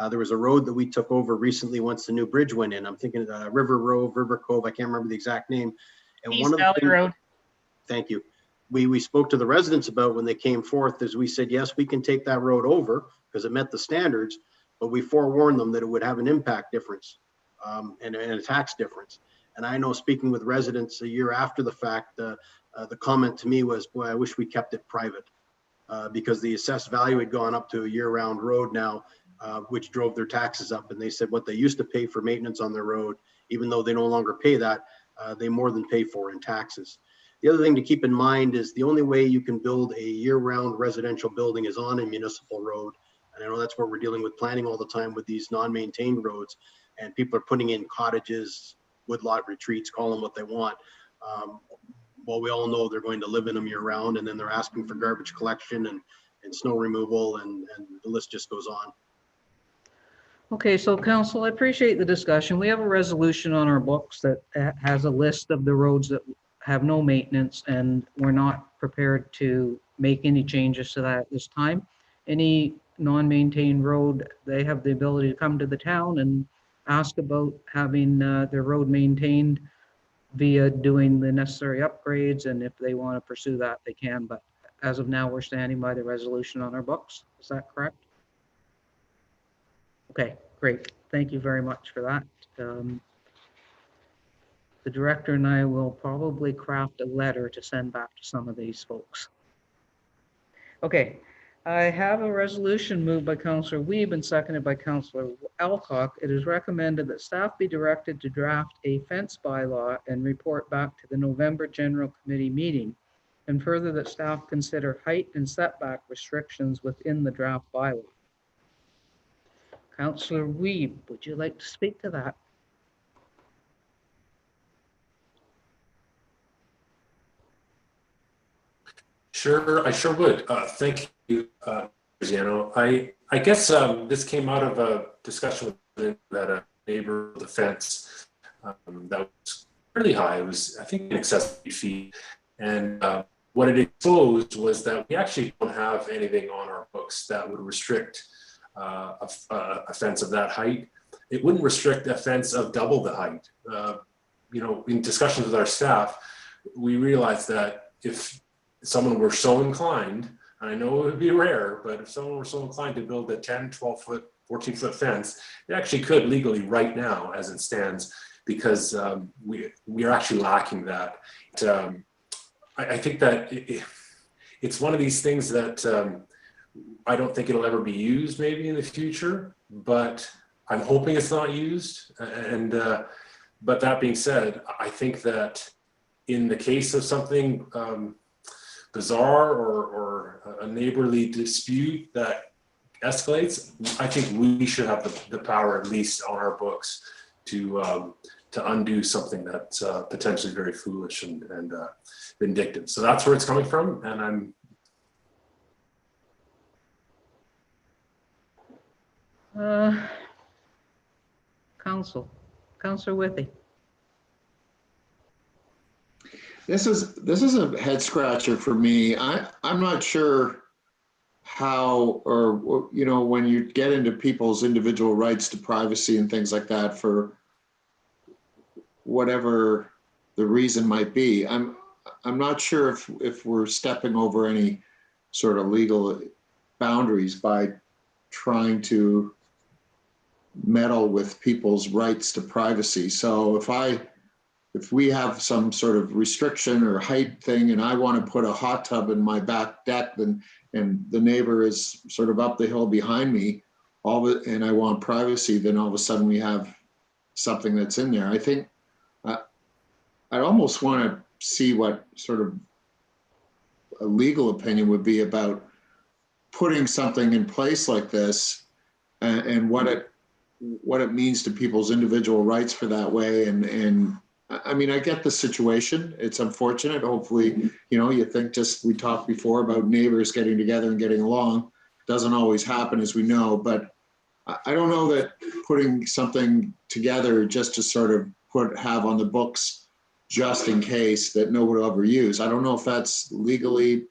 there was a road that we took over recently once the new bridge went in. I'm thinking River Cove, I can't remember the exact name. And East Valley Road. Thank you. We spoke to the residents about when they came forth, as we said, yes, we can take that road over because it met the standards, but we forewarned them that it would have an impact difference and a tax difference. And I know, speaking with residents a year after the fact, the comment to me was, boy, I wish we kept it private because the assessed value had gone up to a year-round road now, which drove their taxes up. And they said what they used to pay for maintenance on their road, even though they no longer pay that, they more than pay for in taxes. The other thing to keep in mind is the only way you can build a year-round residential building is on a municipal road. And I know that's what we're dealing with planning all the time with these non-maintained roads. And people are putting in cottages, woodlot retreats, call them what they want. Well, we all know they're going to live in them year round, and then they're asking for garbage collection and snow removal, and the list just goes on. Okay, so Council, I appreciate the discussion. We have a resolution on our books that has a list of the roads that have no maintenance, and we're not prepared to make any changes to that at this time. Any non-maintained road, they have the ability to come to the town and ask about having their road maintained via doing the necessary upgrades, and if they want to pursue that, they can. But as of now, we're standing by the resolution on our books. Is that correct? Okay, great. Thank you very much for that. The director and I will probably craft a letter to send back to some of these folks. Okay, I have a resolution moved by Councillor Wiebe and seconded by Councillor Alcock. It is recommended that staff be directed to draft a fence bylaw and report back to the November General Committee meeting, and further that staff consider height and setback restrictions within the draft bylaw. Councillor Wiebe, would you like to speak to that? Sure, I sure would. Thank you, Ziano. I guess this came out of a discussion with a neighbor defense that was really high. It was, I think, in excess of 8 feet. And what it exposed was that we actually don't have anything on our books that would restrict a fence of that height. It wouldn't restrict a fence of double the height. You know, in discussions with our staff, we realized that if someone were so inclined, and I know it would be rare, but if someone were so inclined to build a 10, 12 foot, 14 foot fence, they actually could legally right now as it stands, because we are actually lacking that. I think that it's one of these things that I don't think it'll ever be used maybe in the future, but I'm hoping it's not used. And but that being said, I think that in the case of something bizarre or a neighborly dispute that escalates, I think we should have the power, at least on our books, to undo something that's potentially very foolish and vindictive. So that's where it's coming from, and I'm. Councillor Withy. This is a head scratcher for me. I'm not sure how, or, you know, when you get into people's individual rights to privacy and things like that, for whatever the reason might be, I'm not sure if we're stepping over any sort of legal boundaries by trying to meddle with people's rights to privacy. So if we have some sort of restriction or height thing and I want to put a hot tub in my back deck, then, and the neighbor is sort of up the hill behind me, and I want privacy, then all of a sudden we have something that's in there. I think I'd almost want to see what sort of a legal opinion would be about putting something in place like this, and what it means to people's individual rights for that way. And I mean, I get the situation. It's unfortunate. Hopefully, you know, you think, just, we talked before about neighbors getting together and getting along. Doesn't always happen, as we know, but I don't know that putting something together just to sort of have on the books just in case that no one will ever use, I don't know if that's legally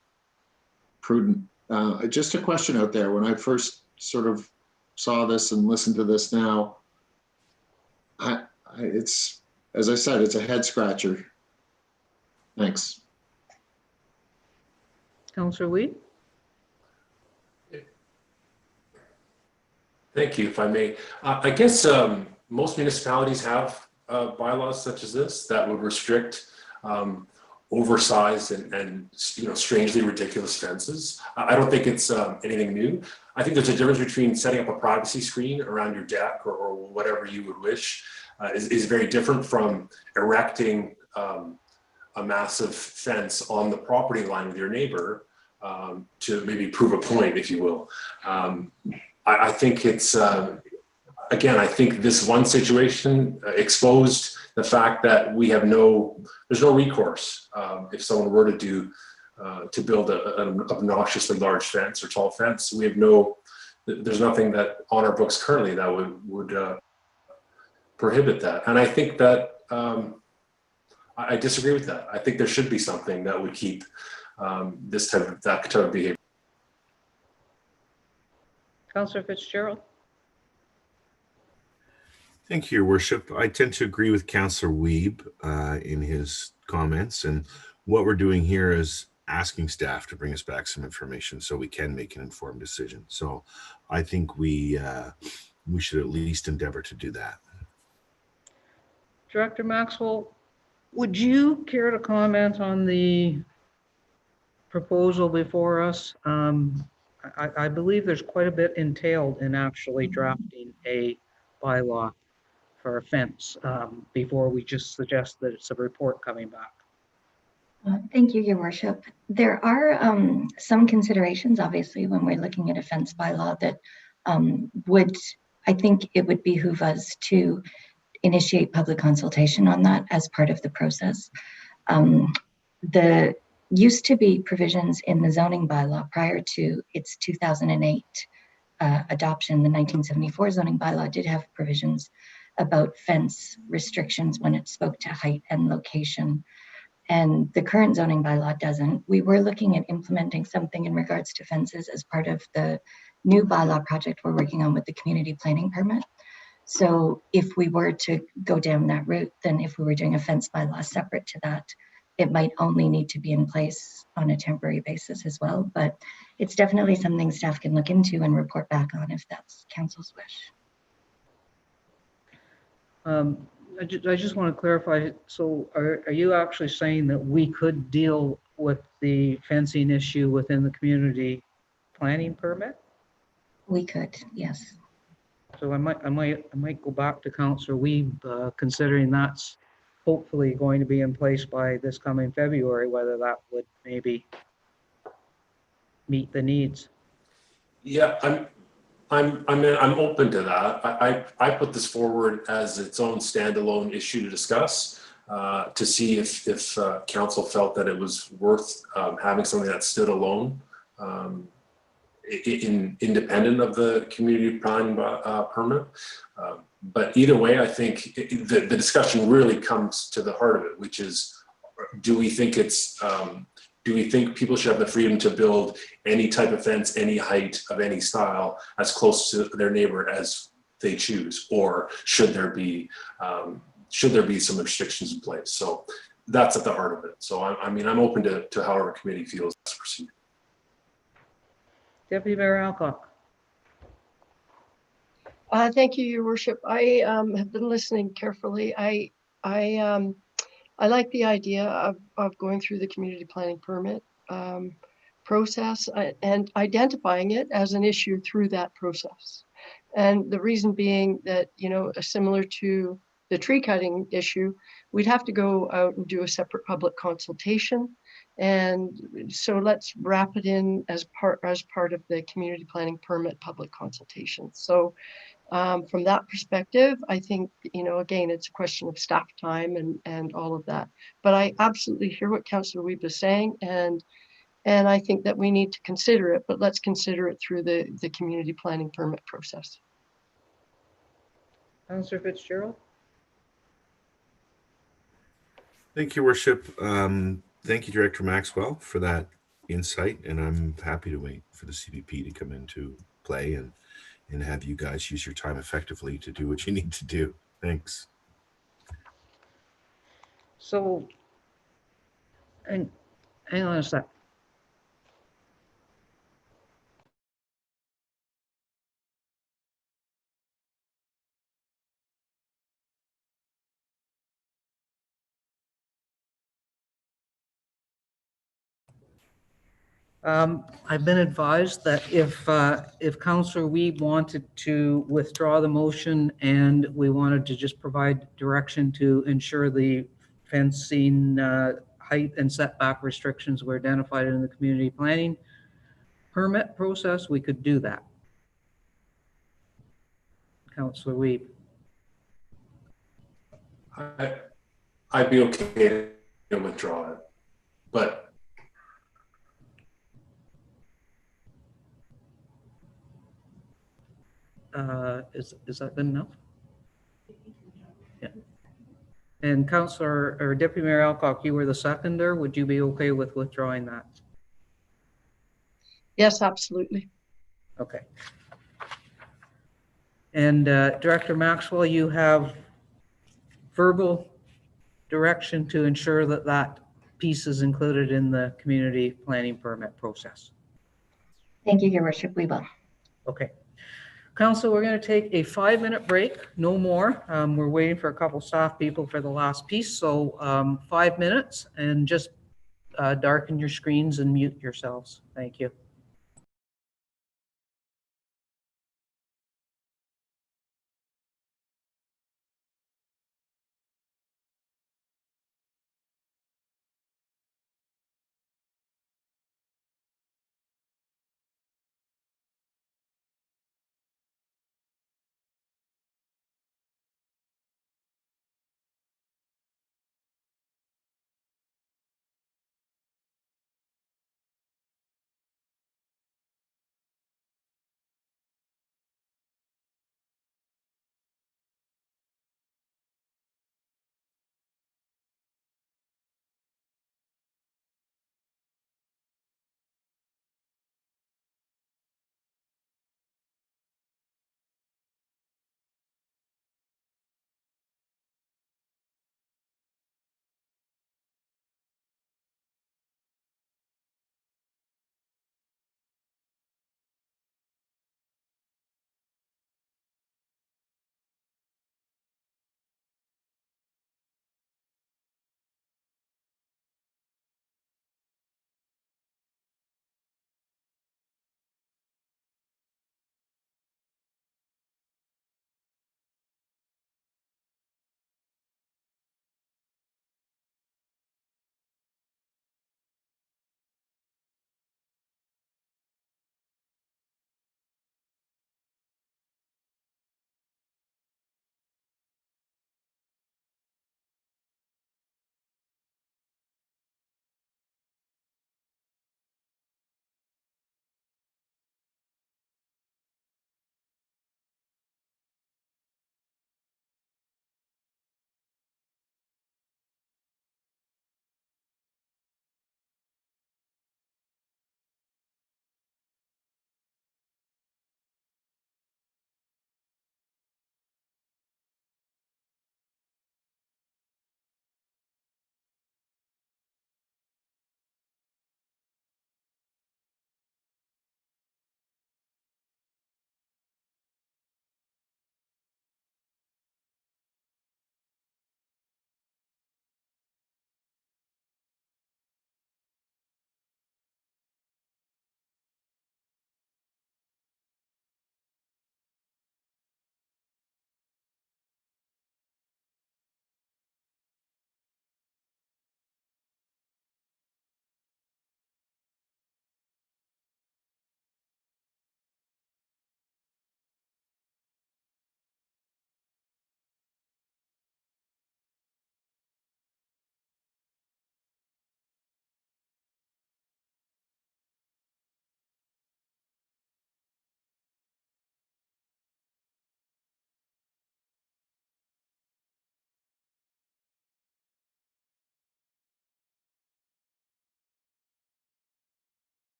prudent. Just a question out there. When I first sort of saw this and listened to this now, it's, as I said, it's a head scratcher. Thanks. Councillor Weed. Thank you, if I may. I guess most municipalities have bylaws such as this that would restrict oversized and you know, strangely ridiculous fences. I don't think it's anything new. I think there's a difference between setting up a privacy screen around your deck or whatever you would wish is very different from erecting a massive fence on the property line with your neighbor to maybe prove a point, if you will. I think it's, again, I think this one situation exposed the fact that we have there's no recourse if someone were to build an obnoxiously large fence or tall fence. We have there's nothing that on our books currently that would prohibit that. And I think that I disagree with that. I think there should be something that would keep that type of behavior. Councillor Fitzgerald. Thank you, Your Worship. I tend to agree with Councillor Weeb in his comments, and what we're doing here is asking staff to bring us back some information so we can make an informed decision. So I think we should at least endeavor to do that. Director Maxwell, would you care to comment on the proposal before us? I believe there's quite a bit entailed in actually drafting a bylaw for a fence before we just suggest that it's a report coming back. Thank you, Your Worship. There are some considerations, obviously, when we're looking at a fence bylaw that I think it would behoove us to initiate public consultation on that as part of the process. used to be provisions in the zoning bylaw prior to its 2008 adoption. The 1974 zoning bylaw did have provisions about fence restrictions when it spoke to height and location. And the current zoning bylaw doesn't. We were looking at implementing something in regards to fences as part of the new bylaw project we're working on with the community planning permit. So if we were to go down that route, then if we were doing a fence bylaw separate to that, it might only need to be in place on a temporary basis as well. But it's definitely something staff can look into and report back on if that's council's wish. I just want to clarify. So are you actually saying that we could deal with the fencing issue within the community planning permit? We could, yes. So I might go back to Councillor Weeb, considering that's hopefully going to be in place by this coming February, whether that would maybe meet the needs. Yeah, I'm open to that. I put this forward as its own standalone issue to discuss, to see if council felt that it was worth having something that stood alone, independent of the community planning permit. But either way, I think the discussion really comes to the heart of it, which is, do we think people should have the freedom to build any type of fence, any height of any style, as close to their neighbor as they choose, or should there be some restrictions in place? So that's at the heart of it. So I'm open to however committee feels to proceed. Deputy Mayor Alcock. Thank you, Your Worship. I have been listening carefully. I like the idea of going through the community planning permit process and identifying it as an issue through that process. And the reason being that, you know, similar to the tree cutting issue, we'd have to go out and do a separate public consultation. And so let's wrap it in as part of the community planning permit public consultation. So from that perspective, I think, you know, again, it's a question of staff time and all of that. But I absolutely hear what Councillor Weeb is saying, and I think that we need to consider it, but let's consider it through the community planning permit process. Councillor Fitzgerald. Thank you, Worship. Thank you, Director Maxwell, for that insight, and I'm happy to wait for the CBP to come into play and have you guys use your time effectively to do what you need to do. Thanks. So, and hang on a sec. I've been advised that if Councillor Weeb wanted to withdraw the motion and we wanted to just provide direction to ensure the fencing height and setback restrictions were identified in the community planning permit process, we could do that. Councillor Weeb. I'd be okay to withdraw it, but is that good enough? Yeah. And Councillor or Deputy Mayor Alcock, you were the seconder. Would you be okay with withdrawing that? Yes, absolutely. Okay. And Director Maxwell, you have verbal direction to ensure that that piece is included in the community planning permit process. Thank you, Your Worship. We will. Okay. Council, we're going to take a 5-minute break, no more. We're waiting for a couple staff people for the last piece. So 5 minutes, and just darken your screens and mute yourselves. Thank you.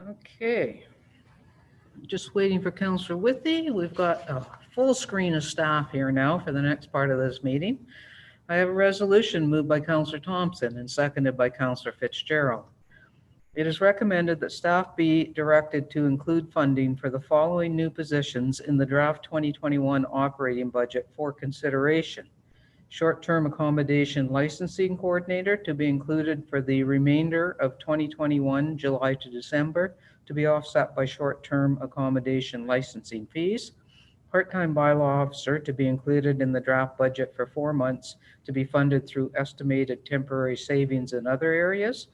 Okay. Just waiting for Councillor Withy. We've got a full screen of staff here now for the next part of this meeting. I have a resolution moved by Councillor Thompson and seconded by Councillor Fitzgerald. It is recommended that staff be directed to include funding for the following new positions in the draft 2021 operating budget for consideration. Short-term accommodation licensing coordinator to be included for the remainder of 2021, July to December, to be offset by short-term accommodation licensing fees. Part-time bylaw officer to be included in the draft budget for 4 months to be funded through estimated temporary savings in other areas.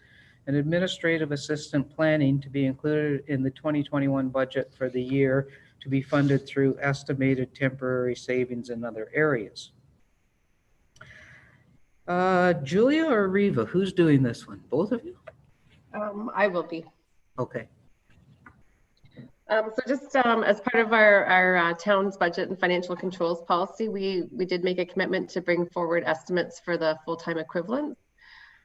And administrative assistant planning to be included in the 2021 budget for the year to be funded through estimated temporary savings in other areas. Julia or Reva, who's doing this one? Both of you? I will be. Okay. So just as part of our town's budget and financial controls policy, we did make a commitment to bring forward estimates for the full-time equivalent,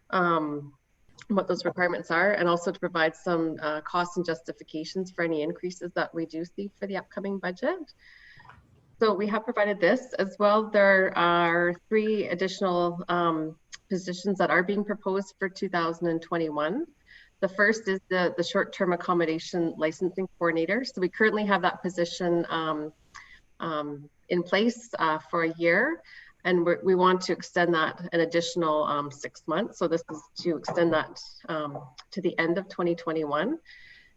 what those requirements are, and also to provide some costs and justifications for any increases that we do see for the upcoming budget. So we have provided this as well. There are 3 additional positions that are being proposed for 2021. The first is the short-term accommodation licensing coordinator. So we currently have that position in place for a year, and we want to extend that an additional 6 months. So this is to extend that to the end of 2021.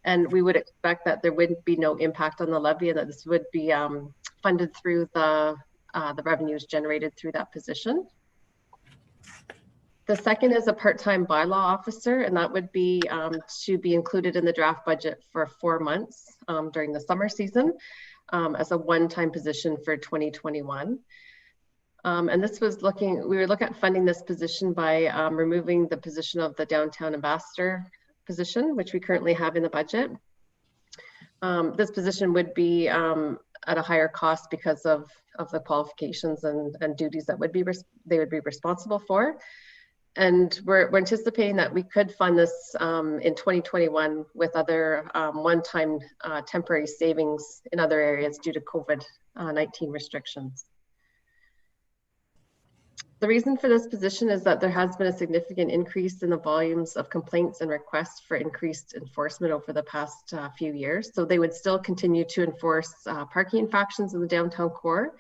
And we would expect that there would be no impact on the levy and that this would be funded through the revenues generated through that position. The second is a part-time bylaw officer, and that would be to be included in the draft budget for 4 months during the summer season as a one-time position for 2021. And this was we were looking at funding this position by removing the position of the downtown ambassador position, which we currently have in the budget. This position would be at a higher cost because of the qualifications and duties that they would be responsible for. And we're anticipating that we could fund this in 2021 with other one-time temporary savings in other areas due to COVID-19 restrictions. The reason for this position is that there has been a significant increase in the volumes of complaints and requests for increased enforcement over the past few years. So they would still continue to enforce parking infractions in the downtown core,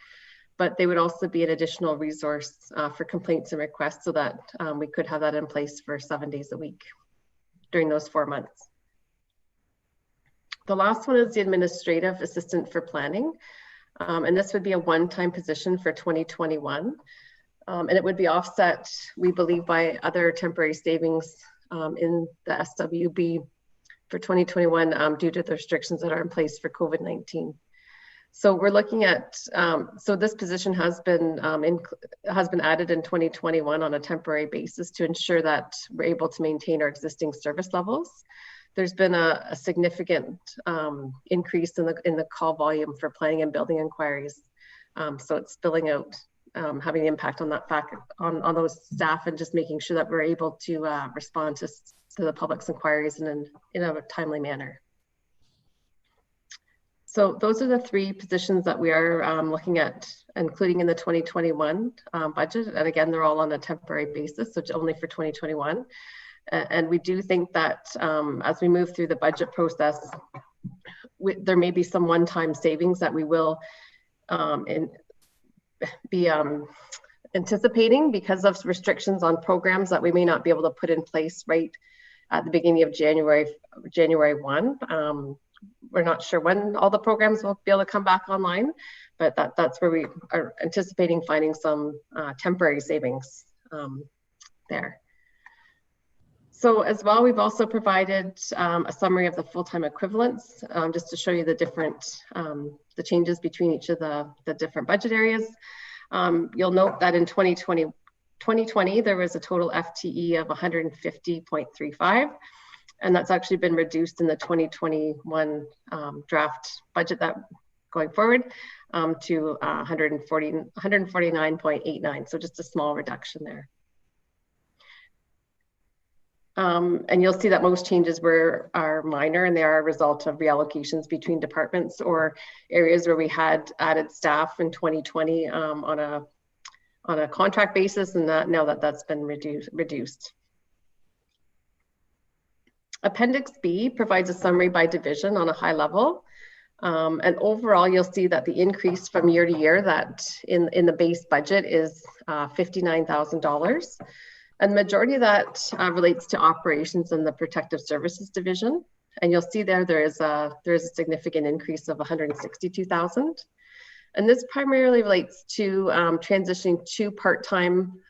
but they would also be an additional resource for complaints and requests so that we could have that in place for 7 days a week during those 4 months. The last one is the administrative assistant for planning. And this would be a one-time position for 2021. And it would be offset, we believe, by other temporary savings in the SWB for 2021 due to the restrictions that are in place for COVID-19. So we're looking at, so this position has been added in 2021 on a temporary basis to ensure that we're able to maintain our existing service levels. There's been a significant increase in the call volume for planning and building inquiries. So it's spilling out, having an impact on that fact, on those staff, and just making sure that we're able to respond to the public's inquiries in a timely manner. So those are the 3 positions that we are looking at, including in the 2021 budget. And again, they're all on a temporary basis, so only for 2021. And we do think that as we move through the budget process, there may be some one-time savings that we will be anticipating because of restrictions on programs that we may not be able to put in place right at the beginning of January 1. We're not sure when all the programs will be able to come back online, but that's where we are anticipating finding some temporary savings there. So as well, we've also provided a summary of the full-time equivalents, just to show you the different, the changes between each of the different budget areas. You'll note that in 2020, there was a total FTE of 150.35, and that's actually been reduced in the 2021 draft budget that going forward to 149.89, so just a small reduction there. And you'll see that most changes are minor, and they are a result of reallocations between departments or areas where we had added staff in 2020 on a contract basis, and now that's been reduced. Appendix B provides a summary by division on a high level. And overall, you'll see that the increase from year to year that in the base budget is $59,000. And the majority of that relates to operations in the Protective Services Division. And you'll see there is a significant increase of $162,000. And this primarily relates to transitioning to part-time,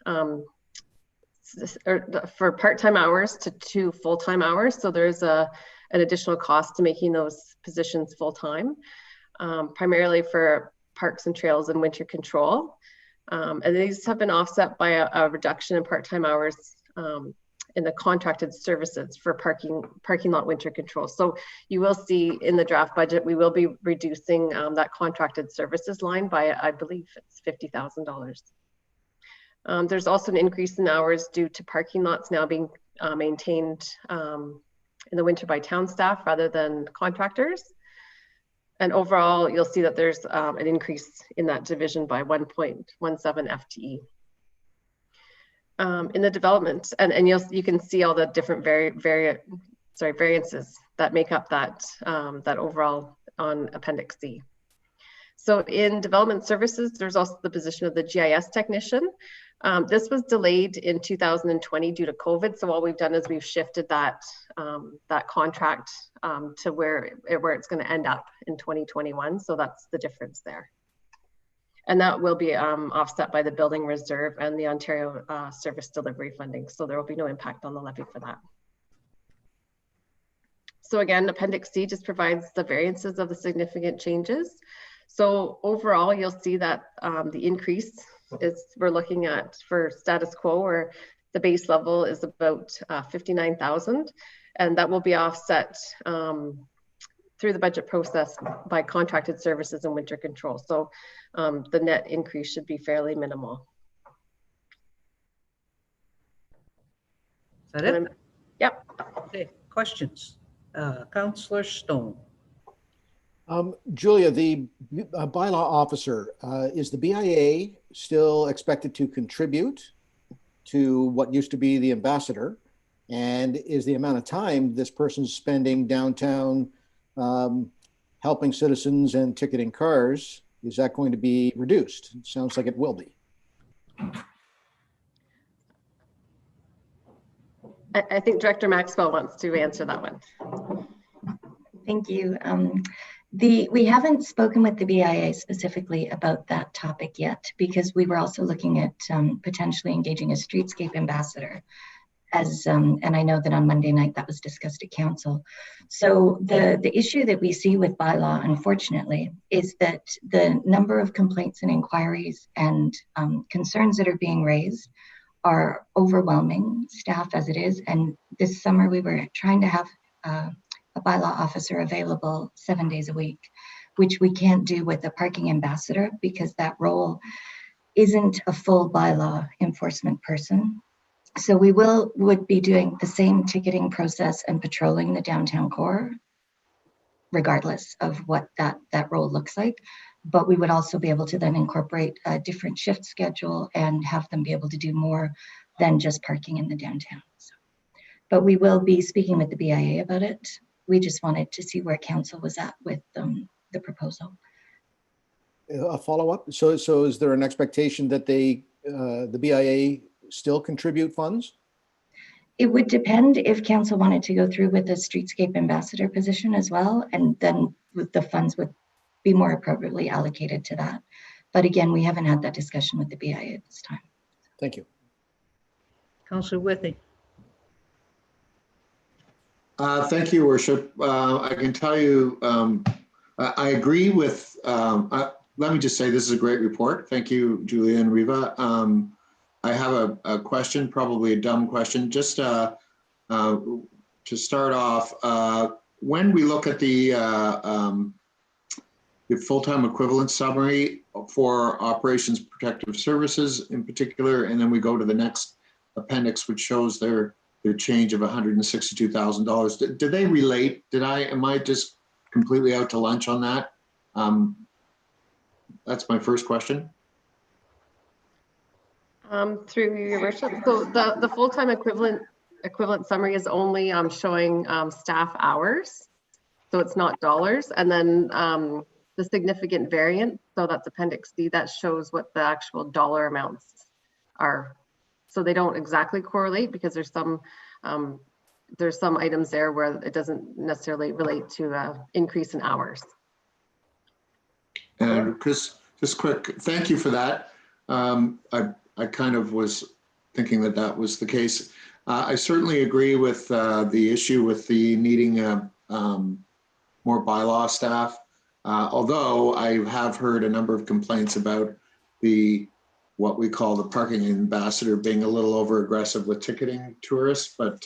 for part-time hours to 2 full-time hours. So there's an additional cost to making those positions full-time, primarily for parks and trails and winter control. And these have been offset by a reduction in part-time hours in the contracted services for parking lot winter control. So you will see in the draft budget, we will be reducing that contracted services line by, I believe it's $50,000. There's also an increase in hours due to parking lots now being maintained in the winter by town staff rather than contractors. And overall, you'll see that there's an increase in that division by 1.17 FTE. In the development, and you can see all the different variances that make up that overall on Appendix C. So in development services, there's also the position of the GIS technician. This was delayed in 2020 due to COVID. So all we've done is we've shifted that contract to where it's going to end up in 2021. So that's the difference there. And that will be offset by the building reserve and the Ontario service delivery funding. So there will be no impact on the levy for that. So again, Appendix C just provides the variances of the significant changes. So overall, you'll see that the increase is we're looking at for status quo, where the base level is about 59,000, and that will be offset through the budget process by contracted services and winter control. So the net increase should be fairly minimal. Is that it? Yep. Okay, questions? Councillor Stone. Julia, the bylaw officer, is the BIA still expected to contribute to what used to be the ambassador? And is the amount of time this person's spending downtown helping citizens and ticketing cars, is that going to be reduced? It sounds like it will be. I think Director Maxwell wants to answer that one. Thank you. We haven't spoken with the BIA specifically about that topic yet, because we were also looking at potentially engaging a streetscape ambassador, and I know that on Monday night that was discussed at council. So the issue that we see with bylaw, unfortunately, is that the number of complaints and inquiries and concerns that are being raised are overwhelming staff as it is. And this summer we were trying to have a bylaw officer available 7 days a week, which we can't do with a parking ambassador because that role isn't a full bylaw enforcement person. So we would be doing the same ticketing process and patrolling the downtown core, regardless of what that role looks like. But we would also be able to then incorporate a different shift schedule and have them be able to do more than just parking in the downtown. So, but we will be speaking with the BIA about it. We just wanted to see where council was at with the proposal. a follow-up? So is there an expectation that the BIA still contribute funds? It would depend if council wanted to go through with the streetscape ambassador position as well, and then the funds would be more appropriately allocated to that. But again, we haven't had that discussion with the BIA at this time. Thank you. Councillor Withey. Thank you, Worship. I can tell you, I agree with, let me just say this is a great report. Thank you, Julia and Riva. I have a question, probably a dumb question. Just to start off, when we look at the full-time equivalent summary for Operations Protective Services in particular, and then we go to the next appendix, which shows their change of $162,000. Did they relate? Am I just completely out to lunch on that? That's my first question. Through your worship. So the full-time equivalent summary is only showing staff hours. So it's not dollars. And then the significant variance, so that's Appendix D, that shows what the actual dollar amounts are. So they don't exactly correlate because there's some items there where it doesn't necessarily relate to increase in hours. And Chris, just quick, thank you for that. I kind of was thinking that was the case. I certainly agree with the issue with the needing more bylaw staff. Although I have heard a number of complaints about what we call the parking ambassador being a little over aggressive with ticketing tourists, but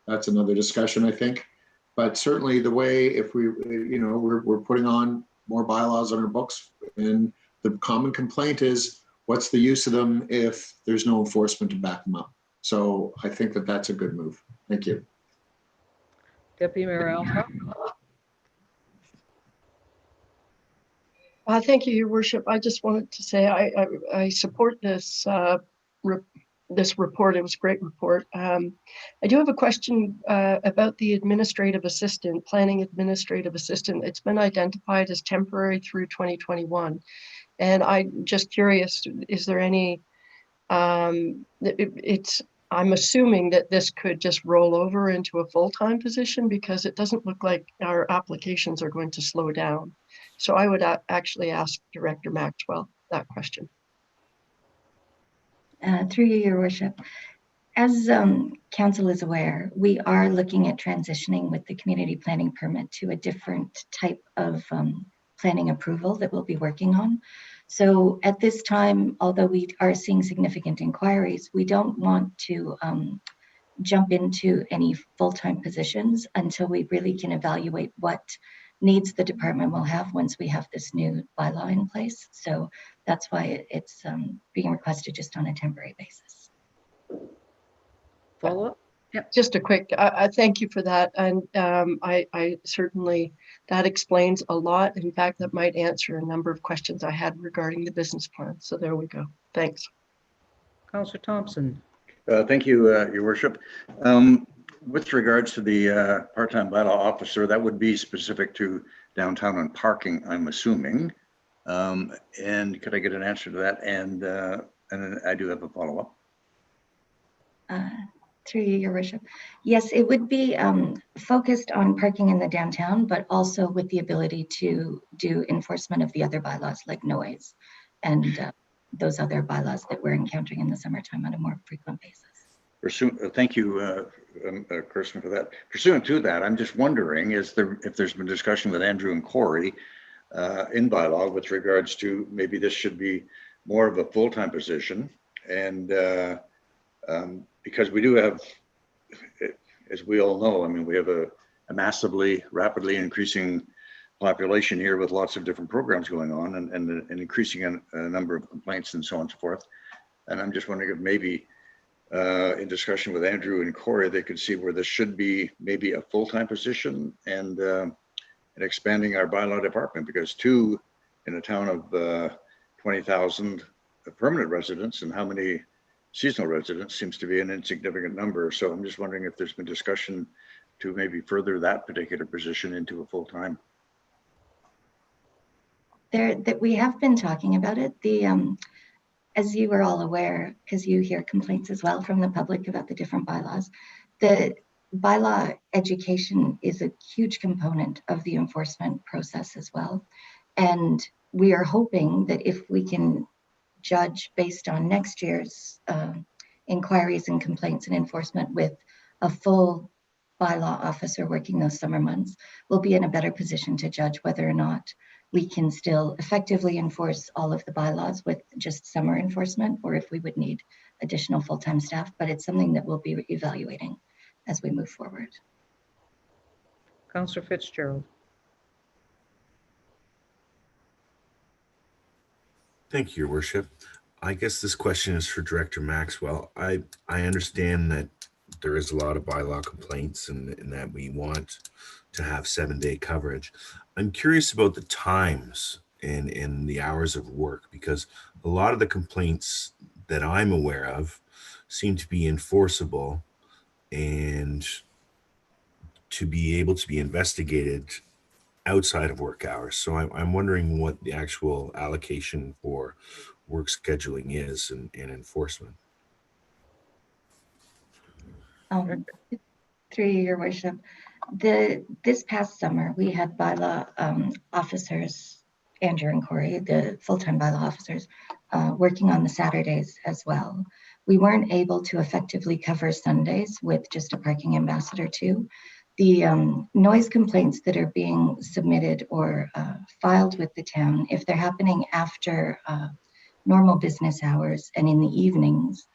that's another discussion, I think. But certainly the way, if we're putting on more bylaws on our books, and the common complaint is, what's the use of them if there's no enforcement to back them up? So I think that's a good move. Thank you. Deputy Mayor Alcock. Thank you, Your Worship. I just wanted to say I support this this report. It was a great report. I do have a question about the administrative assistant, planning administrative assistant. It's been identified as temporary through 2021. And I'm just curious, is there any, I'm assuming that this could just roll over into a full-time position because it doesn't look like our applications are going to slow down. So I would actually ask Director Maxwell that question. Through you, Your Worship. As Council is aware, we are looking at transitioning with the community planning permit to a different type of planning approval that we'll be working on. So at this time, although we are seeing significant inquiries, we don't want to jump into any full-time positions until we really can evaluate what needs the department will have once we have this new bylaw in place. So that's why it's being requested just on a temporary basis. Follow-up? Yeah, just a quick, I thank you for that. And I certainly, that explains a lot. In fact, that might answer a number of questions I had regarding the business plan. So there we go. Thanks. Councillor Thompson. Thank you, Your Worship. With regards to the part-time bylaw officer, that would be specific to downtown and parking, I'm assuming. And could I get an answer to that? And then I do have a follow-up. Through you, Your Worship. Yes, it would be focused on parking in the downtown, but also with the ability to do enforcement of the other bylaws like noise and those other bylaws that we're encountering in the summertime on a more frequent basis. Thank you, Kirsten, for that. Pursuant to that, I'm just wondering, if there's been discussion with Andrew and Corey in bylaw with regards to maybe this should be more of a full-time position, and because we do have, as we all know, I mean, we have a massively, rapidly increasing population here with lots of different programs going on and an increasing a number of complaints and so on and so forth. And I'm just wondering if maybe in discussion with Andrew and Corey, they could see where this should be maybe a full-time position and expanding our bylaw department, because 2 in a town of 20,000 permanent residents and how many seasonal residents seems to be an insignificant number. So I'm just wondering if there's been discussion to maybe further that particular position into a full-time. that we have been talking about it. As you were all aware, because you hear complaints as well from the public about the different bylaws, the bylaw education is a huge component of the enforcement process as well. And we are hoping that if we can judge based on next year's inquiries and complaints and enforcement with a full bylaw officer working those summer months, we'll be in a better position to judge whether or not we can still effectively enforce all of the bylaws with just summer enforcement, or if we would need additional full-time staff. But it's something that we'll be evaluating as we move forward. Councillor Fitzgerald. Thank you, Your Worship. I guess this question is for Director Maxwell. I understand that there is a lot of bylaw complaints and that we want to have 7-day coverage. I'm curious about the times and the hours of work, because a lot of the complaints that I'm aware of seem to be enforceable and to be able to be investigated outside of work hours. So I'm wondering what the actual allocation for work scheduling is and enforcement. Through you, Your Worship, this past summer we had bylaw officers, Andrew and Corey, the full-time bylaw officers, working on the Saturdays as well. We weren't able to effectively cover Sundays with just a parking ambassador too. The noise complaints that are being submitted or filed with the town, if they're happening after normal business hours and in the evenings,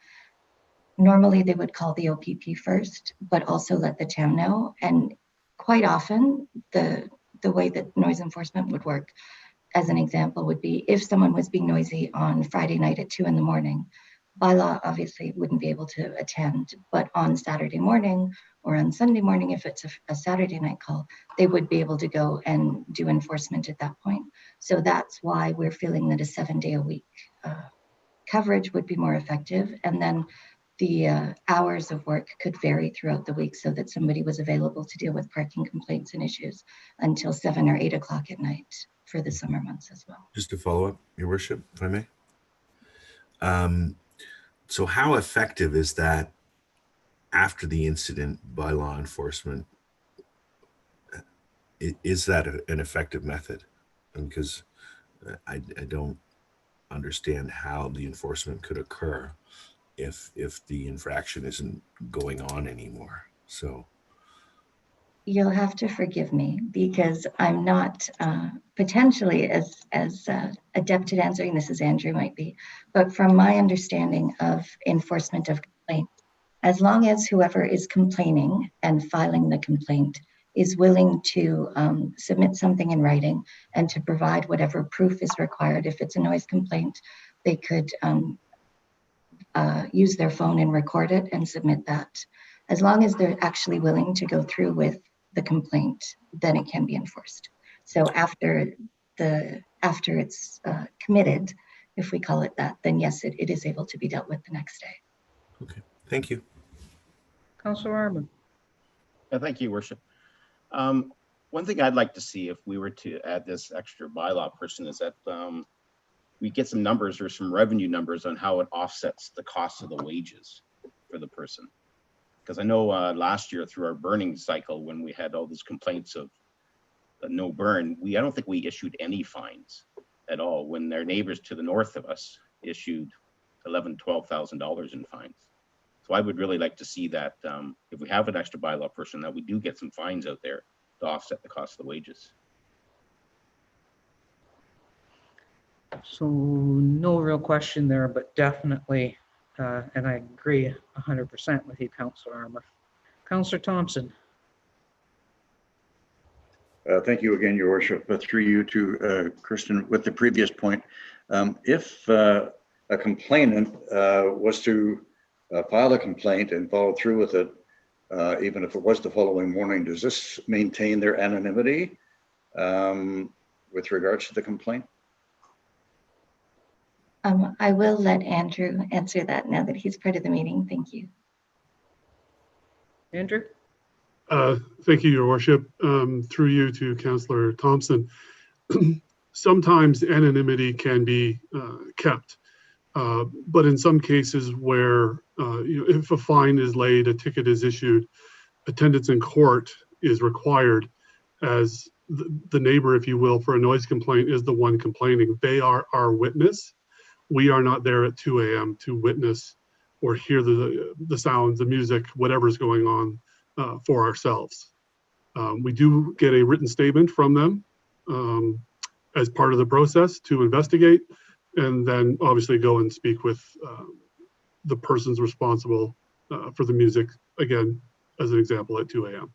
normally they would call the OPP first, but also let the town know. And quite often, the way that noise enforcement would work, as an example, would be if someone was being noisy on Friday night at 2 a.m, bylaw obviously wouldn't be able to attend, but on Saturday morning or on Sunday morning, if it's a Saturday night call, they would be able to go and do enforcement at that point. So that's why we're feeling that a 7-day-a-week coverage would be more effective. And then the hours of work could vary throughout the week so that somebody was available to deal with parking complaints and issues until 7 or 8 o'clock at night for the summer months as well. Just to follow up, Your Worship, if I may. So how effective is that after the incident by law enforcement? Is that an effective method? Because I don't understand how the enforcement could occur if the infraction isn't going on anymore. So you'll have to forgive me because I'm not potentially as adept at answering this as Andrew might be, but from my understanding of enforcement of complaints, as long as whoever is complaining and filing the complaint is willing to submit something in writing and to provide whatever proof is required. If it's a noise complaint, they could use their phone and record it and submit that. As long as they're actually willing to go through with the complaint, then it can be enforced. So after it's committed, if we call it that, then yes, it is able to be dealt with the next day. Okay, thank you. Councillor Arman. Thank you, Worship. One thing I'd like to see if we were to add this extra bylaw person is that we get some numbers or some revenue numbers on how it offsets the cost of the wages for the person. Because I know last year through our burning cycle, when we had all those complaints of no burn, I don't think we issued any fines at all when their neighbors to the north of us issued $11,000, $12,000 in fines. So I would really like to see that if we have an extra bylaw person, that we do get some fines out there to offset the cost of the wages. So no real question there, but definitely, and I agree 100% with you, Councillor Armour. Councillor Thompson. Thank you again, Your Worship. Through you to Kristen, with the previous point, if a complainant was to file a complaint and follow through with it, even if it was the following morning, does this maintain their anonymity with regards to the complaint? I will let Andrew answer that now that he's part of the meeting. Thank you. Andrew? Thank you, Your Worship. Through you to Councillor Thompson. sometimes anonymity can be kept. But in some cases where, if a fine is laid, a ticket is issued, attendance in court is required, as the neighbor, if you will, for a noise complaint is the one complaining. They are our witness. We are not there at 2 a.m. to witness or hear the sounds, the music, whatever's going on for ourselves. We do get a written statement from them as part of the process to investigate, and then obviously go and speak with the persons responsible for the music, again, as an example, at 2 a.m.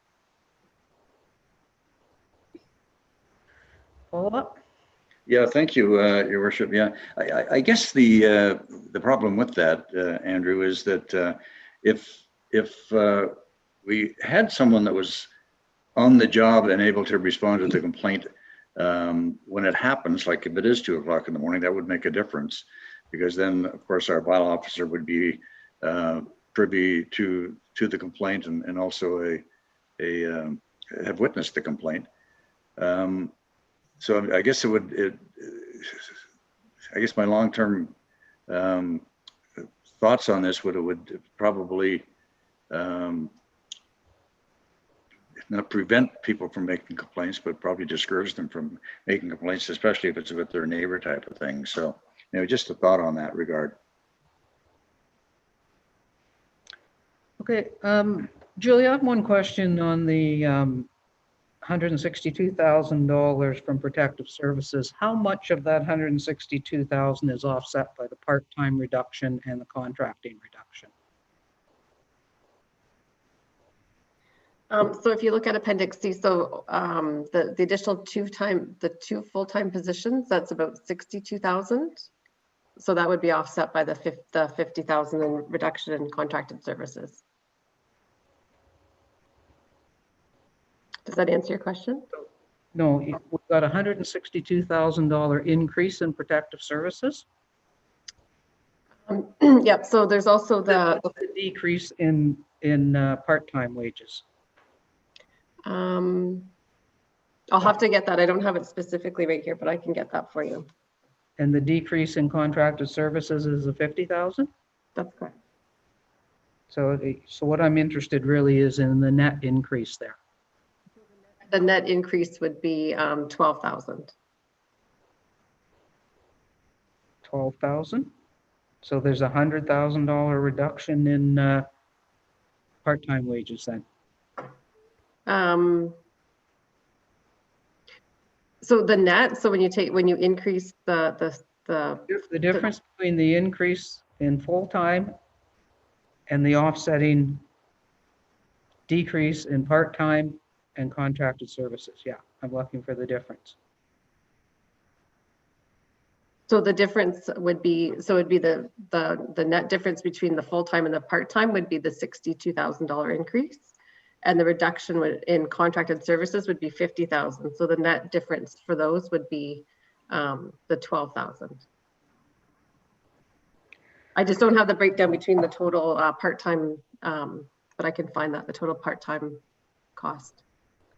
Follow up? Yeah, thank you, Your Worship. Yeah, I guess the problem with that, Andrew, is that if we had someone that was on the job and able to respond to the complaint when it happens, like if it is 2 o'clock in the morning, that would make a difference, because then, of course, our bylaw officer would be privy to the complaint and also have witnessed the complaint. So I guess I guess my long-term thoughts on this would probably not prevent people from making complaints, but probably discourage them from making complaints, especially if it's with their neighbor type of thing. So, just a thought on that regard. Okay, Julia, I have one question on the $162,000 from Protective Services. How much of that $162,000 is offset by the part-time reduction and the contracting reduction? So if you look at Appendix C, so the additional two full-time positions, that's about 62,000. So that would be offset by the 50,000 in reduction in contracted services. Does that answer your question? No, we've got a $162,000 increase in protective services. Yep. So there's also the decrease in part-time wages. I'll have to get that. I don't have it specifically right here, but I can get that for you. And the decrease in contracted services is a 50,000? That's correct. So what I'm interested really is in the net increase there. The net increase would be 12,000. 12,000. So there's a $100,000 reduction in part-time wages then. So the net. So when you increase the difference between the increase in full-time and the offsetting decrease in part-time and contracted services. Yeah, I'm looking for the difference. So the difference would be, it'd be the net difference between the full-time and the part-time would be the $62,000 increase, and the reduction in contracted services would be 50,000. So the net difference for those would be the 12,000. I just don't have the breakdown between the total part-time, but I can find that, the total part-time cost.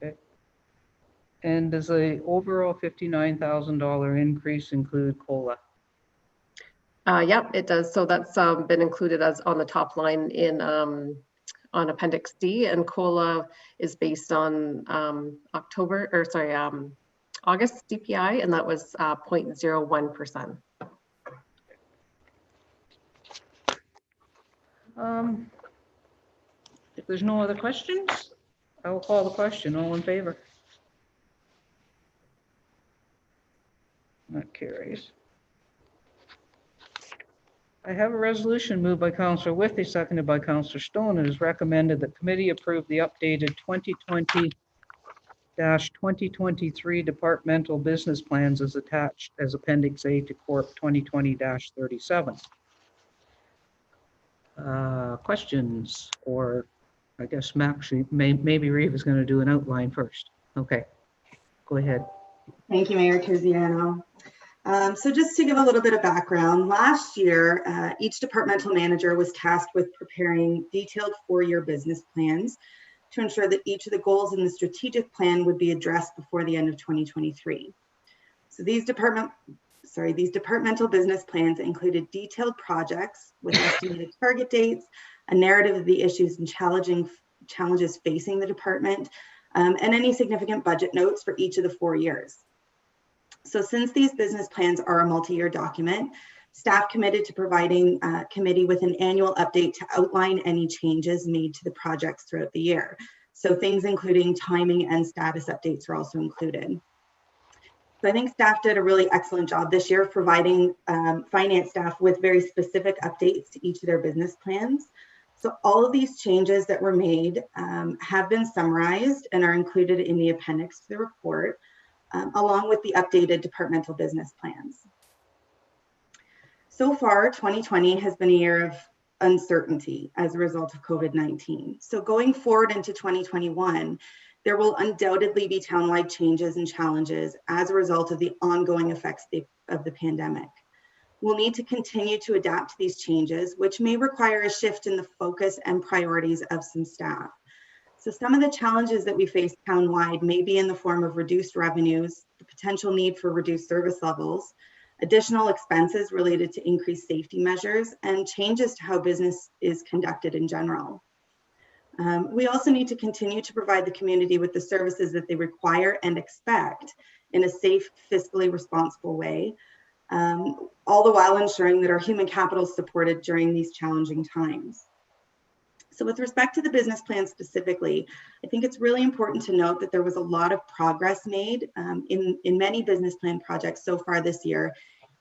Okay. And does the overall $59,000 increase include COLA? Yep, it does. So that's been included as on the top line in on Appendix D, and COLA is based on August CPI, and that was 0.01%. If there's no other questions, I will call the question. All in favor? That carries. I have a resolution moved by Councillor Withey, seconded by Councillor Stone. It is recommended that committee approve the updated 2020-2023 departmental business plans as attached as Appendix A to Corp 2020-37. Questions, or I guess Max, maybe Reeve is going to do an outline first. Okay, go ahead. Thank you, Mayor Terziano. So just to give a little bit of background, last year, each departmental manager was tasked with preparing detailed four-year business plans to ensure that each of the goals in the strategic plan would be addressed before the end of 2023. So these departmental business plans included detailed projects with estimated target dates, a narrative of the issues and challenges facing the department, and any significant budget notes for each of the 4 years. So since these business plans are a multi-year document, staff committed to providing committee with an annual update to outline any changes made to the projects throughout the year. So things including timing and status updates are also included. So I think staff did a really excellent job this year of providing finance staff with very specific updates to each of their business plans. So all of these changes that were made have been summarized and are included in the appendix to the report, along with the updated departmental business plans. So far, 2020 has been a year of uncertainty as a result of COVID-19. So going forward into 2021, there will undoubtedly be townwide changes and challenges as a result of the ongoing effects of the pandemic. We'll need to continue to adapt to these changes, which may require a shift in the focus and priorities of some staff. So some of the challenges that we face townwide may be in the form of reduced revenues, the potential need for reduced service levels, additional expenses related to increased safety measures, and changes to how business is conducted in general. We also need to continue to provide the community with the services that they require and expect in a safe, fiscally responsible way, all the while ensuring that our human capital is supported during these challenging times. So with respect to the business plan specifically, I think it's really important to note that there was a lot of progress made in many business plan projects so far this year,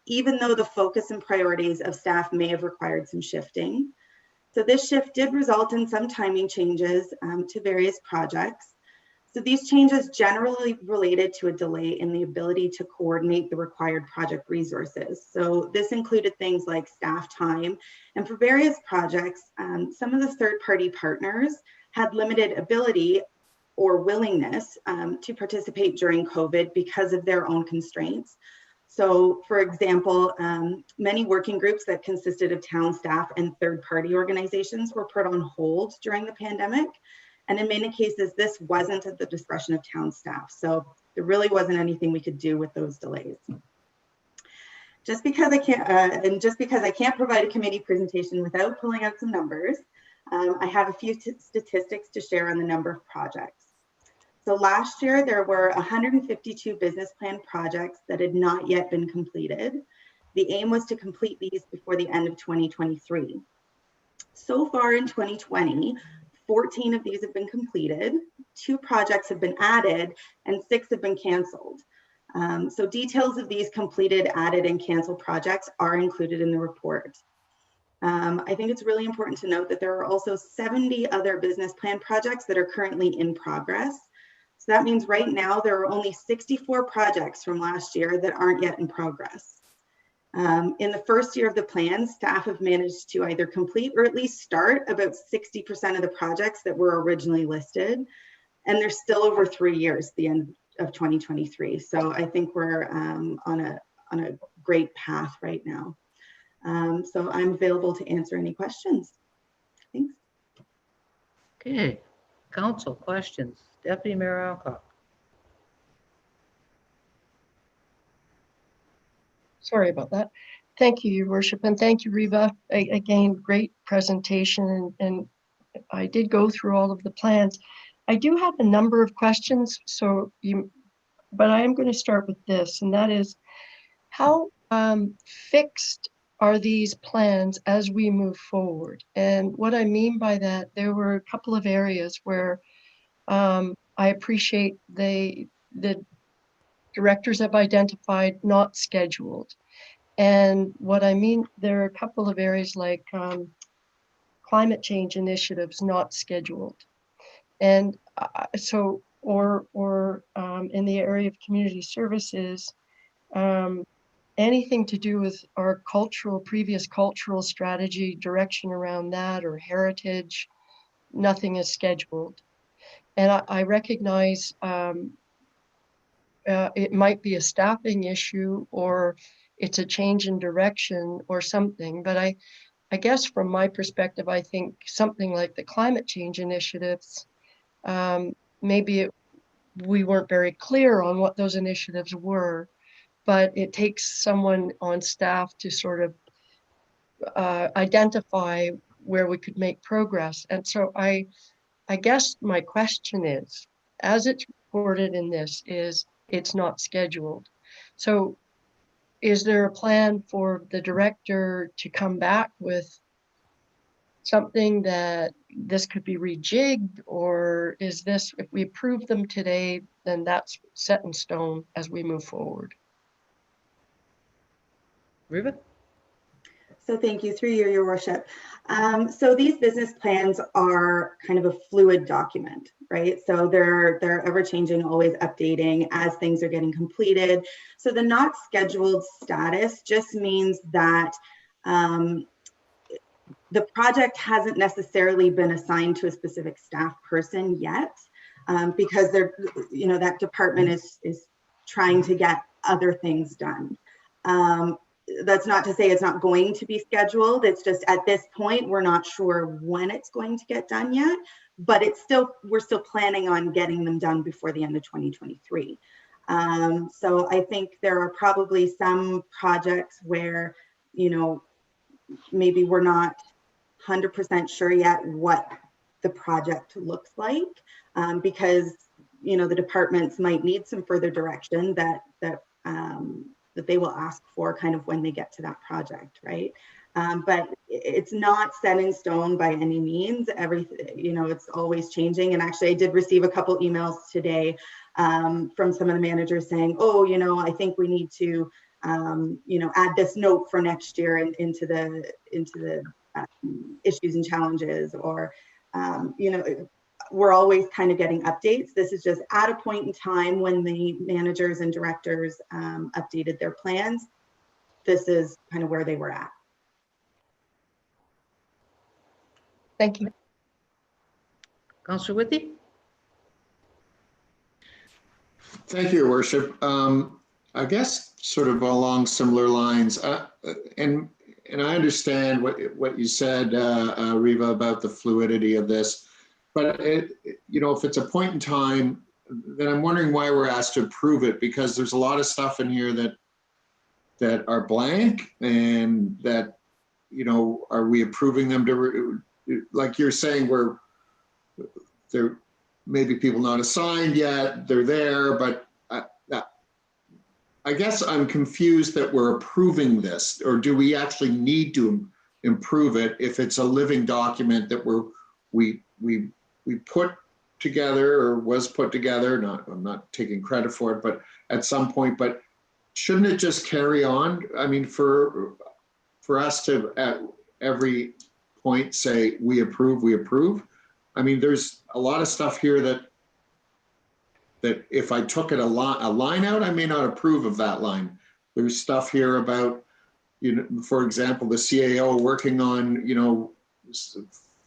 even though the focus and priorities of staff may have required some shifting. So this shift did result in some timing changes to various projects. So these changes generally related to a delay in the ability to coordinate the required project resources. So this included things like staff time, and for various projects, some of the third-party partners had limited ability or willingness to participate during COVID because of their own constraints. So for example, many working groups that consisted of town staff and third-party organizations were put on hold during the pandemic. And in many cases, this wasn't at the discretion of town staff. So there really wasn't anything we could do with those delays. Just because I can't provide a committee presentation without pulling out some numbers, I have a few statistics to share on the number of projects. So last year, there were 152 business plan projects that had not yet been completed. The aim was to complete these before the end of 2023. So far in 2020, 14 of these have been completed, 2 projects have been added, and 6 have been canceled. So details of these completed, added, and canceled projects are included in the report. I think it's really important to note that there are also 70 other business plan projects that are currently in progress. So that means right now there are only 64 projects from last year that aren't yet in progress. In the first year of the plan, staff have managed to either complete or at least start about 60% of the projects that were originally listed. And they're still over 3 years, the end of 2023. So I think we're on a great path right now. So I'm available to answer any questions. Thanks. Okay, council questions. Deputy Mayor Alcock. Sorry about that. Thank you, Your Worship, and thank you, Reva. Again, great presentation, and I did go through all of the plans. I do have a number of questions, but I am going to start with this, and that is, how fixed are these plans as we move forward? And what I mean by that, there were a couple of areas where I appreciate the directors have identified not scheduled. And what I mean, there are a couple of areas like climate change initiatives not scheduled. And in the area of community services, anything to do with our previous cultural strategy, direction around that, or heritage, nothing is scheduled. And I recognize it might be a staffing issue, or it's a change in direction or something. But I guess from my perspective, I think something like the climate change initiatives, maybe we weren't very clear on what those initiatives were, but it takes someone on staff to sort of identify where we could make progress. And so I guess my question is, as it's reported in this, is it's not scheduled. So is there a plan for the director to come back with something that this could be rejigged, or is this, if we approve them today, then that's set in stone as we move forward? Riva? So thank you, through you, Your Worship. So these business plans are kind of a fluid document, right? So they're ever changing, always updating as things are getting completed. So the not scheduled status just means that the project hasn't necessarily been assigned to a specific staff person yet, because they're, you know, that department is trying to get other things done. That's not to say it's not going to be scheduled. It's just at this point, we're not sure when it's going to get done yet, but it's still, we're still planning on getting them done before the end of 2023. So I think there are probably some projects where, you know, maybe we're not 100% sure yet what the project looks like, because, you know, the departments might need some further direction that they will ask for kind of when they get to that project, right? But it's not set in stone by any means. Everything, you know, it's always changing. And actually I did receive a couple emails today from some of the managers saying, oh, you know, I think we need to, you know, add this note for next year into the issues and challenges, or, you know, we're always kind of getting updates. This is just at a point in time when the managers and directors updated their plans. This is kind of where they were at. Thank you. Councillor Whitty? Thank you, Your Worship. I guess sort of along similar lines, and I understand what you said, Riva, about the fluidity of this. But you know, if it's a point in time, then I'm wondering why we're asked to approve it, because there's a lot of stuff in here that are blank, and that, you know, are we approving them to, like you're saying, where there maybe people not assigned yet, they're there, but I guess I'm confused that we're approving this, or do we actually need to improve it if it's a living document that we put together, or was put together? I'm not taking credit for it, but at some point, but shouldn't it just carry on? I mean, for us to at every point say we approve, we approve. I mean, there's a lot of stuff here that if I took it a line out, I may not approve of that line. There's stuff here about, you know, for example, the CAO working on, you know,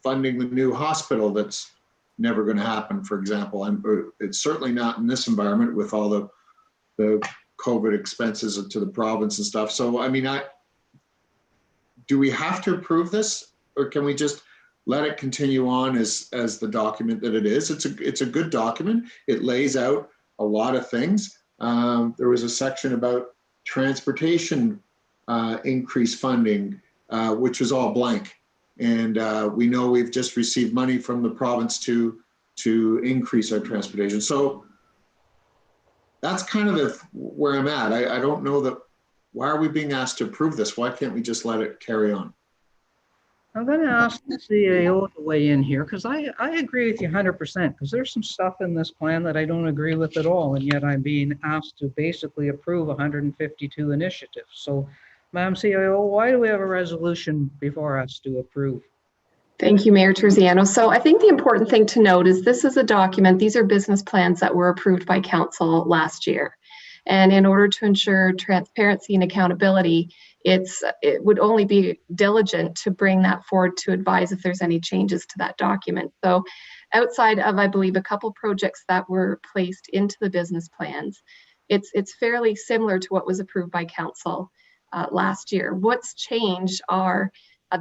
funding the new hospital that's never going to happen, for example. And it's certainly not in this environment with all the COVID expenses to the province and stuff. So, I mean, do we have to approve this, or can we just let it continue on as the document that it is? It's a good document. It lays out a lot of things. There was a section about transportation increased funding, which was all blank. And we know we've just received money from the province to increase our transportation. So that's kind of where I'm at. I don't know that, why are we being asked to approve this? Why can't we just let it carry on? I'm going to ask the CAO to weigh in here, because I agree with you 100%, because there's some stuff in this plan that I don't agree with at all, and yet I'm being asked to basically approve 152 initiatives. So, Madam CAO, why do we have a resolution before us to approve? Thank you, Mayor Terziano. So I think the important thing to note is this is a document, these are business plans that were approved by Council last year. And in order to ensure transparency and accountability, it would only be diligent to bring that forward to advise if there's any changes to that document. So outside of, I believe, a couple projects that were placed into the business plans, it's fairly similar to what was approved by Council last year. What's changed are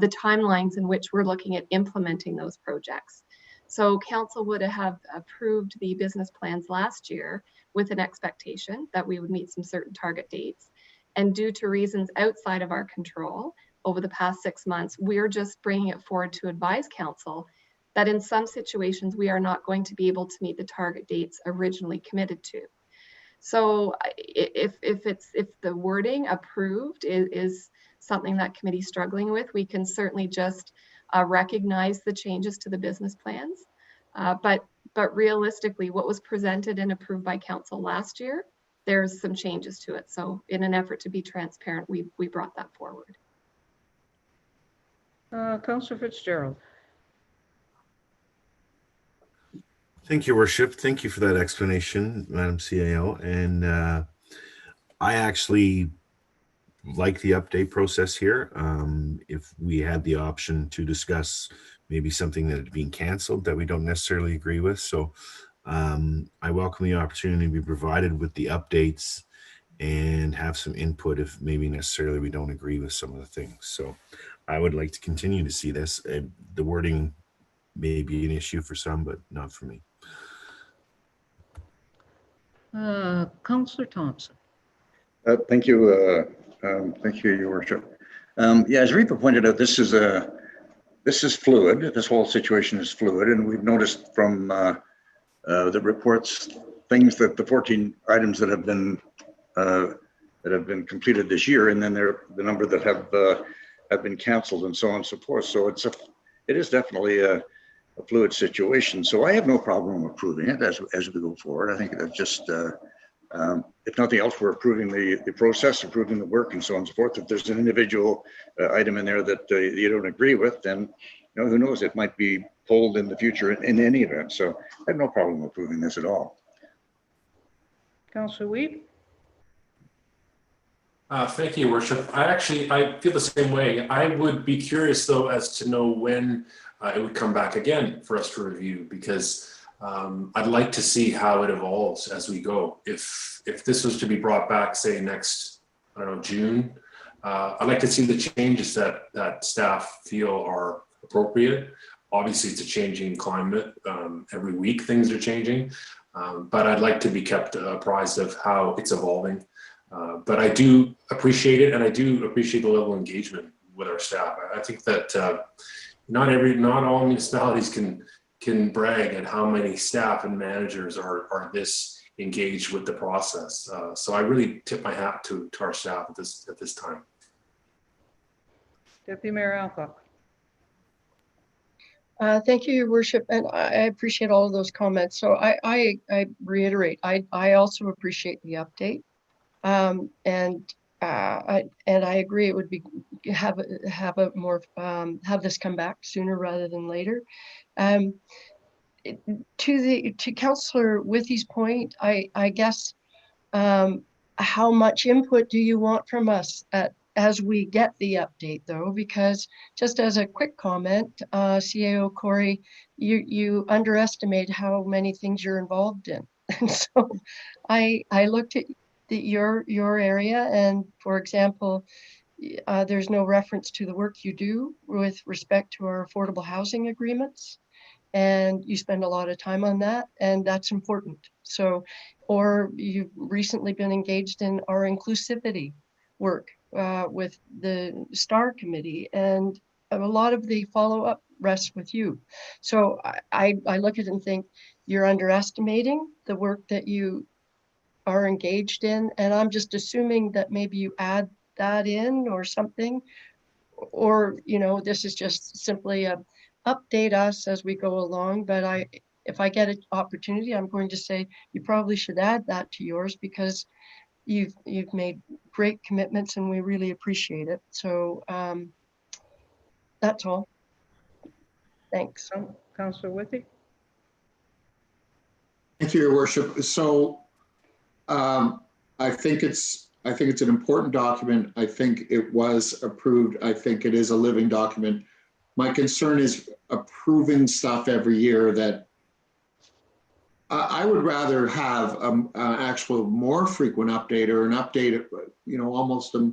the timelines in which we're looking at implementing those projects. So Council would have approved the business plans last year with an expectation that we would meet some certain target dates. And due to reasons outside of our control over the past 6 months, we're just bringing it forward to advise council that in some situations we are not going to be able to meet the target dates originally committed to. So if the wording approved is something that committee's struggling with, we can certainly just recognize the changes to the business plans. But realistically, what was presented and approved by council last year, there's some changes to it. So in an effort to be transparent, we brought that forward. Councillor Fitzgerald. Thank you, Worship. Thank you for that explanation, Madam CAO. And I actually like the update process here. If we had the option to discuss maybe something that had been canceled that we don't necessarily agree with. So I welcome the opportunity to be provided with the updates and have some input if maybe necessarily we don't agree with some of the things. So I would like to continue to see this. The wording may be an issue for some, but not for me. Councillor Thompson. Thank you. Thank you, Your Worship. Yeah, as Rika pointed out, this is fluid. This whole situation is fluid, and we've noticed from the reports things that the 14 items that have been completed this year, and then the number that have been canceled, and so on and so forth. So it is definitely a fluid situation. So I have no problem approving it as we go forward. I think that's just. If nothing else, we're approving the process, approving the work, and so on and so forth. If there's an individual item in there that you don't agree with, then who knows? It might be pulled in the future in any event. So I have no problem approving this at all. Councillor Weed. Thank you, Worship. I feel the same way. I would be curious, though, as to know when it would come back again for us to review, because I'd like to see how it evolves as we go. If this was to be brought back, say next, I don't know, June, I'd like to see the changes that staff feel are appropriate. Obviously, it's a changing climate. Every week things are changing, but I'd like to be kept apprised of how it's evolving. But I do appreciate it, and I do appreciate the level of engagement with our staff. I think that not all municipalities can brag at how many staff and managers are this engaged with the process. So I really tip my hat to our staff at this time. Deputy Mayor Alcock. Thank you, Your Worship, and I appreciate all of those comments. So I reiterate, I also appreciate the update, and I agree it would be have this come back sooner rather than later. To Councillor Withy's point, I guess how much input do you want from us as we get the update, though? Because just as a quick comment, CAO Corey, you underestimate how many things you're involved in. And so I looked at your area, and for example, there's no reference to the work you do with respect to our affordable housing agreements. And you spend a lot of time on that, and that's important. So, or you've recently been engaged in our inclusivity work with the STAR committee, and a lot of the follow-up rests with you. So I look at it and think you're underestimating the work that you are engaged in, and I'm just assuming that maybe you add that in or something, or this is just simply a update us as we go along. But if I get an opportunity, I'm going to say you probably should add that to yours, because you've made great commitments and we really appreciate it. So that's all. Thanks. Councillor Withy. Thank you, Your Worship. So I think it's an important document. I think it was approved. I think it is a living document. My concern is approving stuff every year that I would rather have an actual more frequent update, or an update, almost a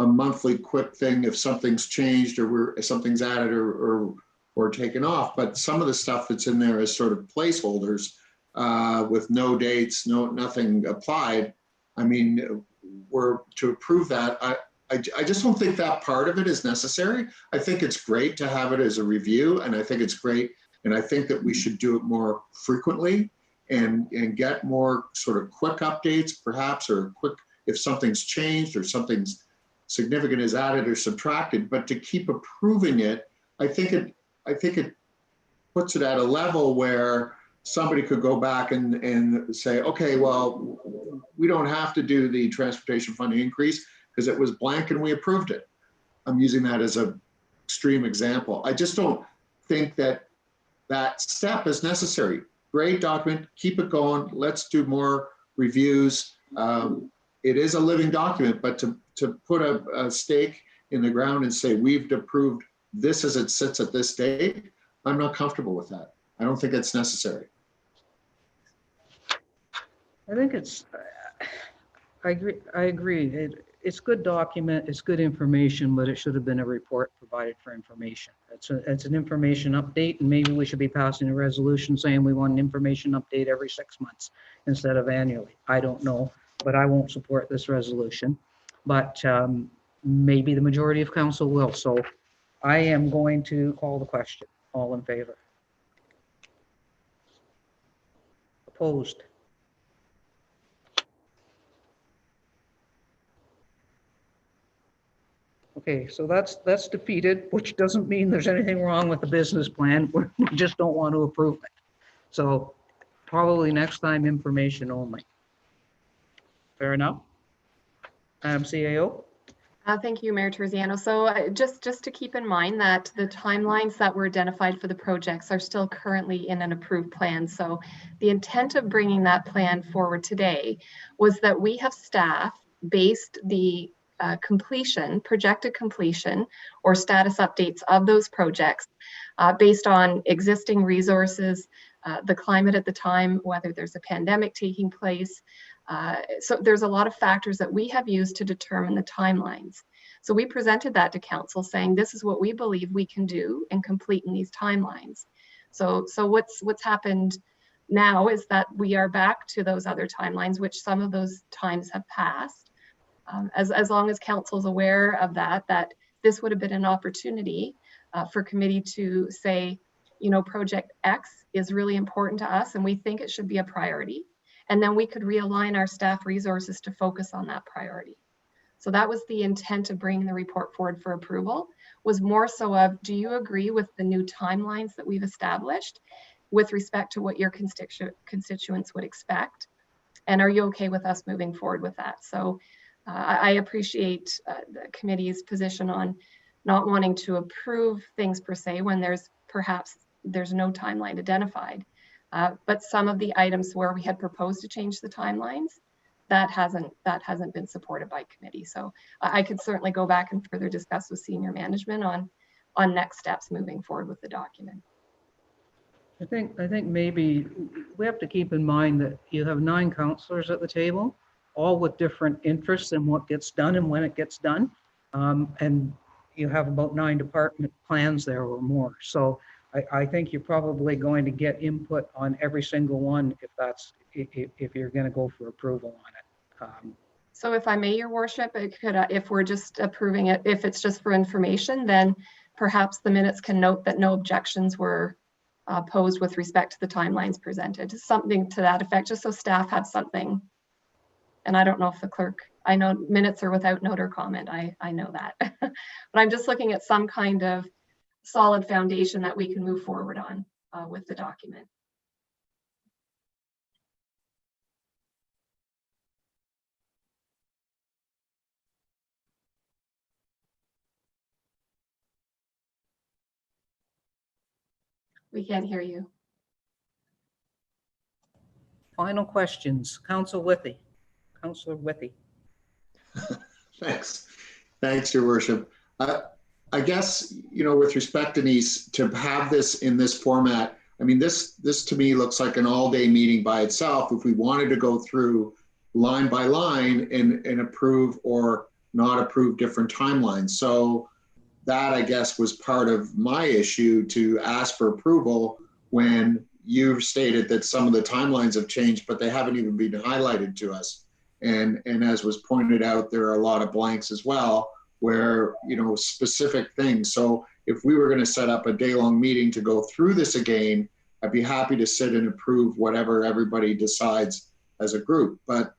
monthly quick thing if something's changed or something's added or taken off. But some of the stuff that's in there is sort of placeholders with no dates, nothing applied. I mean, were to approve that, I just don't think that part of it is necessary. I think it's great to have it as a review, and I think it's great, and I think that we should do it more frequently and get more sort of quick updates perhaps, or quick, if something's changed or something's significant is added or subtracted. But to keep approving it, I think it puts it at a level where somebody could go back and say, okay, well, we don't have to do the transportation funding increase because it was blank and we approved it. I'm using that as an extreme example. I just don't think that that step is necessary. Great document, keep it going. Let's do more reviews. It is a living document, but to put a stake in the ground and say, we've approved this as it sits at this date, I'm not comfortable with that. I don't think it's necessary. I think it's, I agree. It's good document, it's good information, but it should have been a report provided for information. It's an information update, and maybe we should be passing a resolution saying we want an information update every 6 months instead of annually. I don't know, but I won't support this resolution. But maybe the majority of council will. So I am going to call the question. All in favor? Opposed? Okay, so that's defeated, which doesn't mean there's anything wrong with the business plan. We just don't want to approve it. So probably next time, information only. Fair enough? CAO? Thank you, Mayor Terziano. So just to keep in mind that the timelines that were identified for the projects are still currently in an approved plan. So the intent of bringing that plan forward today was that we have staff based the projected completion or status updates of those projects based on existing resources, the climate at the time, whether there's a pandemic taking place. So there's a lot of factors that we have used to determine the timelines. So we presented that to council saying, this is what we believe we can do and complete in these timelines. So what's happened now is that we are back to those other timelines, which some of those times have passed. As long as council's aware of that this would have been an opportunity for committee to say, you know, project X is really important to us and we think it should be a priority. And then we could realign our staff resources to focus on that priority. So that was the intent of bringing the report forward for approval, was more so of, do you agree with the new timelines that we've established with respect to what your constituents would expect? And are you okay with us moving forward with that? So I appreciate the committee's position on not wanting to approve things per se when there's no timeline identified. But some of the items where we had proposed to change the timelines, that hasn't been supported by committee. So I could certainly go back and further discuss with senior management on next steps moving forward with the document. I think maybe we have to keep in mind that you have 9 councillors at the table, all with different interests in what gets done and when it gets done. And you have about 9 department plans there or more. So I think you're probably going to get input on every single one if you're going to go for approval on it. So if I may, Your Worship, if we're just approving it, if it's just for information, then perhaps the minutes can note that no objections were posed with respect to the timelines presented. Something to that effect, just so staff have something. And I don't know if the clerk, I know minutes are without note or comment, I know that. But I'm just looking at some kind of solid foundation that we can move forward on with the document. We can't hear you. Final questions, Councillor Withey. Councillor Withey. Thanks, Your Worship. I guess, you know, with respect to these, to have this in this format, I mean, this to me looks like an all-day meeting by itself. If we wanted to go through line by line and approve or not approve different timelines. So that, I guess, was part of my issue to ask for approval when you stated that some of the timelines have changed, but they haven't even been highlighted to us. And as was pointed out, there are a lot of blanks as well where, you know, specific things. So if we were going to set up a day-long meeting to go through this again, I'd be happy to sit and approve whatever everybody decides as a group. But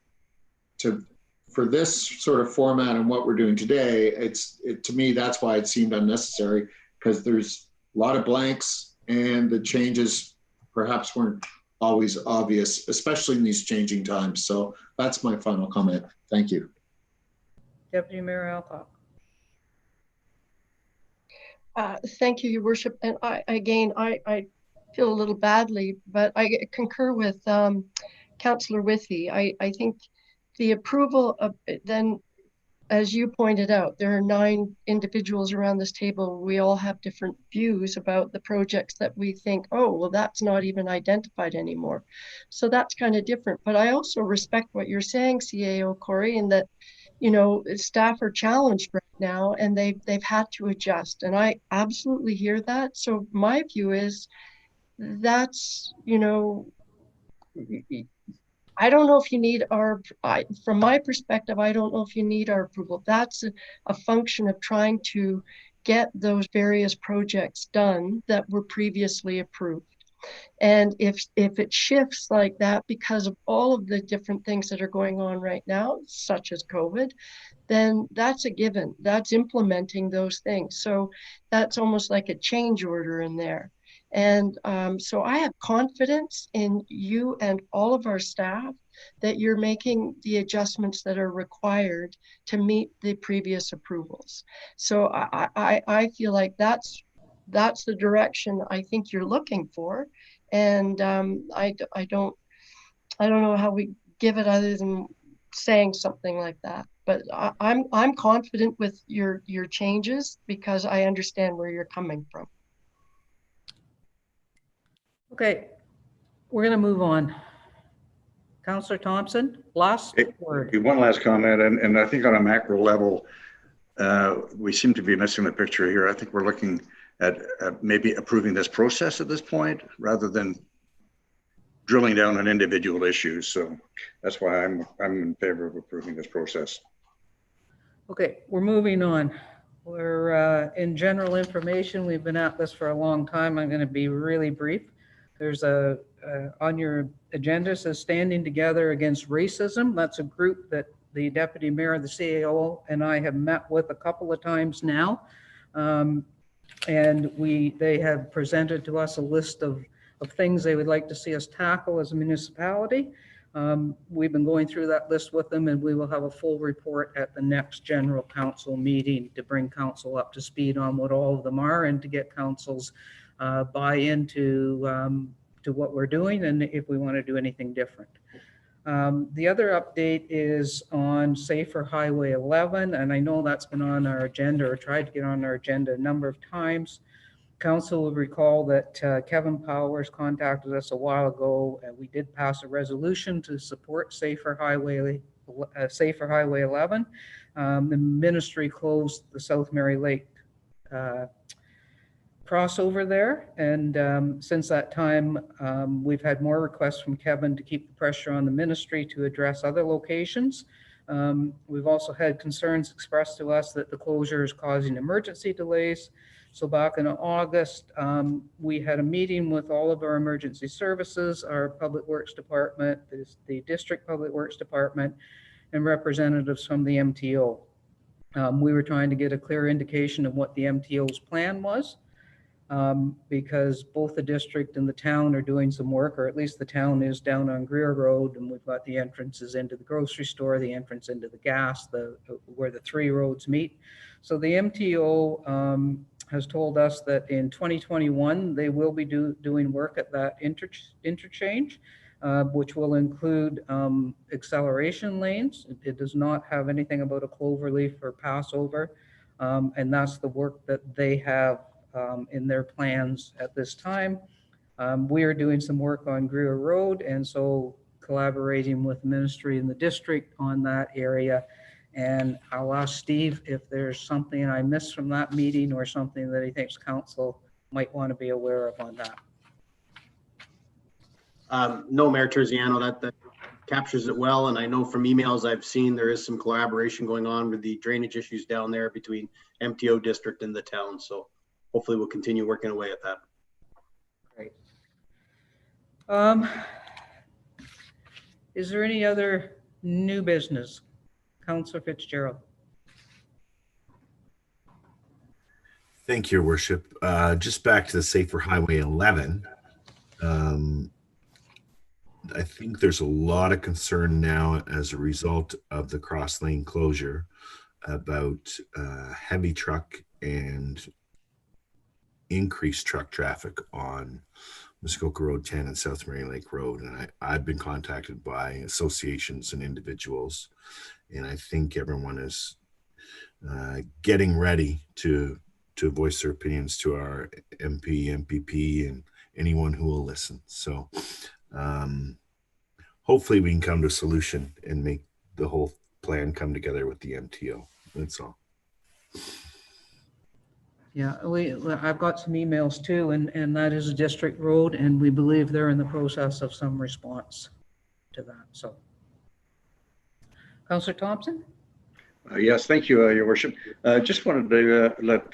for this sort of format and what we're doing today, to me, that's why it seemed unnecessary, because there's a lot of blanks and the changes perhaps weren't always obvious, especially in these changing times. So that's my final comment. Thank you. Deputy Mayor Alcock. Thank you, Your Worship. And I feel a little badly, but I concur with Councillor Withy. I think the approval of, then, as you pointed out, there are 9 individuals around this table. We all have different views about the projects that we think, oh, well, that's not even identified anymore. So that's kind of different. But I also respect what you're saying, CAO Corey, in that, you know, staff are challenged right now and they've had to adjust. And I absolutely hear that. So my view is that's, you know, I don't know if you need from my perspective, I don't know if you need our approval. That's a function of trying to get those various projects done that were previously approved. And if it shifts like that because of all of the different things that are going on right now, such as COVID, then that's a given. That's implementing those things. So that's almost like a change order in there. And so I have confidence in you and all of our staff that you're making the adjustments that are required to meet the previous approvals. So I feel like that's the direction I think you're looking for. And I don't know how we give it other than saying something like that. But I'm confident with your changes because I understand where you're coming from. Okay, we're going to move on. Councillor Thompson, last word. One last comment, and I think on a macro level, we seem to be missing the picture here. I think we're looking at maybe approving this process at this point rather than drilling down on individual issues. So that's why I'm in favor of approving this process. Okay, we're moving on. We're in general information. We've been at this for a long time. I'm going to be really brief. There's on your agenda says Standing Together Against Racism. That's a group that the Deputy Mayor of the CAO and I have met with a couple of times now. And they have presented to us a list of things they would like to see us tackle as a municipality. We've been going through that list with them, and we will have a full report at the next general council meeting to bring council up to speed on what all of them are and to get council's buy into to what we're doing and if we want to do anything different. The other update is on Safer Highway 11, and I know that's been on our agenda or tried to get on our agenda a number of times. Council will recall that Kevin Powers contacted us a while ago, and we did pass a resolution to support Safer Highway 11. The ministry closed the South Mary Lake crossover there, and since that time we've had more requests from Kevin to keep the pressure on the ministry to address other locations. We've also had concerns expressed to us that the closure is causing emergency delays. So back in August, we had a meeting with all of our emergency services, our Public Works Department, the District Public Works Department, and representatives from the MTO. We were trying to get a clear indication of what the MTO's plan was. Because both the district and the town are doing some work, or at least the town is down on Greer Road, and we've got the entrances into the grocery store, the entrance into the gas, where the 3 roads meet. So the MTO has told us that in 2021, they will be doing work at that interchange, which will include acceleration lanes. It does not have anything about a cloverleaf or passover, and that's the work that they have in their plans at this time. We are doing some work on Greer Road, and so collaborating with the ministry and the district on that area. And I'll ask Steve if there's something I missed from that meeting or something that he thinks council might want to be aware of on that. No, Mayor Terziano, that captures it well. And I know from emails I've seen there is some collaboration going on with the drainage issues down there between MTO district and the town. So hopefully we'll continue working away at that. Great. Is there any other new business? Councillor Fitzgerald. Thank you, Your Worship. Just back to the Safer Highway 11. I think there's a lot of concern now as a result of the cross lane closure about heavy truck and increased truck traffic on Muskoka Road 10 and South Mary Lake Road. And I've been contacted by associations and individuals, and I think everyone is getting ready to voice their opinions to our MP, MPP, and anyone who will listen. So hopefully we can come to a solution and make the whole plan come together with the MTO. That's all. Yeah, I've got some emails too, and that is a district road, and we believe they're in the process of some response to that. So, Councillor Thompson? Yes, thank you, Your Worship. Just wanted to let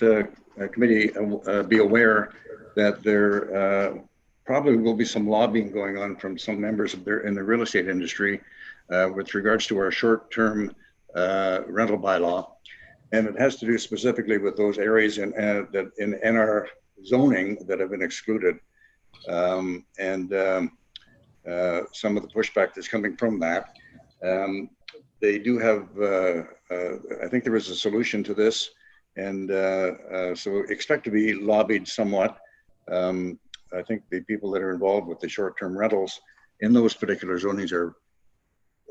committee be aware that there probably will be some lobbying going on from some members of in the real estate industry with regards to our short-term rental bylaw. And it has to do specifically with those areas in NR zoning that have been excluded. Some of the pushback that's coming from that. They do have, I think there is a solution to this, and so expect to be lobbied somewhat. I think the people that are involved with the short-term rentals in those particular zonings are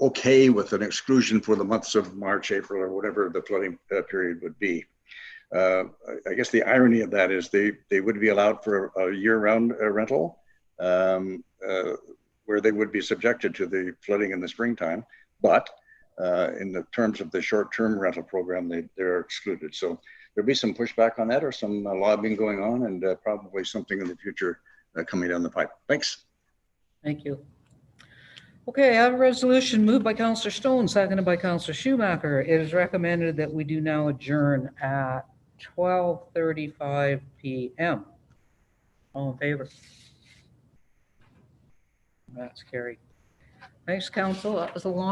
okay with an exclusion for the months of March, April, or whatever the flooding period would be. I guess the irony of that is they would be allowed for a year-round rental where they would be subjected to the flooding in the springtime, but in the terms of the short-term rental program, they're excluded. So there'll be some pushback on that, or some lobbying going on, and probably something in the future coming down the pipe. Thanks. Thank you. Okay, I have a resolution moved by Councillor Stone, seconded by Councillor Schumacher. It is recommended that we do now adjourn at 12:35 p.m. All in favor? That's carried. Thanks, Council. That was a long